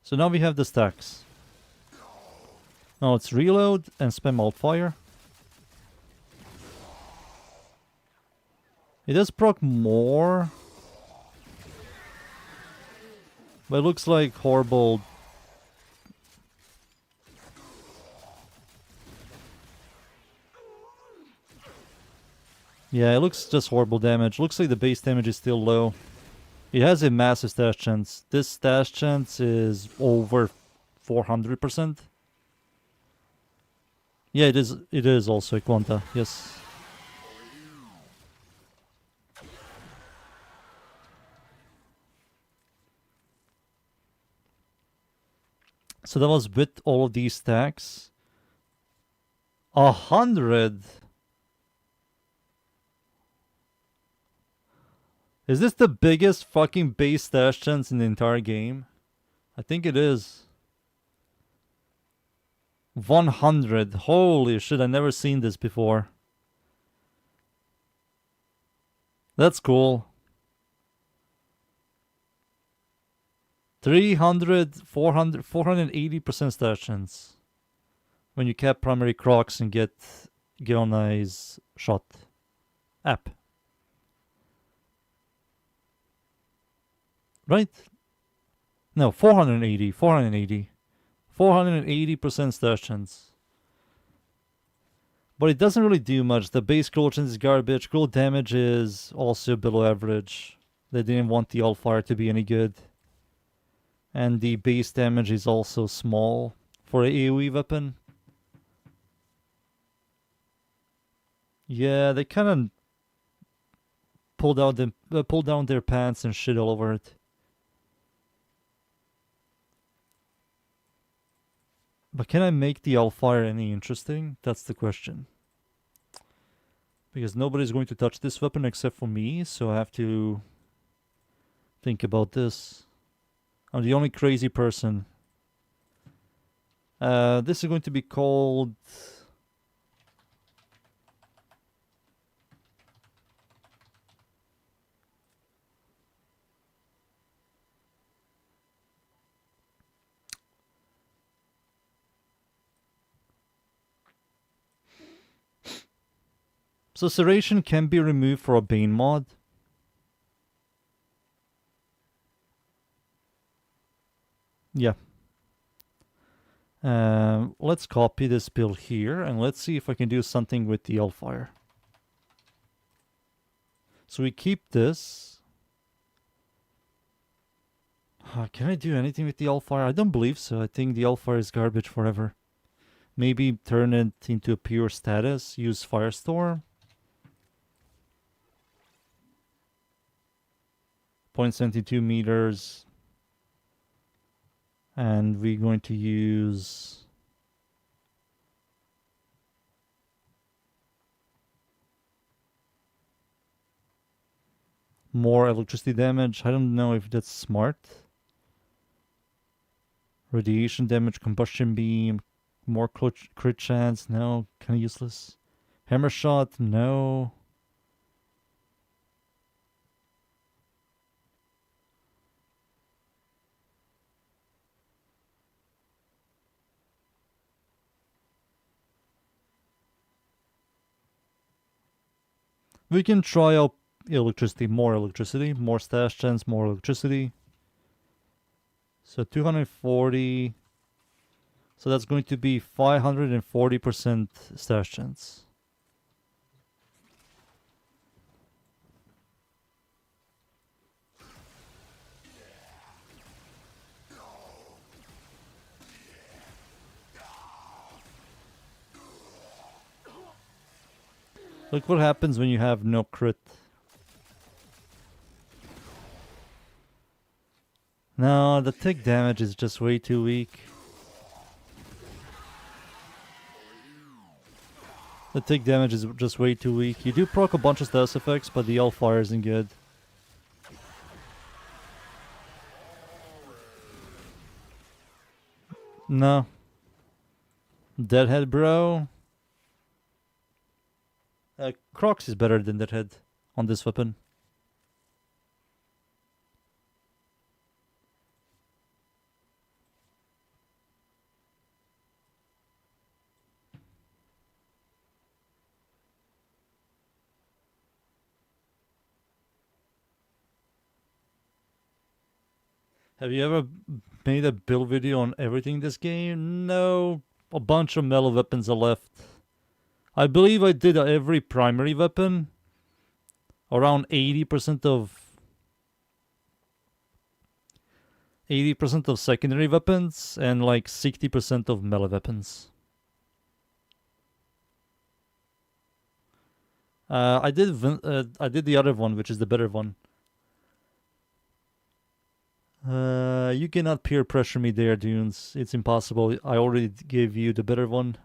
So now we have the stacks. Now let's reload and spam Altfire. It does proc more. But it looks like horrible. Yeah, it looks just horrible damage. Looks like the base damage is still low. It has a massive stash chance. This stash chance is over 400%. Yeah, it is. It is also a Quanta. Yes. So that was with all of these stacks. 100. Is this the biggest fucking base stash chance in the entire game? I think it is. 100. Holy shit, I've never seen this before. That's cool. 300, 400, 480% stash chance. When you cap primary crocs and get Geonai's shot. App. Right? No, 480. 480. 480% stash chance. But it doesn't really do much. The base scroll chance is garbage. Scroll damage is also below average. They didn't want the Allfire to be any good. And the base damage is also small for an AoE weapon. Yeah, they kind of pulled down their pants and shit all over it. But can I make the Allfire any interesting? That's the question. Because nobody's going to touch this weapon except for me, so I have to think about this. I'm the only crazy person. This is going to be called... So Serration can be removed for a Bane mod. Yeah. Let's copy this build here and let's see if I can do something with the Allfire. So we keep this. Can I do anything with the Allfire? I don't believe so. I think the Allfire is garbage forever. Maybe turn it into a pure status. Use Firestorm. 0.72 meters. And we're going to use more electricity damage. I don't know if that's smart. Radiation damage, combustion beam, more crit chance. No, kind of useless. Hammer shot. No. We can try out electricity, more stash chance, more electricity. So 240. So that's going to be 540% stash chance. Look what happens when you have no crit. No, the tick damage is just way too weak. The tick damage is just way too weak. You do proc a bunch of status effects, but the Allfire isn't good. No. Deadhead, bro. Crocs is better than Deadhead on this weapon. Have you ever made a build video on everything this game? No, a bunch of melee weapons are left. I believe I did every primary weapon. Around 80% of 80% of secondary weapons and like 60% of melee weapons. I did the other one, which is the better one. You cannot peer pressure me there, Dunes. It's impossible. I already gave you the better one.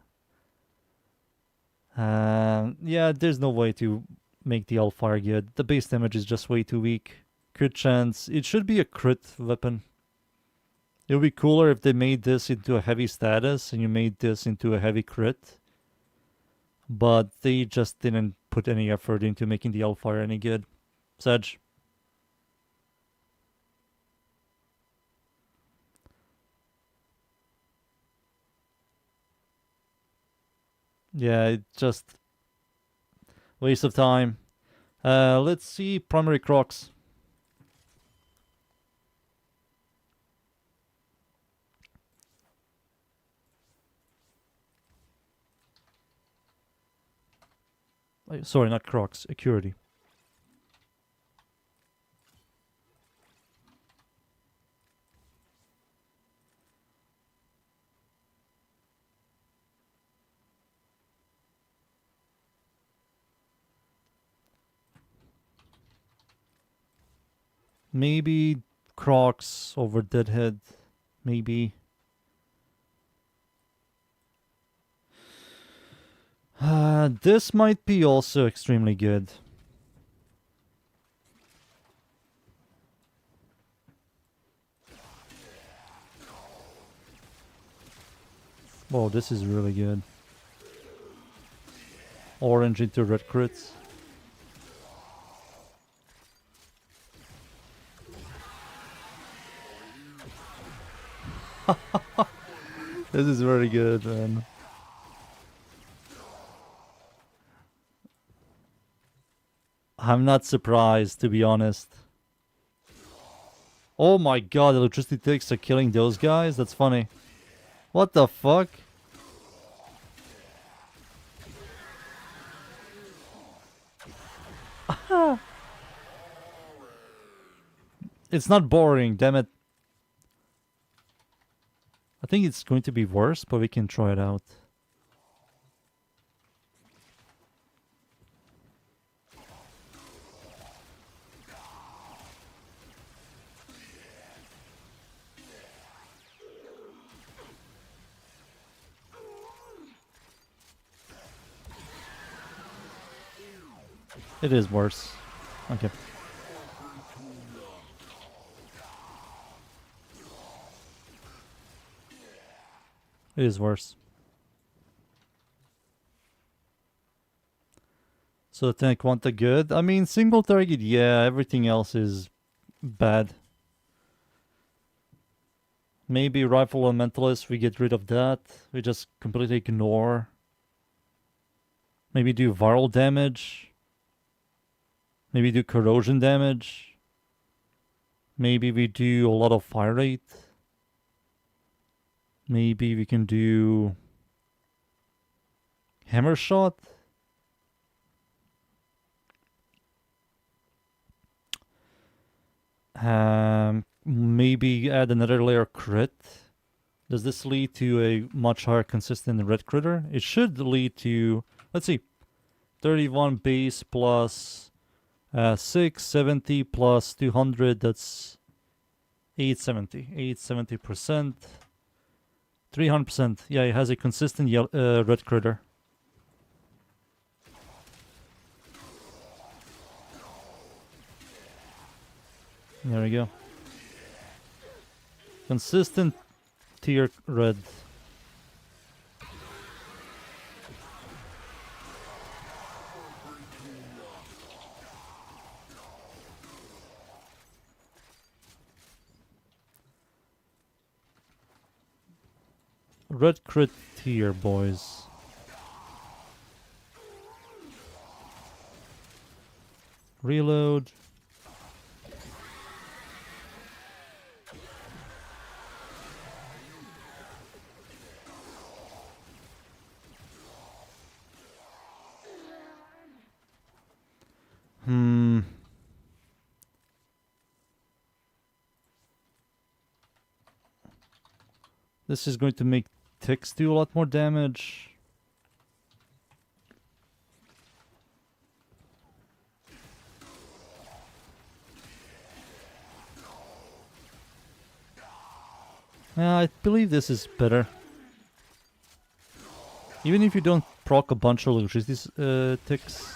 Yeah, there's no way to make the Hellfire good. The base damage is just way too weak. Crit chance. It should be a crit weapon. It would be cooler if they made this into a heavy status and you made this into a heavy crit. But they just didn't put any effort into making the Hellfire any good. Sedge. Yeah, it just waste of time. Let's see primary Crocs. Sorry, not Crocs, Acuity. Maybe Crocs over Deadhead. Maybe. This might be also extremely good. Whoa, this is really good. Orange into red crits. This is very good, man. I'm not surprised, to be honest. Oh my god, electricity ticks are killing those guys? That's funny. What the fuck? It's not boring, damn it. I think it's going to be worse, but we can try it out. It is worse. Okay. It is worse. So the tank want the good? I mean, single target, yeah. Everything else is bad. Maybe Rifle Elementalist, we get rid of that. We just completely ignore. Maybe do viral damage. Maybe do corrosion damage. Maybe we do a lot of fire rate. Maybe we can do hammer shot. Maybe add another layer crit. Does this lead to a much higher consistent red critter? It should lead to, let's see, 31 base plus 670 plus 200, that's 870. 870%. 300%. Yeah, it has a consistent red critter. There we go. Consistent tier red. Red crit here, boys. Reload. This is going to make ticks do a lot more damage. I believe this is better. Even if you don't proc a bunch of electricity ticks.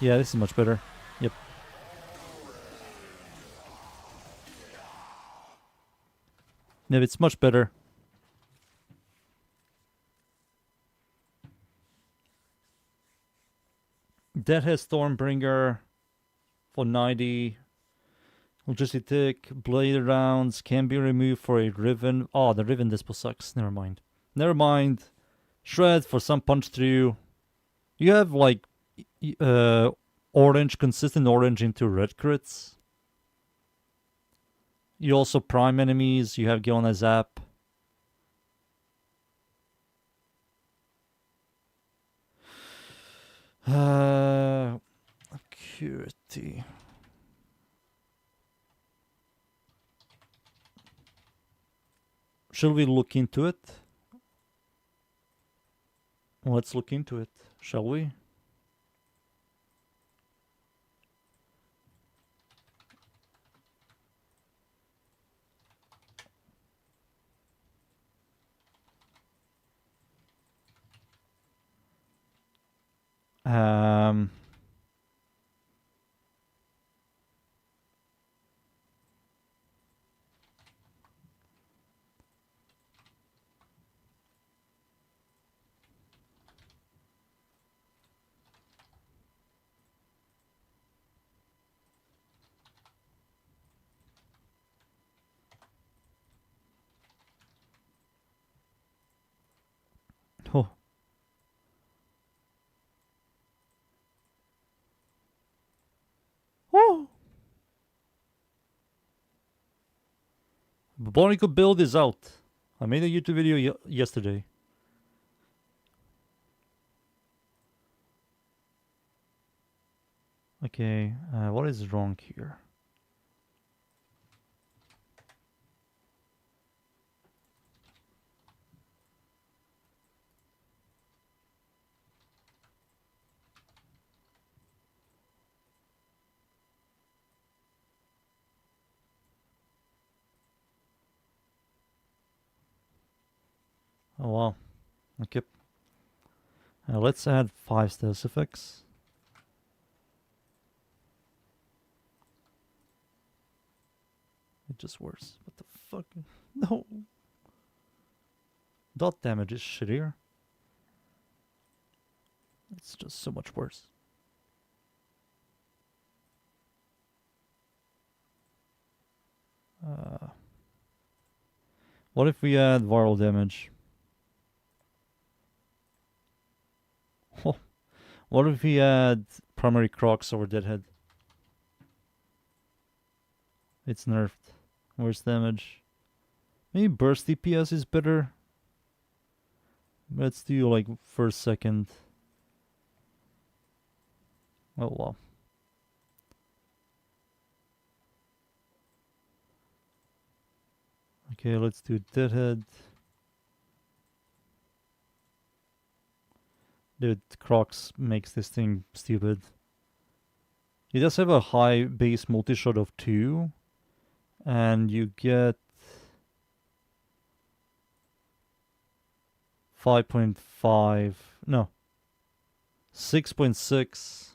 Yeah, this is much better. Yep. No, it's much better. Deadhead Stormbringer for 90. Electricity tick, blade rounds can be removed for a Riven. Oh, the Riven dispo sucks. Never mind. Never mind. Shred for some punch through. You have like orange, consistent orange into red crits. You also prime enemies. You have Gilna Zap. Acuity. Shall we look into it? Let's look into it, shall we? Oh. Oh. Bonico build is out. I made a YouTube video yesterday. Okay, what is wrong here? Oh wow. Okay. Let's add 5 status effects. It just worse. What the fuck? No. Dot damage is shittier. It's just so much worse. What if we add viral damage? What if we add primary crocs over deadhead? It's nerfed. Worse damage. Maybe burst DPS is better. Let's do like first, second. Oh wow. Okay, let's do deadhead. Dude, Crocs makes this thing stupid. It does have a high base multi-shot of 2. And you get 5.5. No. 6.6.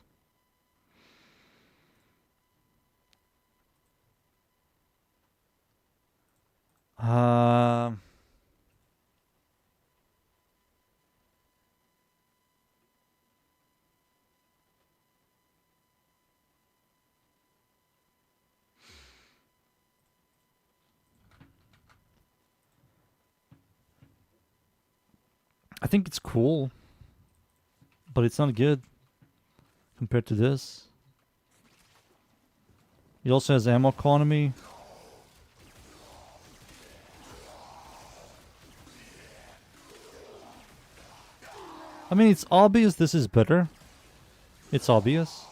I think it's cool, but it's not good compared to this. It also has ammo economy. I mean, it's obvious this is better. It's obvious.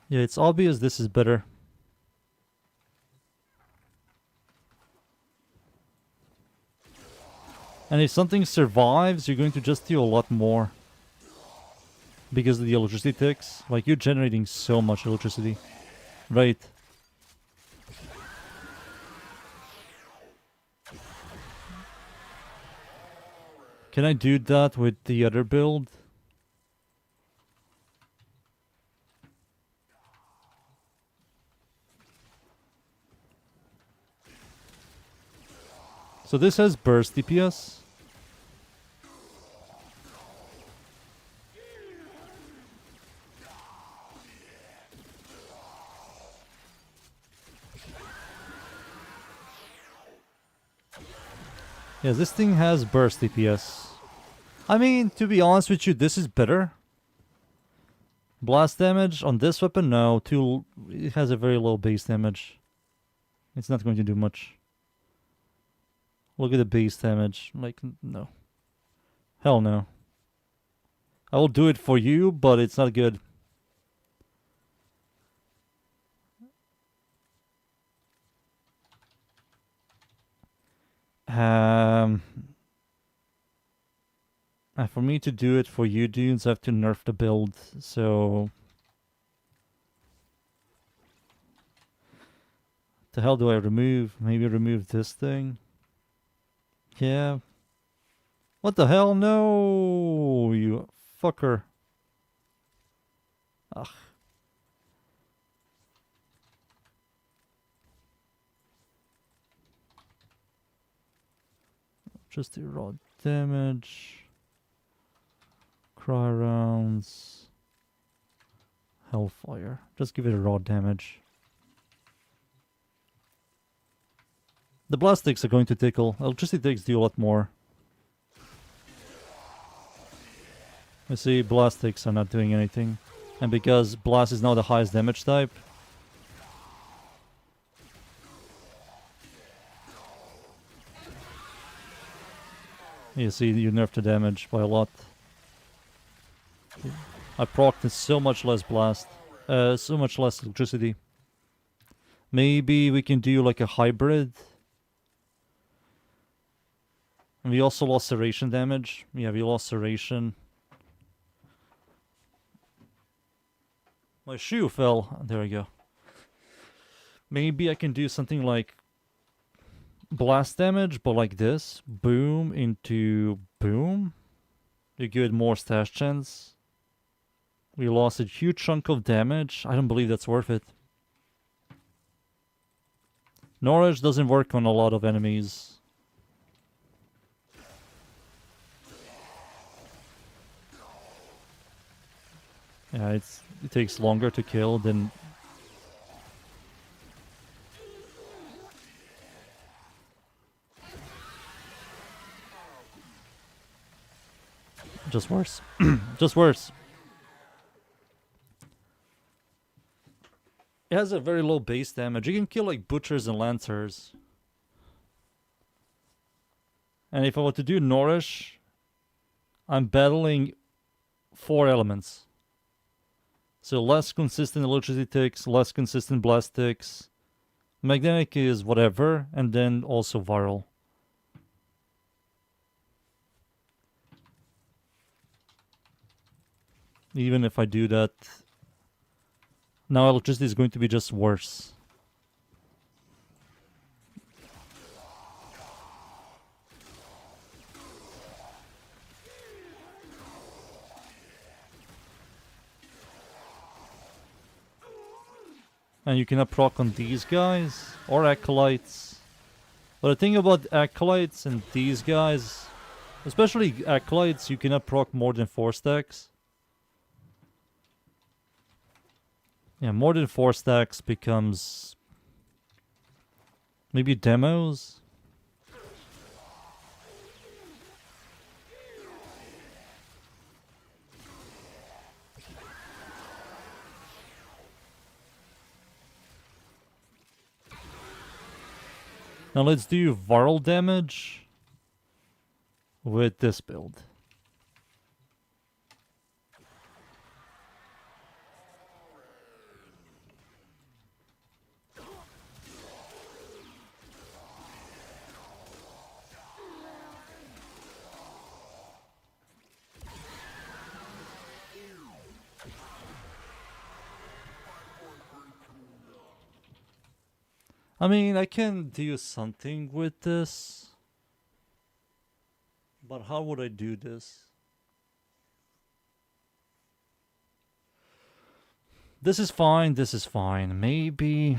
Yeah, it's obvious this is better. And if something survives, you're going to just do a lot more. Because of the electricity ticks. Like, you're generating so much electricity. Right. Can I do that with the other build? So this has burst DPS. Yeah, this thing has burst DPS. I mean, to be honest with you, this is better. Blast damage on this weapon, no. It has a very low base damage. It's not going to do much. Look at the base damage. Like, no. Hell no. I will do it for you, but it's not good. For me to do it for you dudes, I have to nerf the build, so... The hell do I remove? Maybe remove this thing? Yeah. What the hell? No, you fucker. Ugh. Just the raw damage. Cry rounds. Hellfire. Just give it a raw damage. The blast sticks are going to tickle. Electricity sticks do a lot more. You see, blast sticks are not doing anything. And because blast is now the highest damage type. You see, you nerfed the damage by a lot. I procced so much less blast. So much less electricity. Maybe we can do like a hybrid. And we also lost serration damage. Yeah, we lost serration. My shoe fell. There we go. Maybe I can do something like blast damage, but like this. Boom into boom. You give it more stash chance. We lost a huge chunk of damage. I don't believe that's worth it. Norwich doesn't work on a lot of enemies. Yeah, it takes longer to kill than... Just worse. Just worse. It has a very low base damage. You can kill like butchers and lancers. And if I were to do Nourish, I'm battling 4 elements. So less consistent electricity ticks, less consistent blast ticks. Magnetic is whatever, and then also viral. Even if I do that, now electricity is going to be just worse. And you cannot proc on these guys, or Acolytes. But the thing about Acolytes and these guys, especially Acolytes, you cannot proc more than 4 stacks. Yeah, more than 4 stacks becomes maybe demos. Now let's do viral damage with this build. I mean, I can do something with this. But how would I do this? This is fine, this is fine. Maybe...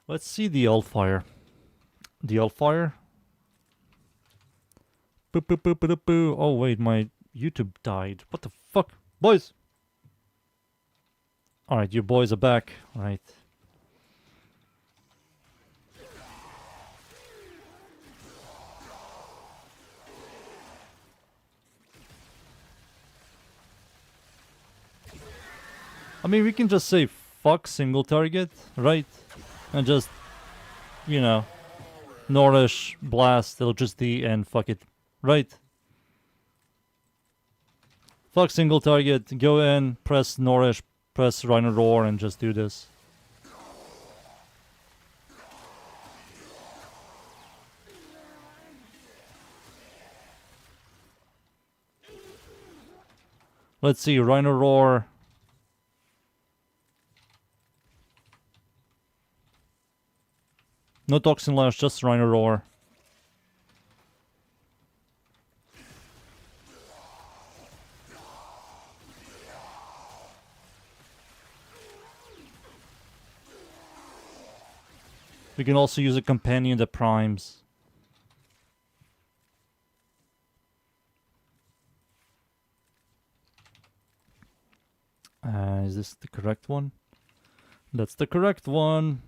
Let's see the Hellfire. The Hellfire? Boo boo boo boo boo. Oh wait, my YouTube died. What the fuck? Boys! Alright, you boys are back. Right. I mean, we can just say fuck single target, right? And just, you know, Nourish, Blast, Electricity, and fuck it. Right? Fuck single target, go in, press Nourish, press Rhino Roar, and just do this. Let's see, Rhino Roar. No Toxin Lash, just Rhino Roar. We can also use a companion that primes. Is this the correct one? That's the correct one.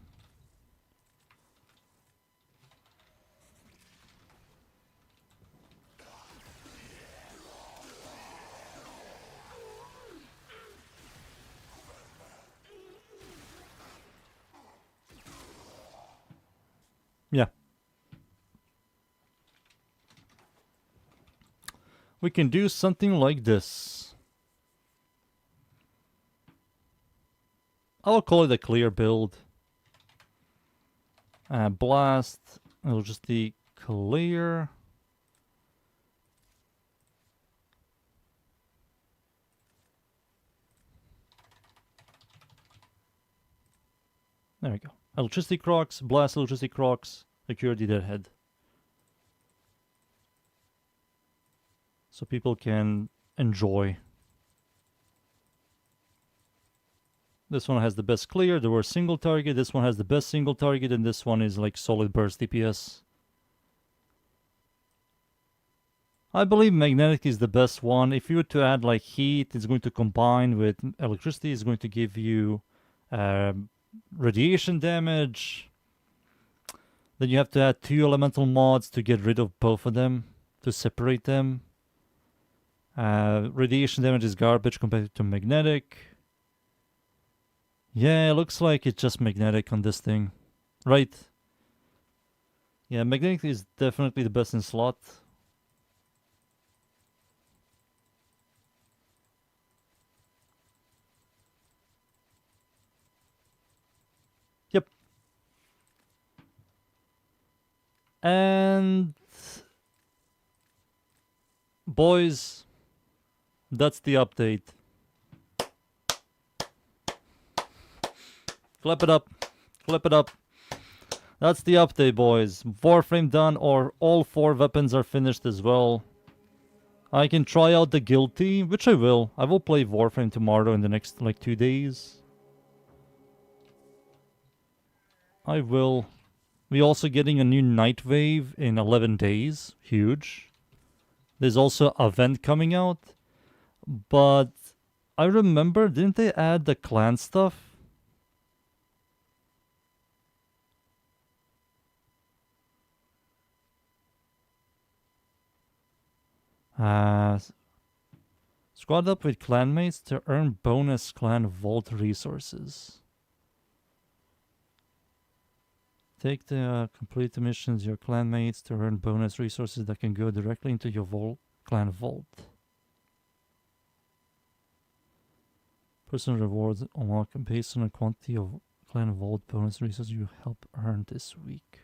Yeah. We can do something like this. I'll call it a clear build. Blast. It'll just be clear. There we go. Electricity Crocs, Blast Electricity Crocs, Security Deadhead. So people can enjoy. This one has the best clear, the worst single target, this one has the best single target, and this one is like solid burst DPS. I believe magnetic is the best one. If you were to add like heat, it's going to combine with electricity, it's going to give you radiation damage. Then you have to add 2 elemental mods to get rid of both of them, to separate them. Radiation damage is garbage compared to magnetic. Yeah, it looks like it's just magnetic on this thing. Right. Yeah, magnetic is definitely the best in slot. Yep. And boys, that's the update. Clap it up. Clap it up. That's the update, boys. Warframe done, or all 4 weapons are finished as well. I can try out the Guilty, which I will. I will play Warframe tomorrow in the next, like, 2 days. I will. We're also getting a new Night Wave in 11 days. Huge. There's also a event coming out. But I remember, didn't they add the clan stuff? Squad up with clanmates to earn bonus clan vault resources. Take the complete the missions your clanmates to earn bonus resources that can go directly into your clan vault. Personal rewards unlock based on the quantity of clan vault bonus resources you help earn this week.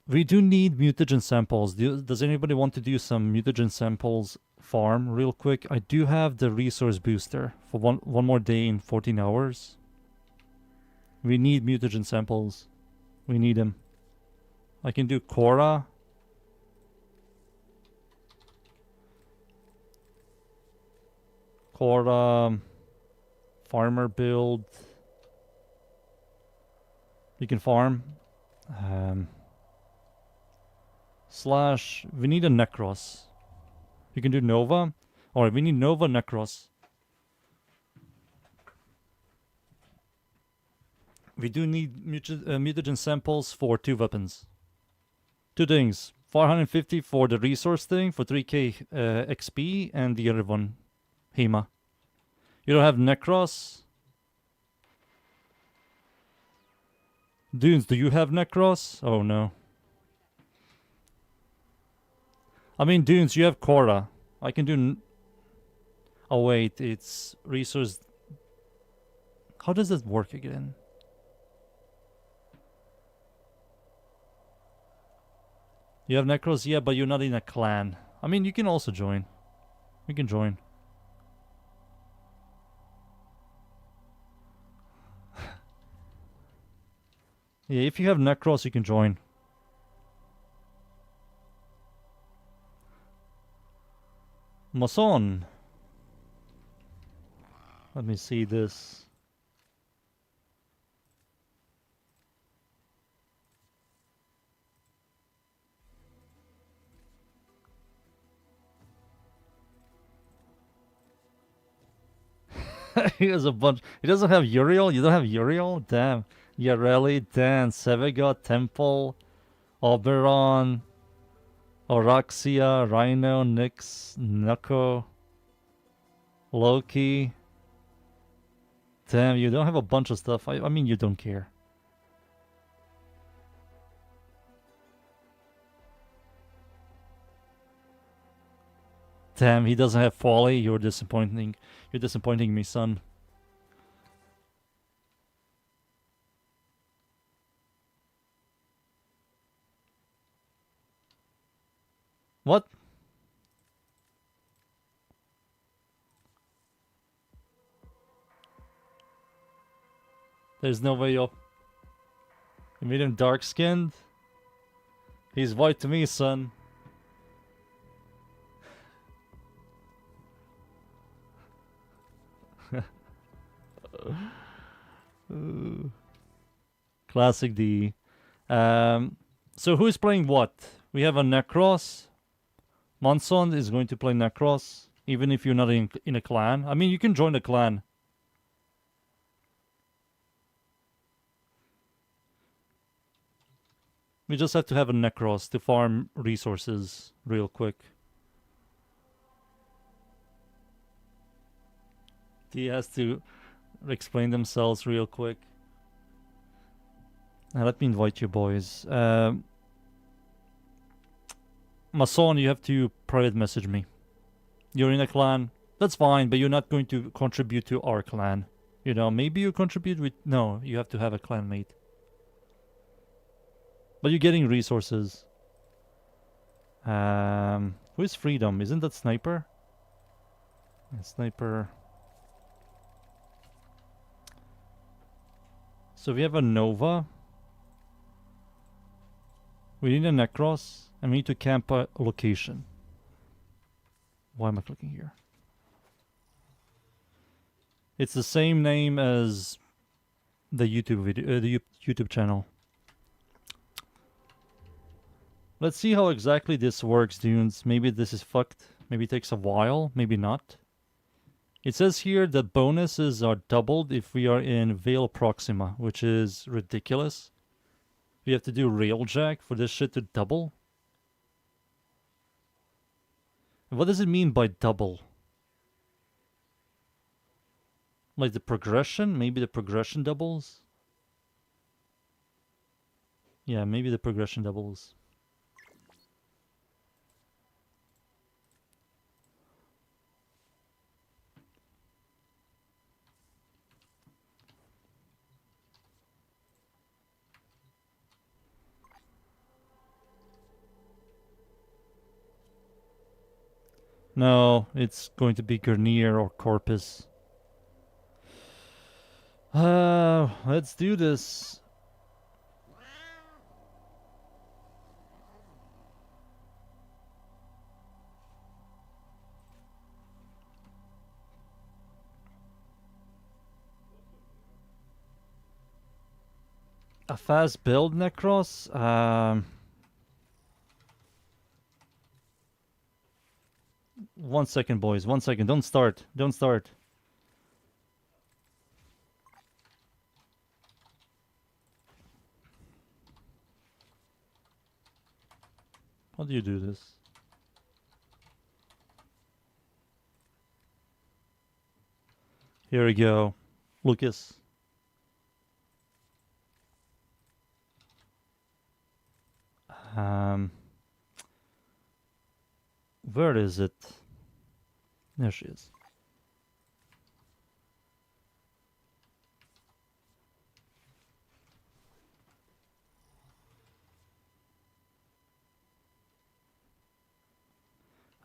We do need mutagen samples. Does anybody want to do some mutagen samples farm real quick? I do have the resource booster for one more day in 14 hours. We need mutagen samples. We need them. I can do Korra. Korra. Farmer build. You can farm. Slash. We need a Necros. You can do Nova. Alright, we need Nova Necros. We do need mutagen samples for 2 weapons. 2 things. 450 for the resource thing for 3k XP, and the other one, Hema. You don't have Necros? Dunes, do you have Necros? Oh no. I mean, Dunes, you have Korra. I can do... Oh wait, it's resource... How does it work again? You have Necros? Yeah, but you're not in a clan. I mean, you can also join. We can join. Yeah, if you have Necros, you can join. Mason. Let me see this. He has a bunch. He doesn't have Uriel? You don't have Uriel? Damn. Yareli, Dan, Sevega, Temple, Oberon, Oroxia, Rhino, Nyx, Nuko, Loki. Damn, you don't have a bunch of stuff. I mean, you don't care. Damn, he doesn't have Folly. You're disappointing. You're disappointing me, son. What? There's no way up. You made him dark skinned? He's white to me, son. Classic D. So who is playing what? We have a Necros. Monson is going to play Necros, even if you're not in a clan. I mean, you can join a clan. We just have to have a Necros to farm resources real quick. He has to explain themselves real quick. Now let me invite you boys. Mason, you have to private message me. You're in a clan. That's fine, but you're not going to contribute to our clan. You know, maybe you contribute with... No, you have to have a clanmate. But you're getting resources. Who is Freedom? Isn't that Sniper? Yeah, Sniper. So we have a Nova. We need a Necros, and we need to camp a location. Why am I clicking here? It's the same name as the YouTube video, YouTube channel. Let's see how exactly this works, dudes. Maybe this is fucked. Maybe it takes a while. Maybe not. It says here that bonuses are doubled if we are in Veil Proxima, which is ridiculous. We have to do Railjack for this shit to double. What does it mean by double? Like the progression? Maybe the progression doubles? Yeah, maybe the progression doubles. No, it's going to be Garnier or Corpus. Let's do this. A fast build, Necros? 1 second, boys. 1 second. Don't start. Don't start. How do you do this? Here we go. Lucas. Where is it? There she is.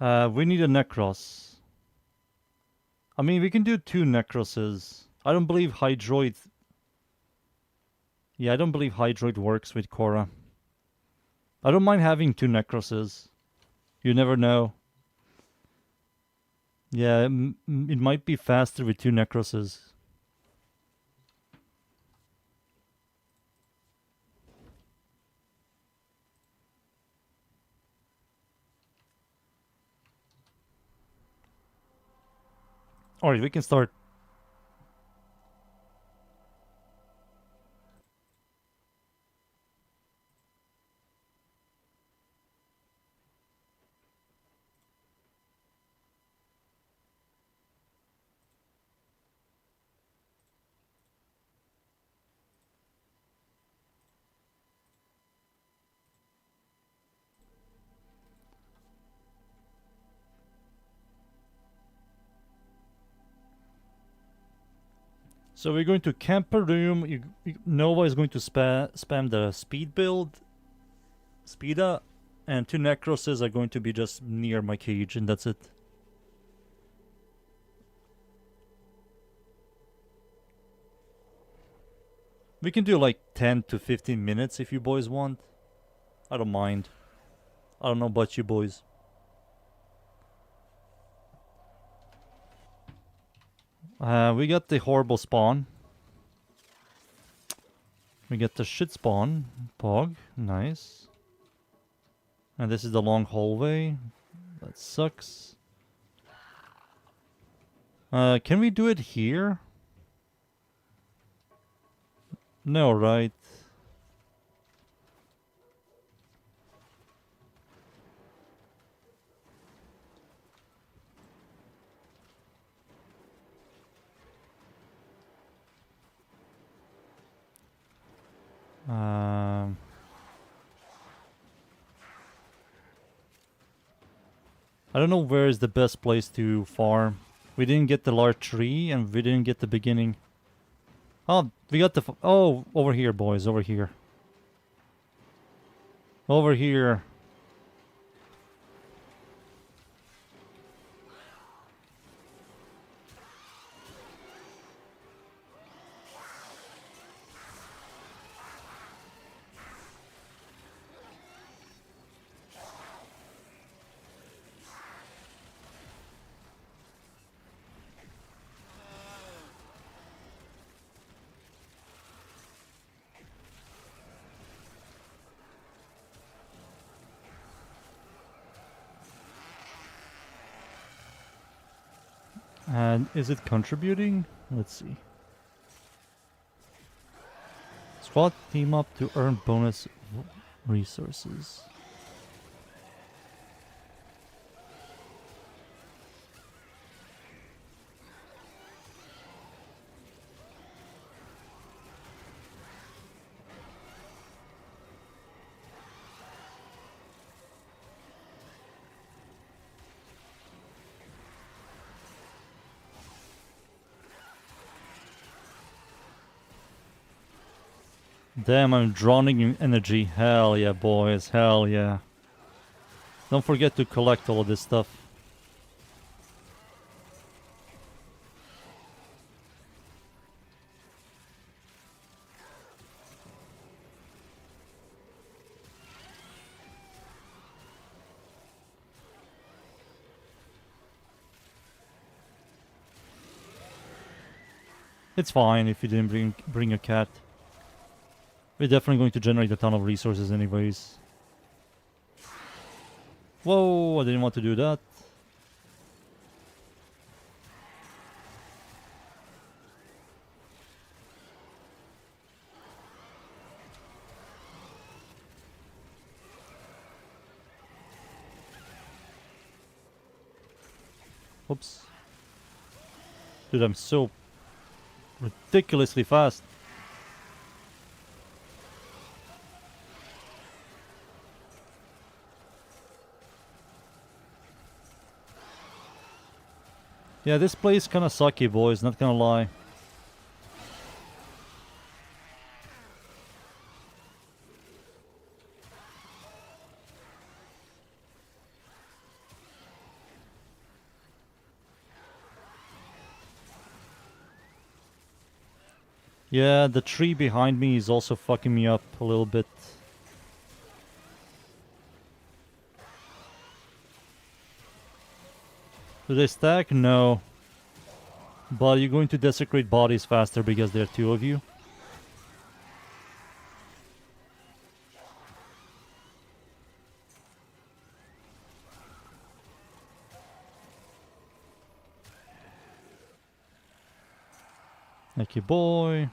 We need a Necros. I mean, we can do 2 Necroses. I don't believe Hydroid... Yeah, I don't believe Hydroid works with Korra. I don't mind having 2 Necroses. You never know. Yeah, it might be faster with 2 Necroses. Alright, we can start. So we're going to camp a room. Nova is going to spam the speed build, Speeda, and 2 Necroses are going to be just near my cage, and that's it. We can do like 10 to 15 minutes if you boys want. I don't mind. I don't know about you boys. We got the horrible spawn. We get the shit spawn. Pog. Nice. And this is the long hallway. That sucks. Can we do it here? No, right? I don't know where is the best place to farm. We didn't get the large tree and we didn't get the beginning. Oh, we got the... Oh, over here, boys. Over here. Over here. And is it contributing? Let's see. Squad team up to earn bonus resources. Damn, I'm drowning in energy. Hell yeah, boys. Hell yeah. Don't forget to collect all of this stuff. It's fine if you didn't bring a cat. We're definitely going to generate a ton of resources anyways. Whoa, I didn't want to do that. Oops. Dude, I'm so ridiculously fast. Yeah, this place kinda sucky, boys, not gonna lie. Yeah, the tree behind me is also fucking me up a little bit. Do they stack? No. But you're going to desecrate bodies faster because there are two of you. Thank you, boy.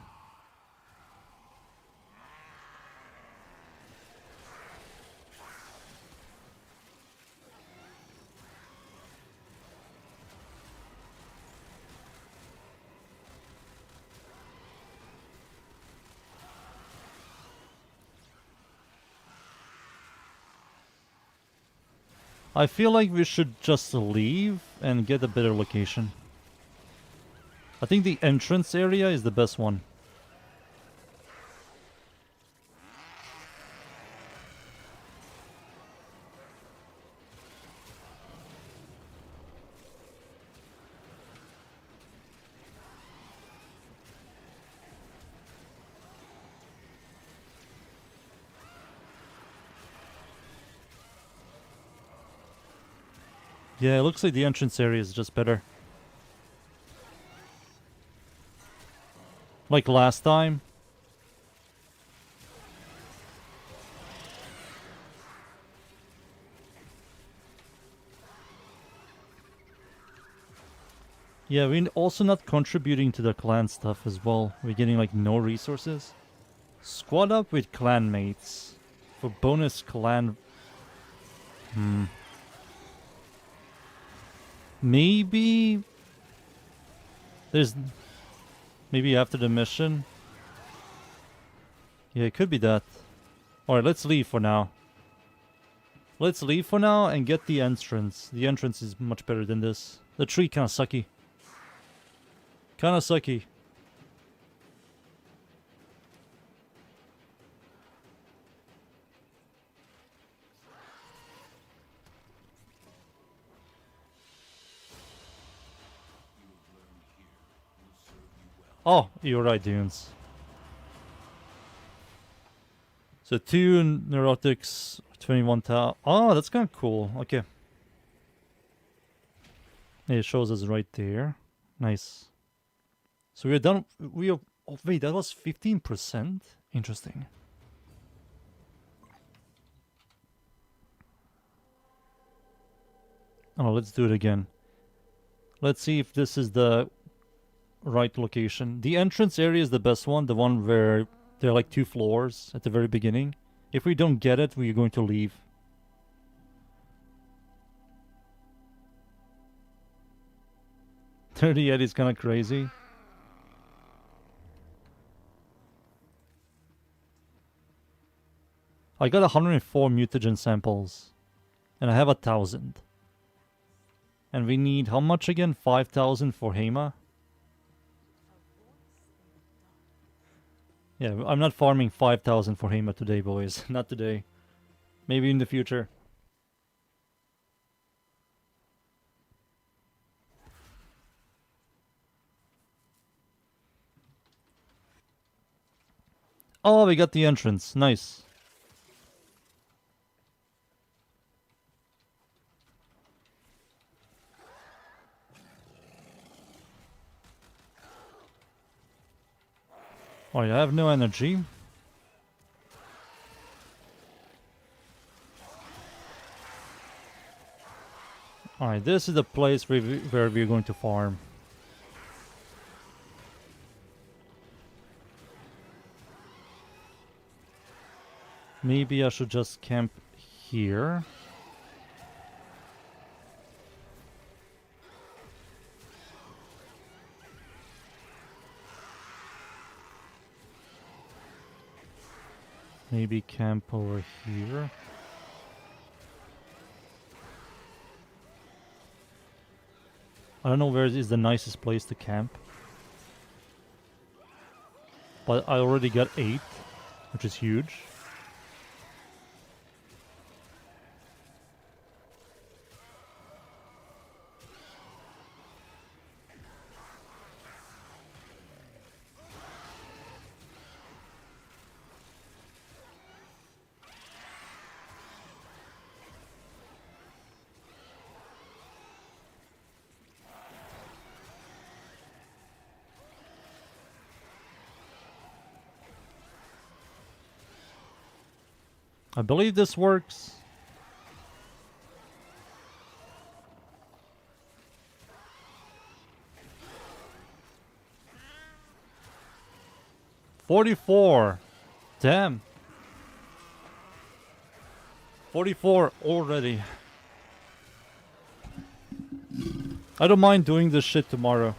I feel like we should just leave and get a better location. I think the entrance area is the best one. Yeah, it looks like the entrance area is just better. Like last time. Yeah, we're also not contributing to the clan stuff as well. We're getting like no resources. Squad up with clanmates for bonus clan. Maybe there's maybe after the mission. Yeah, it could be that. Alright, let's leave for now. Let's leave for now and get the entrance. The entrance is much better than this. The tree kinda sucky. Kinda sucky. Oh, you're right, dunes. So 2 neurotics, 21 tau. Oh, that's kind of cool. Okay. Yeah, it shows us right there. Nice. So we're done. We are. Oh, wait, that was 15%? Interesting. Oh, let's do it again. Let's see if this is the right location. The entrance area is the best one, the one where there are like 2 floors at the very beginning. If we don't get it, we're going to leave. .38 is kind of crazy. I got 104 mutagen samples. And I have 1,000. And we need how much again? 5,000 for Hema? Yeah, I'm not farming 5,000 for Hema today, boys. Not today. Maybe in the future. Oh, we got the entrance. Nice. Alright, I have no energy. Alright, this is the place where we're going to farm. Maybe I should just camp here. Maybe camp over here. I don't know where is the nicest place to camp. But I already got 8, which is huge. I believe this works. $44. Damn. 44 already. I don't mind doing this shit tomorrow.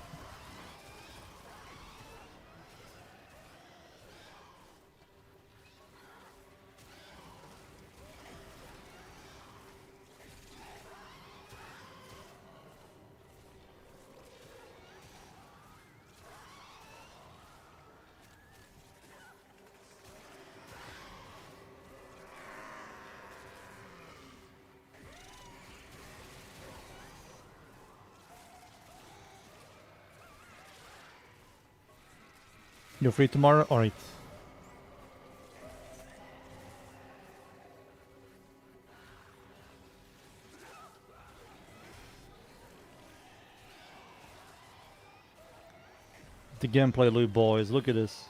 You're free tomorrow? Alright. The gameplay loop, boys. Look at this.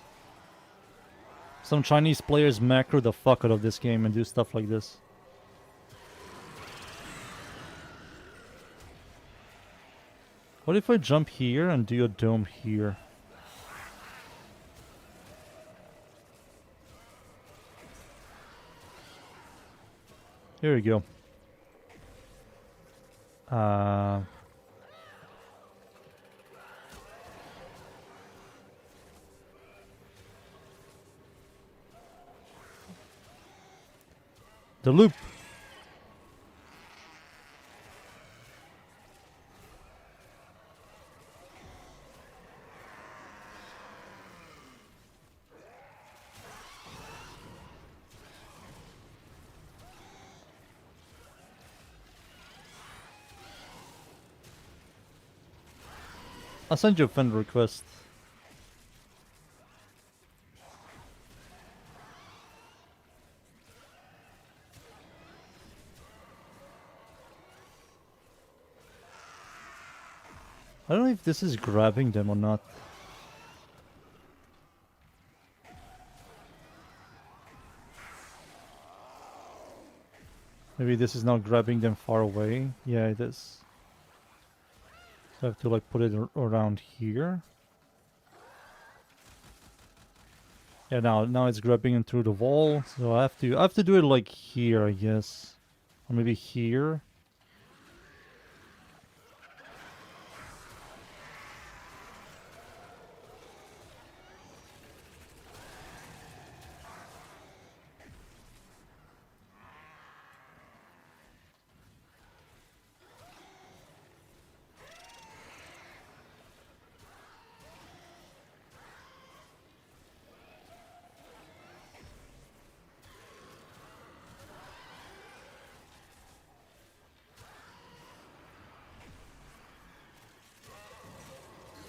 Some Chinese players macro the fuck out of this game and do stuff like this. What if I jump here and do a dome here? Here we go. The loop. I'll send you a friend request. I don't know if this is grabbing them or not. Maybe this is not grabbing them far away. Yeah, it is. So I have to like put it around here. Yeah, now it's grabbing in through the wall. So I have to do it like here, I guess. Or maybe here.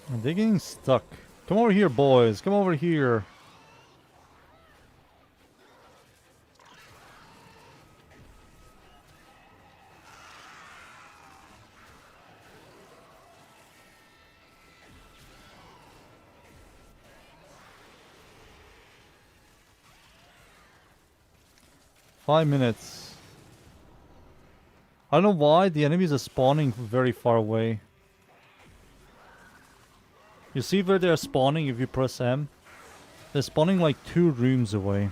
And they're getting stuck. Come over here, boys. Come over here. Five minutes. I don't know why the enemies are spawning very far away. You see where they're spawning if you press M? They're spawning like 2 rooms away.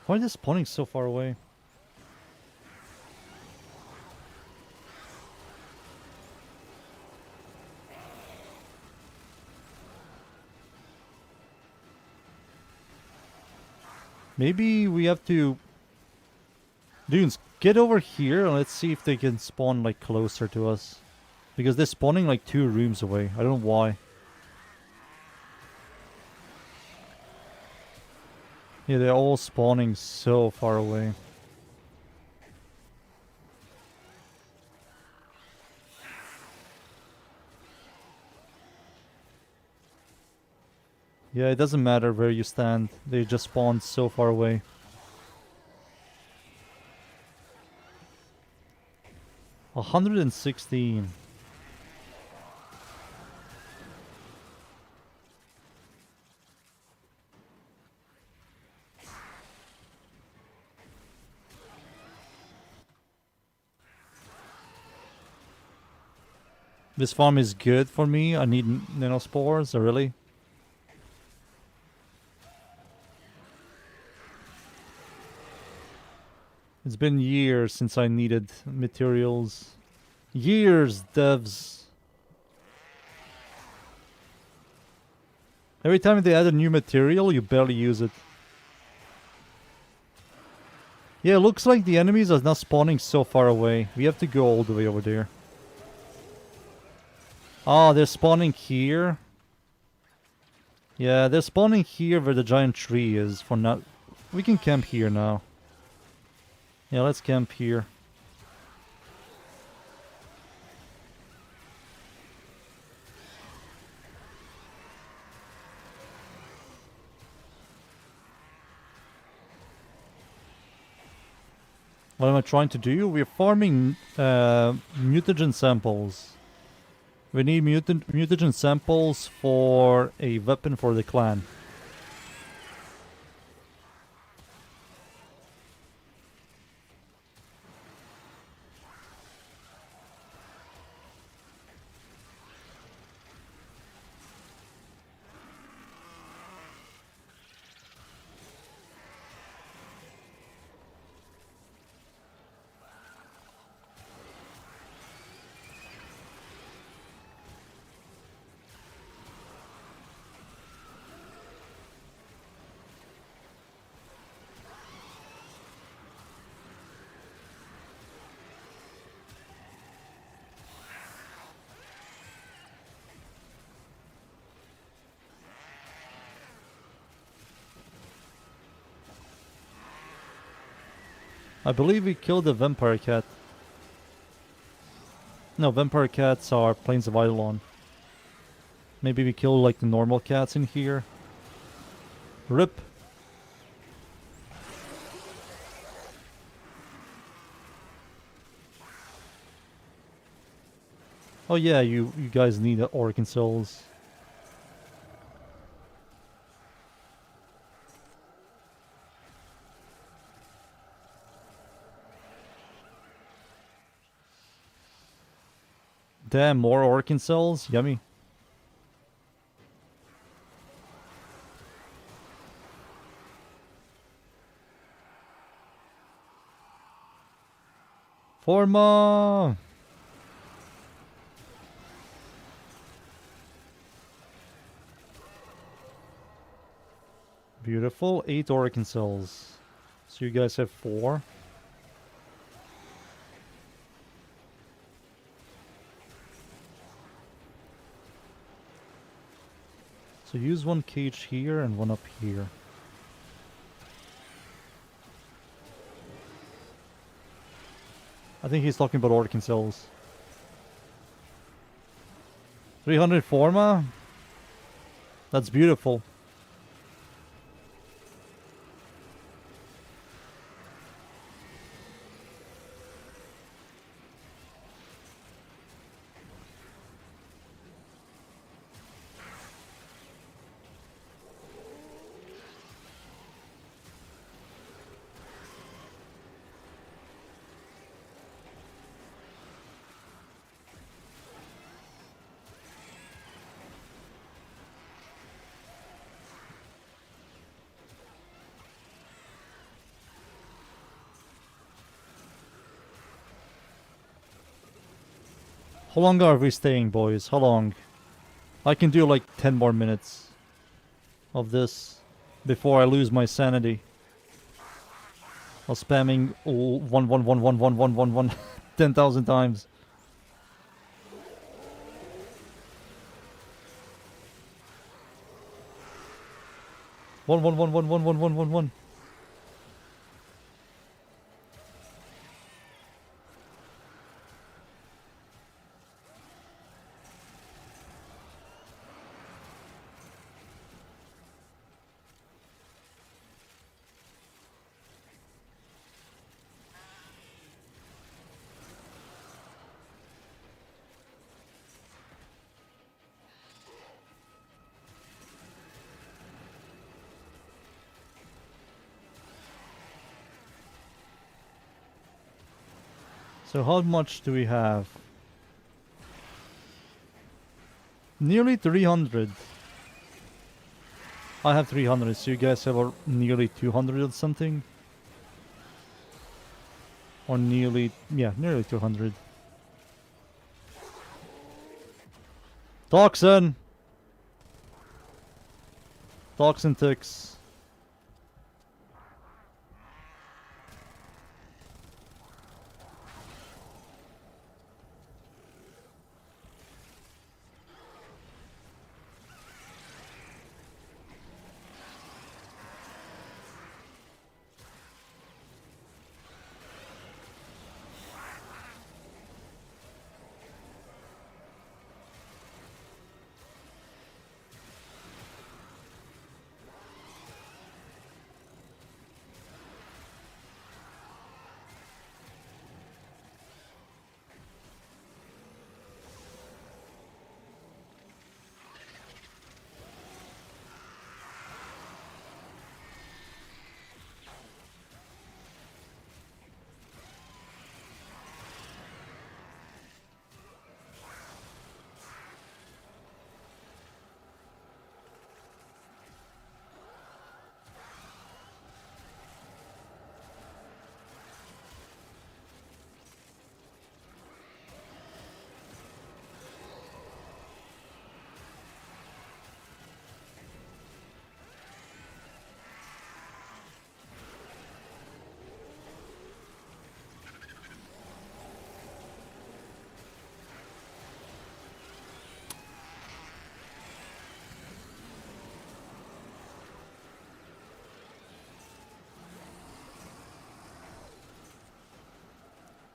Why are they spawning so far away? Maybe we have to... Dudes, get over here and let's see if they can spawn like closer to us. Because they're spawning like 2 rooms away. I don't know why. Yeah, they're all spawning so far away. Yeah, it doesn't matter where you stand. They just spawn so far away. $116. This farm is good for me. I need nanospores, really. It's been years since I needed materials. Years, devs. Every time they add a new material, you barely use it. Yeah, it looks like the enemies are now spawning so far away. We have to go all the way over there. Oh, they're spawning here. Yeah, they're spawning here where the giant tree is for now. We can camp here now. Yeah, let's camp here. What am I trying to do? We're farming mutagen samples. We need mutagen samples for a weapon for the clan. I believe we killed the vampire cat. No, vampire cats are plains of Eidolon. Maybe we kill like the normal cats in here. RIP. Oh yeah, you guys need Organ Souls. Damn, more Orkin cells? Yummy. Forma! Beautiful. 8 Orkin cells. So you guys have 4. So use one cage here and one up here. I think he's talking about Orkin cells. 300 Forma? That's beautiful. How long are we staying, boys? How long? I can do like 10 more minutes of this before I lose my sanity. While spamming 1 10,000 times. One. So how much do we have? Nearly 300. I have 300, so you guys have nearly 200 or something? Or nearly 200. Toxin! Toxin ticks.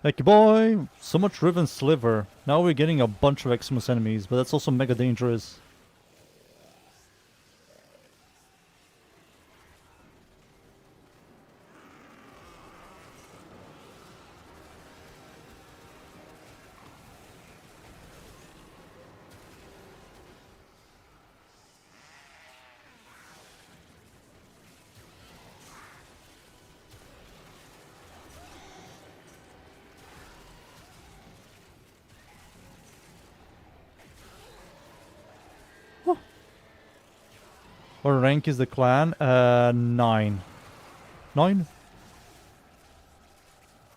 Heck boy, so much Riven Sliver. Now we're getting a bunch of Eximus enemies, but that's also mega dangerous. What rank is the clan? 9. 9?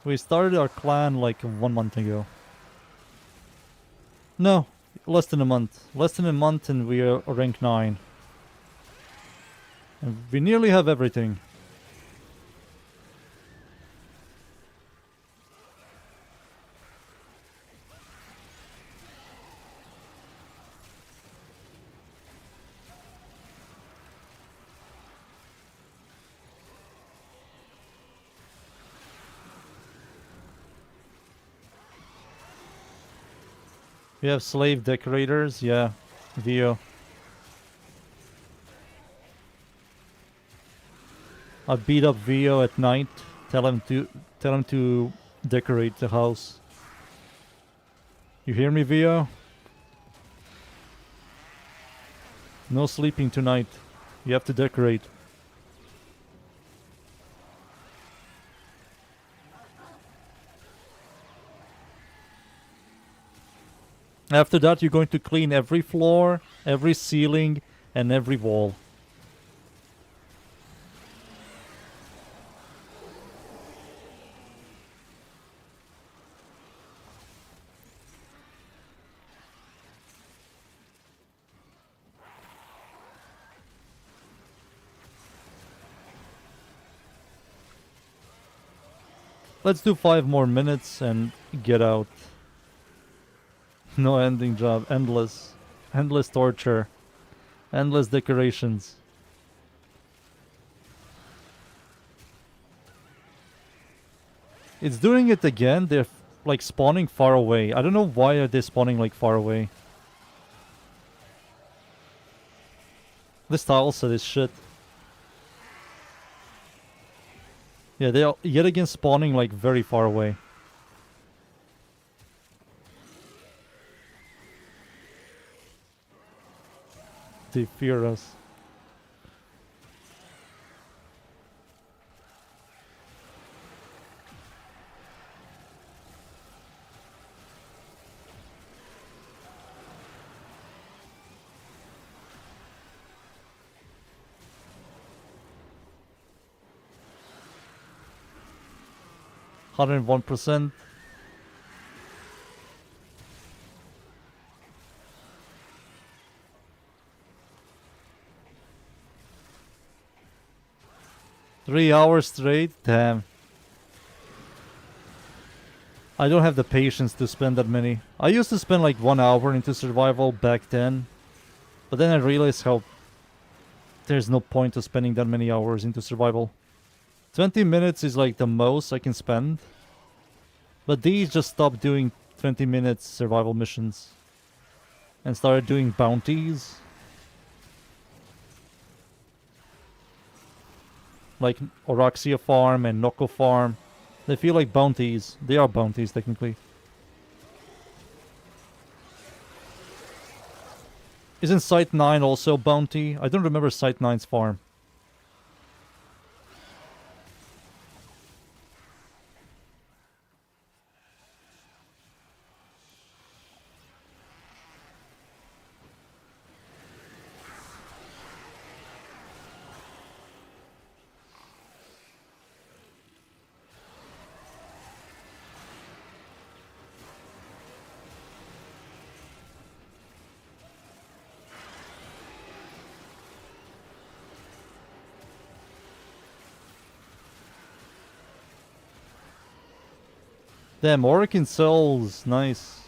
We started our clan like 1 month ago. No, less than a month. Less than a month and we are rank 9. And we nearly have everything. We have slave decorators, yeah. Vio. I beat up Vio at night. Tell him to decorate the house. You hear me, Vio? No sleeping tonight. You have to decorate. After that, you're going to clean every floor, every ceiling, and every wall. Let's do 5 more minutes and get out. No ending job. Endless. Endless torture. Endless decorations. It's doing it again. They're like spawning far away. I don't know why are they spawning like far away. This tile set is shit. Yeah, they are yet again spawning like very far away. They fear us. %. 3 hours straight? Damn. I don't have the patience to spend that many. I used to spend like 1 hour into survival back then. But then I realized how there's no point of spending that many hours into survival. 20 minutes is like the most I can spend. But these just stopped doing 20 minutes survival missions. And started doing bounties. Like Oroxia Farm and Noko Farm. They feel like bounties. They are bounties, technically. Isn't Site 9 also bounty? I don't remember Site 9's farm. Damn, Orokin Souls, nice.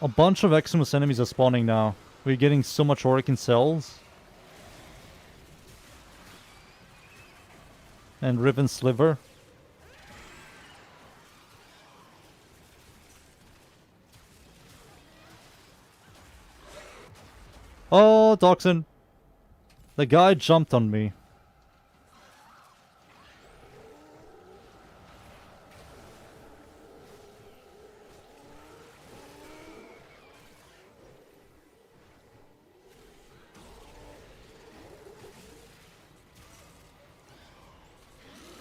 A bunch of Eximus enemies are spawning now. We're getting so much Orokin cells. And Riven Sliver. Oh, Toxin. The guy jumped on me.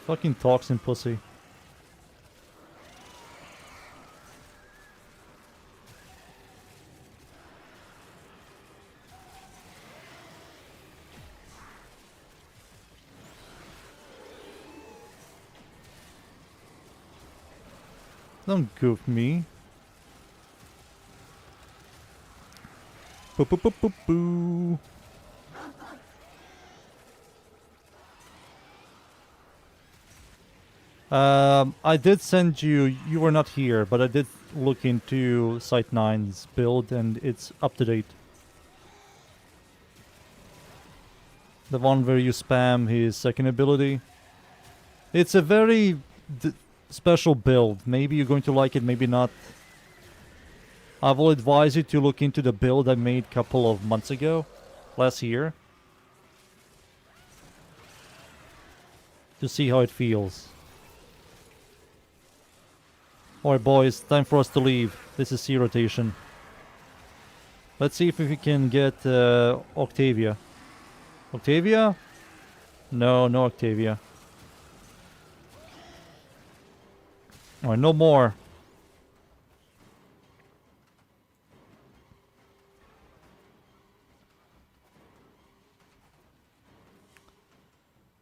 Fucking toxin pussy. Don't goof me. Boo boo boo boo boo. I did send you, you were not here, but I did look into Site 9's build and it's up to date. The one where you spam his second ability. It's a very special build. Maybe you're going to like it, maybe not. I will advise you to look into the build I made a couple of months ago, last year, to see how it feels. Alright boys, time for us to leave. This is C rotation. Let's see if we can get Octavia. Octavia? No, no Octavia. Alright, no more.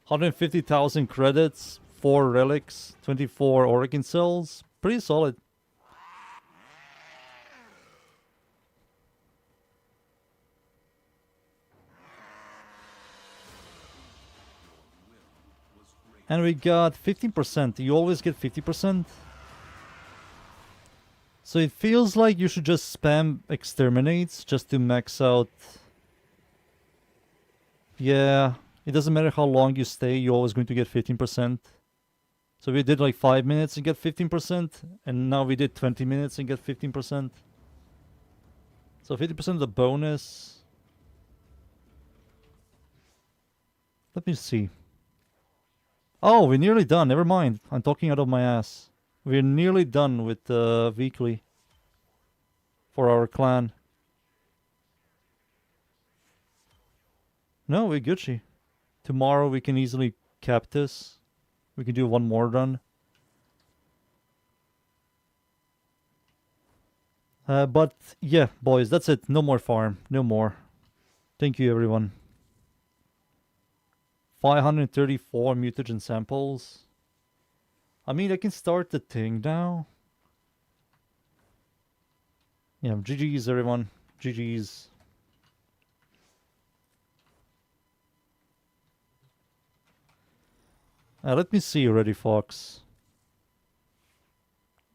$150,000 credits, 4 relics, 24 Origin cells. Pretty solid. And we got 15%. You always get 50%. So it feels like you should just spam exterminates just to max out. Yeah, it doesn't matter how long you stay, you're always going to get 15%. So we did like 5 minutes and get 15%, and now we did 20 minutes and get 15%. So 50% of the bonus. Let me see. Oh, we're nearly done. Never mind. I'm talking out of my ass. We're nearly done with the weekly for our clan. No, we're Gucci. Tomorrow we can easily cap this. We can do one more run. But yeah, boys, that's it. No more farm. No more. Thank you, everyone. 534 mutagen samples. I mean, I can start the thing now. Yeah, GG's, everyone. GG's. Let me see, Reddy Fox.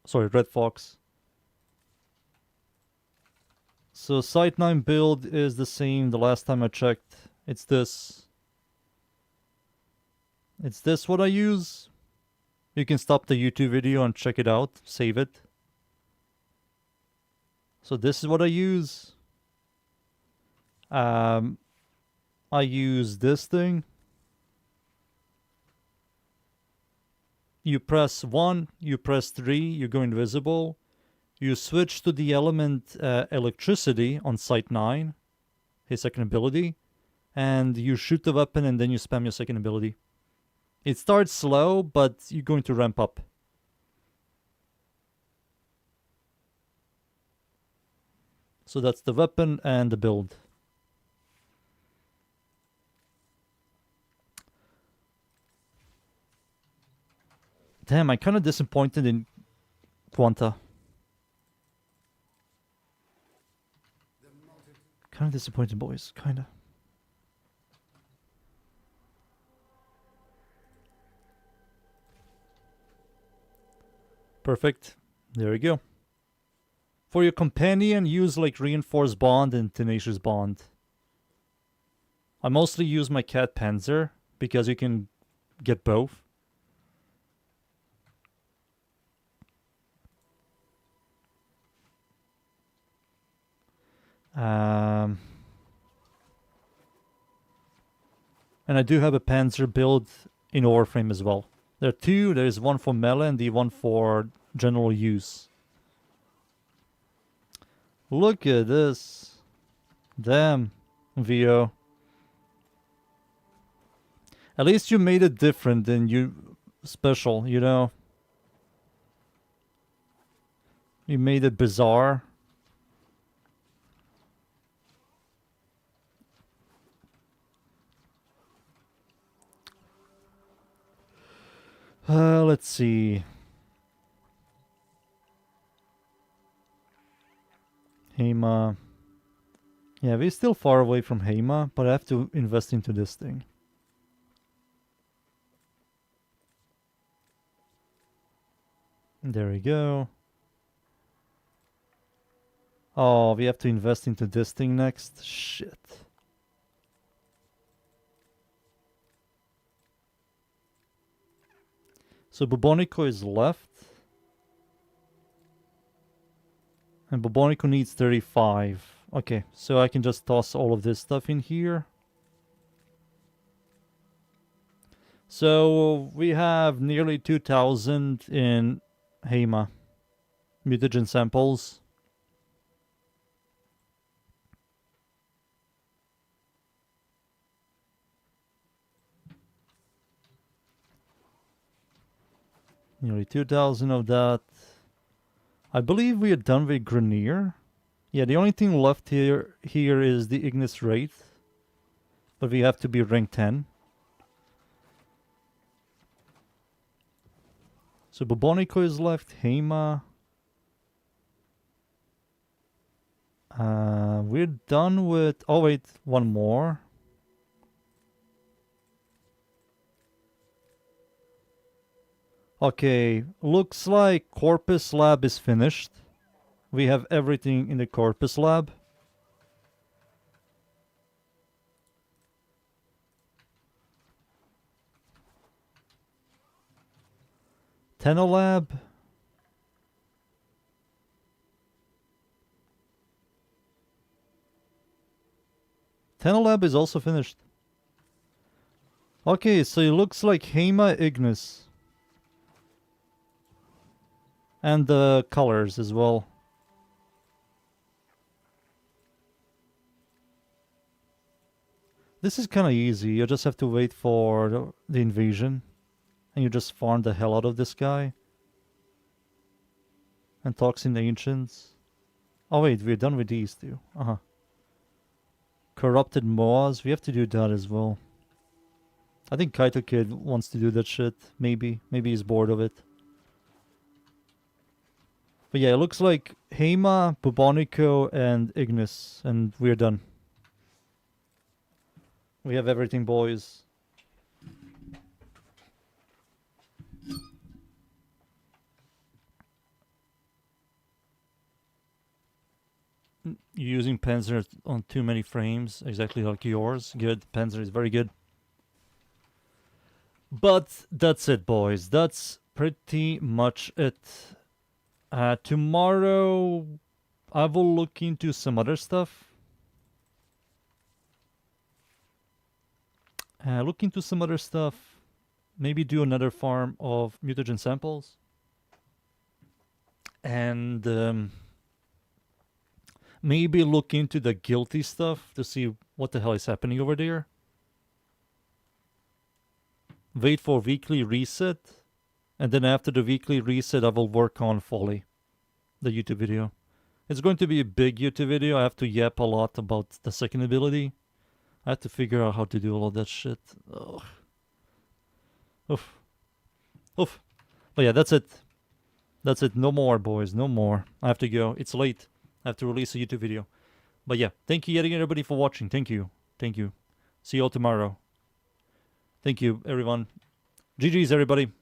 Sorry, Red Fox. So Site 9 build is the same the last time I checked. It's this. It's this what I use. You can stop the YouTube video and check it out. Save it. So this is what I use. I use this thing. You press 1, you press 3, you go invisible. You switch to the element electricity on Site 9, his second ability, and you shoot the weapon and then you spam your second ability. It starts slow, but you're going to ramp up. So that's the weapon and the build. Damn, I'm kind of disappointed in Quanta. Kind of disappointed, boys. Kind of. Perfect. There we go. For your companion, use like Reinforced Bond and Tenacious Bond. I mostly use my cat Panzer because you can get both. And I do have a Panzer build in Warframe as well. There are two. There is one for melee and the one for general use. Look at this. Damn, VO. At least you made it different than you special, you know? You made it bizarre. Let's see. Hema. Yeah, we're still far away from Hema, but I have to invest into this thing. There we go. Oh, we have to invest into this thing next. Shit. So Bubonico is left. And Bubonico needs 35. Okay, so I can just toss all of this stuff in here. So we have nearly 2,000 in Hema. Mutagen samples. Nearly 2,000 of that. I believe we are done with Grenier. Yeah, the only thing left here is the Ignis Wraith. But we have to be rank 10. So Bubonico is left, Hema. We're done with... Oh wait, one more. Okay, looks like Corpus Lab is finished. We have everything in the Corpus Lab. Tenolab. Tenolab is also finished. Okay, so it looks like Hema Ignis. And the colors as well. This is kind of easy. You just have to wait for the invasion. And you just farm the hell out of this guy. And Toxin Ancients. Oh wait, we're done with these two. Corrupted Moas. We have to do that as well. I think Kaito Kid wants to do that shit. Maybe. Maybe he's bored of it. But yeah, it looks like Hema, Bubonico, and Ignis. And we're done. We have everything, boys. You're using Panzer on too many frames, exactly like yours. Good, Panzer is very good. But that's it, boys. That's pretty much it. Tomorrow, I will look into some other stuff. Maybe do another farm of mutagen samples. And maybe look into the guilty stuff to see what the hell is happening over there. Wait for weekly reset. And then after the weekly reset, I will work on Folly, the YouTube video. It's going to be a big YouTube video. I have to yap a lot about the second ability. I have to figure out how to do all of that shit. Ugh. Oof. Oof. But yeah, that's it. That's it. No more, boys. No more. I have to go. It's late. I have to release a YouTube video. But yeah, thank you yet again, everybody, for watching. Thank you. Thank you. See you all tomorrow. Thank you, everyone. GG's, everybody.